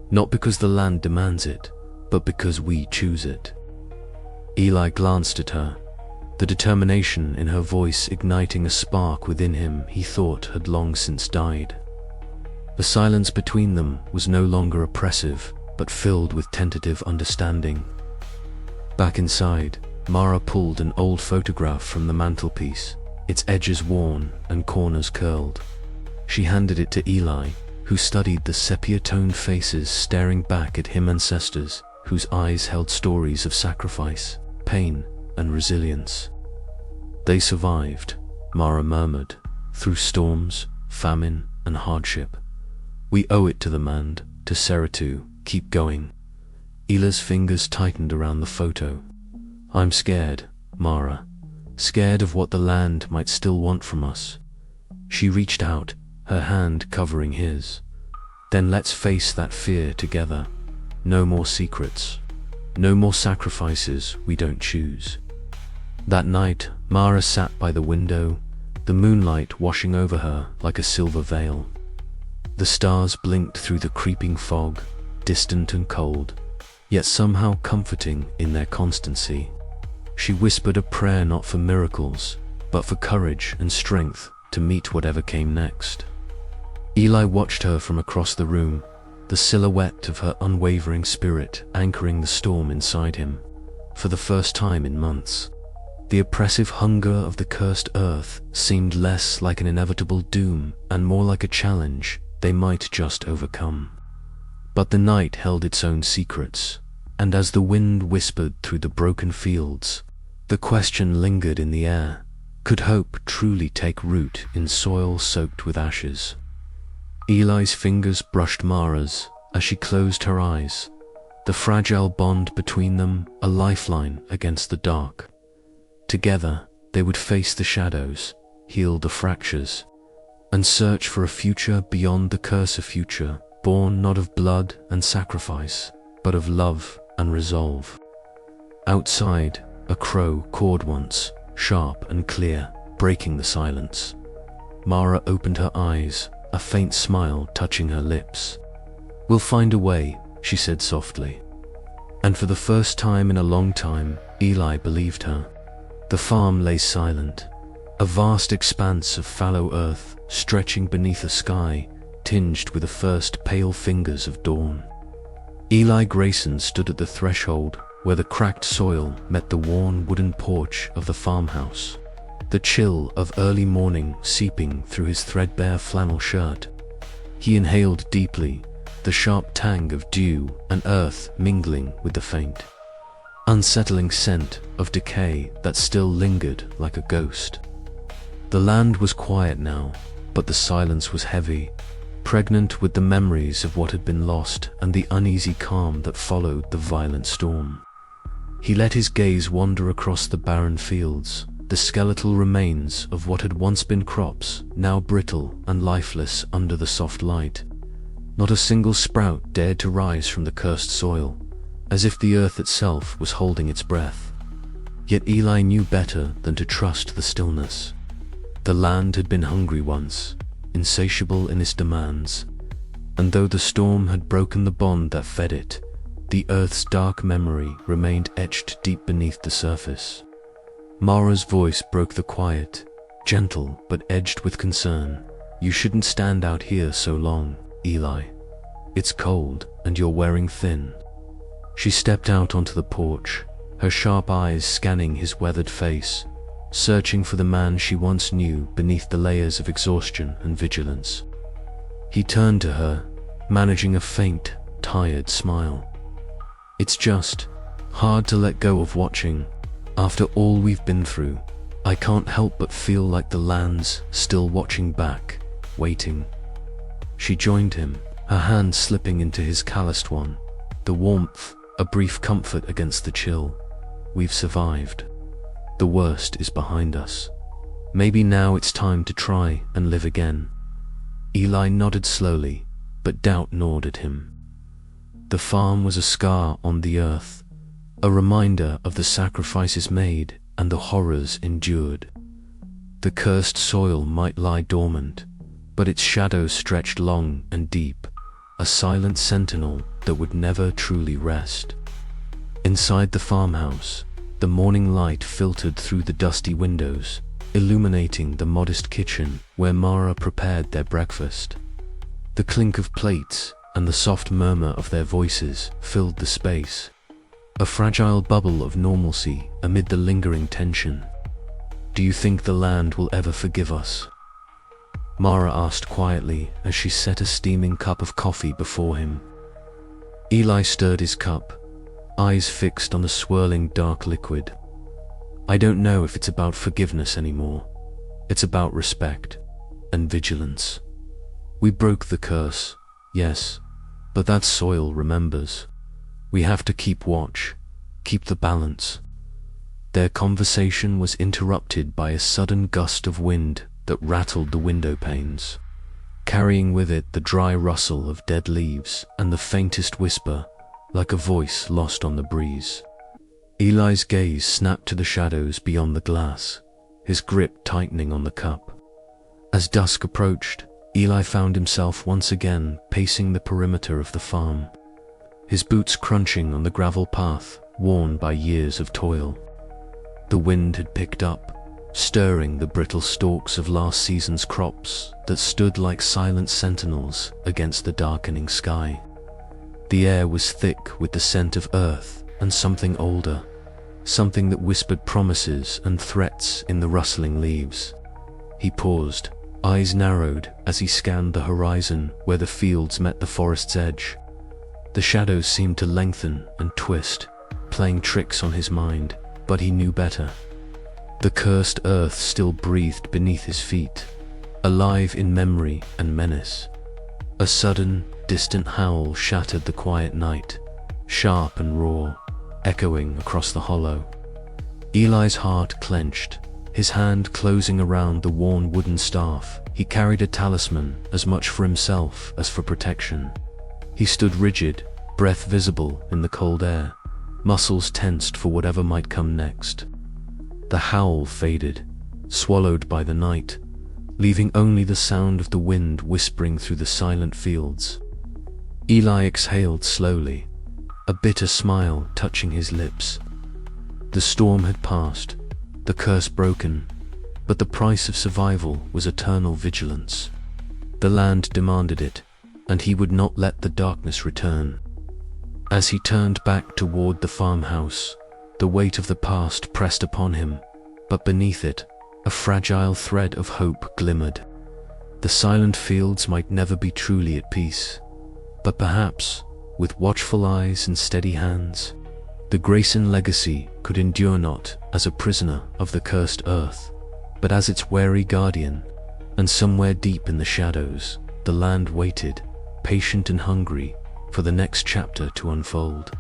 Not because the land demands it, but because we choose it." Eli glanced at her, the determination in her voice igniting a spark within him he thought had long since died. The silence between them was no longer oppressive, but filled with tentative understanding. Back inside, Mara pulled an old photograph from the mantelpiece, its edges worn and corners curled. She handed it to Eli, who studied the sepia-toned faces staring back at him, ancestors whose eyes held stories of sacrifice, pain, and resilience. "They survived," Mara murmured, "through storms, famine, and hardship. We owe it to the land, to Seritu, keep going." Eli's fingers tightened around the photo. "I'm scared, Mara, scared of what the land might still want from us." She reached out, her hand covering his. "Then let's face that fear together. No more secrets. No more sacrifices we don't choose." That night, Mara sat by the window, the moonlight washing over her like a silver veil. The stars blinked through the creeping fog, distant and cold, yet somehow comforting in their constancy. She whispered a prayer not for miracles, but for courage and strength to meet whatever came next. Eli watched her from across the room, the silhouette of her unwavering spirit anchoring the storm inside him. For the first time in months, the oppressive hunger of the cursed earth seemed less like an inevitable doom and more like a challenge they might just overcome. But the night held its own secrets, and as the wind whispered through the broken fields, the question lingered in the air: could hope truly take root in soil soaked with ashes? Eli's fingers brushed Mara's as she closed her eyes, the fragile bond between them a lifeline against the dark. Together, they would face the shadows, heal the fractures, and search for a future beyond the curse, a future born not of blood and sacrifice, but of love and resolve. Outside, a crow cawed once, sharp and clear, breaking the silence. Mara opened her eyes, a faint smile touching her lips. "We'll find a way," she said softly. And for the first time in a long time, Eli believed her. The farm lay silent, a vast expanse of fallow earth stretching beneath a sky tinged with the first pale fingers of dawn. Eli Grayson stood at the threshold where the cracked soil met the worn wooden porch of the farmhouse, the chill of early morning seeping through his threadbare flannel shirt. He inhaled deeply, the sharp tang of dew and earth mingling with the faint, unsettling scent of decay that still lingered like a ghost. The land was quiet now, but the silence was heavy, pregnant with the memories of what had been lost and the uneasy calm that followed the violent storm. He let his gaze wander across the barren fields, the skeletal remains of what had once been crops, now brittle and lifeless under the soft light. Not a single sprout dared to rise from the cursed soil, as if the earth itself was holding its breath. Yet Eli knew better than to trust the stillness. The land had been hungry once, insatiable in its demands, and though the storm had broken the bond that fed it, the earth's dark memory remained etched deep beneath the surface. Mara's voice broke the quiet, gentle but edged with concern. "You shouldn't stand out here so long, Eli. It's cold, and you're wearing thin." She stepped out onto the porch, her sharp eyes scanning his weathered face, searching for the man she once knew beneath the layers of exhaustion and vigilance. He turned to her, managing a faint, tired smile. "It's just hard to let go of watching. After all we've been through, I can't help but feel like the land's still watching back, waiting." She joined him, her hand slipping into his calloused one, the warmth a brief comfort against the chill. "We've survived. The worst is behind us. Maybe now it's time to try and live again." Eli nodded slowly, but doubt gnawed at him. The farm was a scar on the earth, a reminder of the sacrifices made and the horrors endured. The cursed soil might lie dormant, but its shadow stretched long and deep, a silent sentinel that would never truly rest. Inside the farmhouse, the morning light filtered through the dusty windows, illuminating the modest kitchen where Mara prepared their breakfast. The clink of plates and the soft murmur of their voices filled the space, a fragile bubble of normalcy amid the lingering tension. "Do you think the land will ever forgive us?" Mara asked quietly as she set a steaming cup of coffee before him. Eli stirred his cup, eyes fixed on the swirling dark liquid. "I don't know if it's about forgiveness anymore. It's about respect and vigilance. We broke the curse, yes, but that soil remembers. We have to keep watch, keep the balance." Their conversation was interrupted by a sudden gust of wind that rattled the window panes, carrying with it the dry rustle of dead leaves and the faintest whisper, like a voice lost on the breeze. Eli's gaze snapped to the shadows beyond the glass, his grip tightening on the cup. As dusk approached, Eli found himself once again pacing the perimeter of the farm, his boots crunching on the gravel path worn by years of toil. The wind had picked up, stirring the brittle stalks of last season's crops that stood like silent sentinels against the darkening sky. The air was thick with the scent of earth and something older, something that whispered promises and threats in the rustling leaves. He paused, eyes narrowed as he scanned the horizon where the fields met the forest's edge. The shadows seemed to lengthen and twist, playing tricks on his mind, but he knew better. The cursed earth still breathed beneath his feet, alive in memory and menace. A sudden, distant howl shattered the quiet night, sharp and raw, echoing across the hollow. Eli's heart clenched, his hand closing around the worn wooden staff. He carried a talisman as much for himself as for protection. He stood rigid, breath visible in the cold air, muscles tensed for whatever might come next. The howl faded, swallowed by the night, leaving only the sound of the wind whispering through the silent fields. Eli exhaled slowly, a bitter smile touching his lips. The storm had passed, the curse broken, but the price of survival was eternal vigilance. The land demanded it, and he would not let the darkness return. As he turned back toward the farmhouse, the weight of the past pressed upon him, but beneath it, a fragile thread of hope glimmered. The silent fields might never be truly at peace, But perhaps, with watchful eyes and steady hands, the Grayson legacy could endure not as a prisoner of the cursed earth, but as its wary guardian. And somewhere deep in the shadows, the land waited, patient and hungry, for the next chapter to unfold.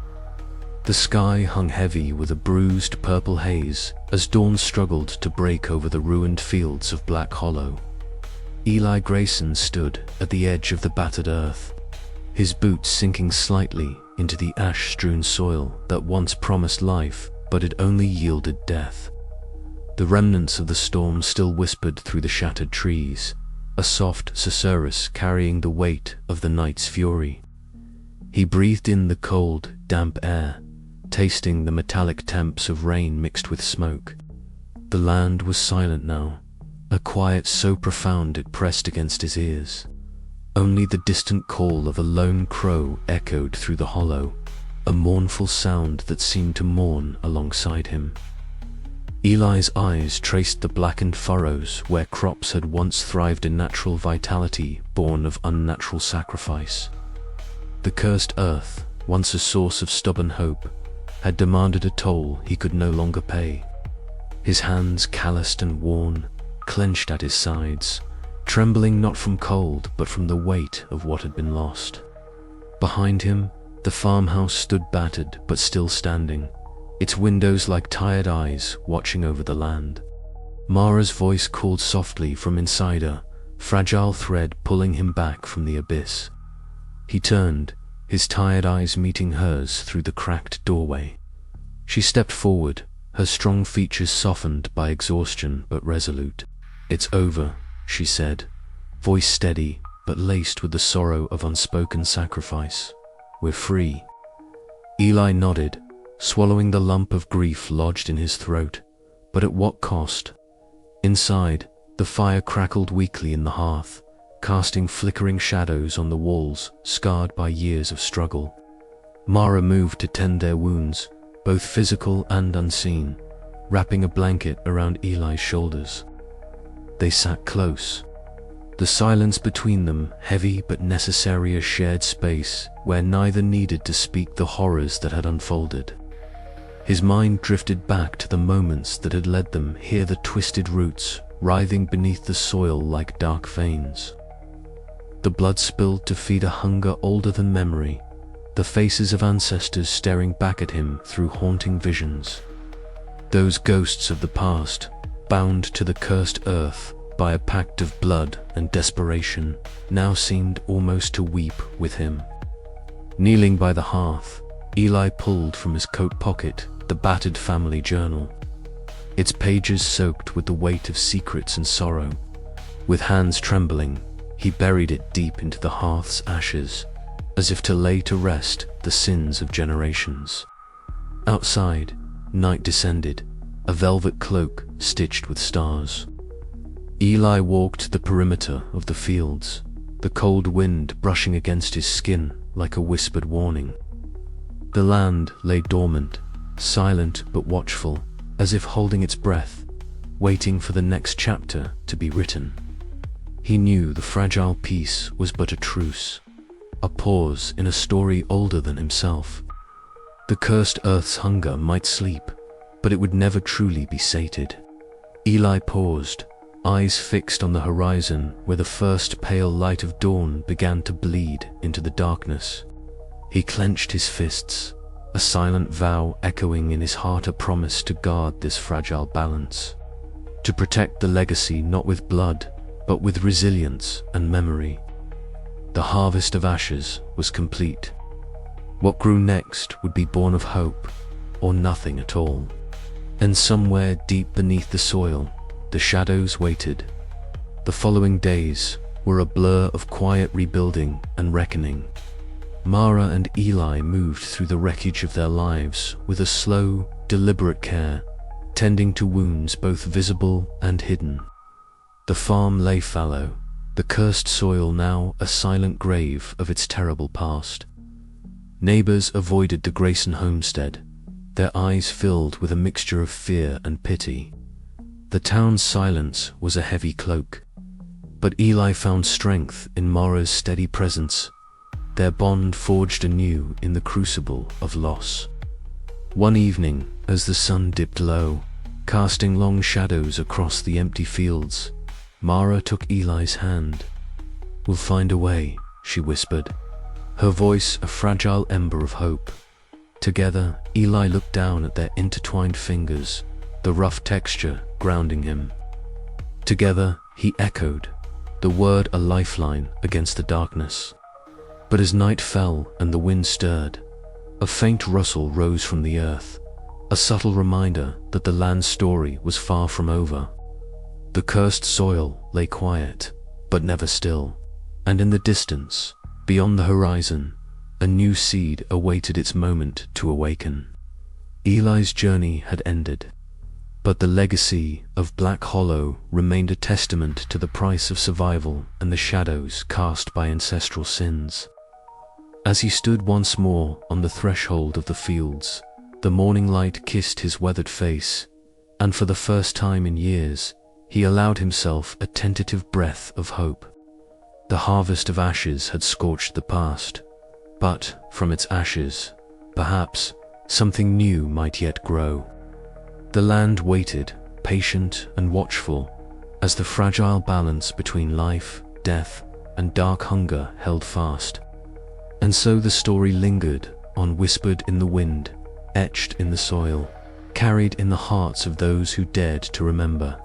The sky hung heavy with a bruised purple haze as dawn struggled to break over the ruined fields of Black Hollow. Eli Grayson stood at the edge of the battered earth, his boots sinking slightly into the ash-strewn soil that once promised life but had only yielded death. The remnants of the storm still whispered through the shattered trees, a soft susurrus carrying the weight of the night's fury. He breathed in the cold, damp air, tasting the metallic temps of rain mixed with smoke. The land was silent now, a quiet so profound it pressed against his ears. Only the distant call of a lone crow echoed through the hollow, a mournful sound that seemed to mourn alongside him. Eli's eyes traced the blackened furrows where crops had once thrived in natural vitality born of unnatural sacrifice. The cursed earth, once a source of stubborn hope, had demanded a toll he could no longer pay. His hands, calloused and worn, clenched at his sides, trembling not from cold but from the weight of what had been lost. Behind him, the farmhouse stood battered but still standing, its windows like tired eyes watching over the land. Mara's voice called softly from inside her, fragile thread pulling him back from the abyss. He turned, his tired eyes meeting hers through the cracked doorway. She stepped forward, her strong features softened by exhaustion but resolute. "It's over," she said, voice steady but laced with the sorrow of unspoken sacrifice. "We're free." Eli nodded, swallowing the lump of grief lodged in his throat, but at what cost? Inside, the fire crackled weakly in the hearth, casting flickering shadows on the walls scarred by years of struggle. Mara moved to tend their wounds, both physical and unseen, wrapping a blanket around Eli's shoulders. They sat close, the silence between them heavy but necessary, a shared space where neither needed to speak the horrors that had unfolded. His mind drifted back to the moments that had led them here, the twisted roots writhing beneath the soil like dark veins. The blood spilled to feed a hunger older than memory, the faces of ancestors staring back at him through haunting visions. Those ghosts of the past, bound to the cursed earth by a pact of blood and desperation, now seemed almost to weep with him. Kneeling by the hearth, Eli pulled from his coat pocket the battered family journal, its pages soaked with the weight of secrets and sorrow. With hands trembling, he buried it deep into the hearth's ashes, as if to lay to rest the sins of generations. Outside, night descended, a velvet cloak stitched with stars. Eli walked the perimeter of the fields, the cold wind brushing against his skin like a whispered warning. The land lay dormant, silent but watchful, as if holding its breath, waiting for the next chapter to be written. He knew the fragile peace was but a truce, a pause in a story older than himself. The cursed earth's hunger might sleep, but it would never truly be sated. Eli paused, eyes fixed on the horizon where the first pale light of dawn began to bleed into the darkness. He clenched his fists, a silent vow echoing in his heart, a promise to guard this fragile balance, to protect the legacy not with blood, but with resilience and memory. The harvest of ashes was complete. What grew next would be born of hope, or nothing at all. And somewhere deep beneath the soil, the shadows waited. The following days were a blur of quiet rebuilding and reckoning. Mara and Eli moved through the wreckage of their lives with a slow, deliberate care, tending to wounds both visible and hidden. The farm lay fallow, the cursed soil now a silent grave of its terrible past. Neighbors avoided the Grayson homestead, their eyes filled with a mixture of fear and pity. The town's silence was a heavy cloak, but Eli found strength in Mara's steady presence. their bond forged anew in the crucible of loss. One evening, as the sun dipped low, casting long shadows across the empty fields, Mara took Eli's hand. "We'll find a way," she whispered, her voice a fragile ember of hope. Together, Eli looked down at their intertwined fingers, the rough texture grounding him. Together, he echoed, the word a lifeline against the darkness. But as night fell and the wind stirred, a faint rustle rose from the earth, a subtle reminder that the land's story was far from over. The cursed soil lay quiet, but never still, and in the distance, beyond the horizon, a new seed awaited its moment to awaken. Eli's journey had ended, but the legacy of Black Hollow remained a testament to the price of survival and the shadows cast by ancestral sins. As he stood once more on the threshold of the fields, the morning light kissed his weathered face, and for the first time in years, he allowed himself a tentative breath of hope. The harvest of ashes had scorched the past, but from its ashes, perhaps, something new might yet grow. The land waited, patient and watchful, as the fragile balance between life, death, and dark hunger held fast. And so the story lingered on, whispered in the wind, etched in the soil, carried in the hearts of those who dared to remember.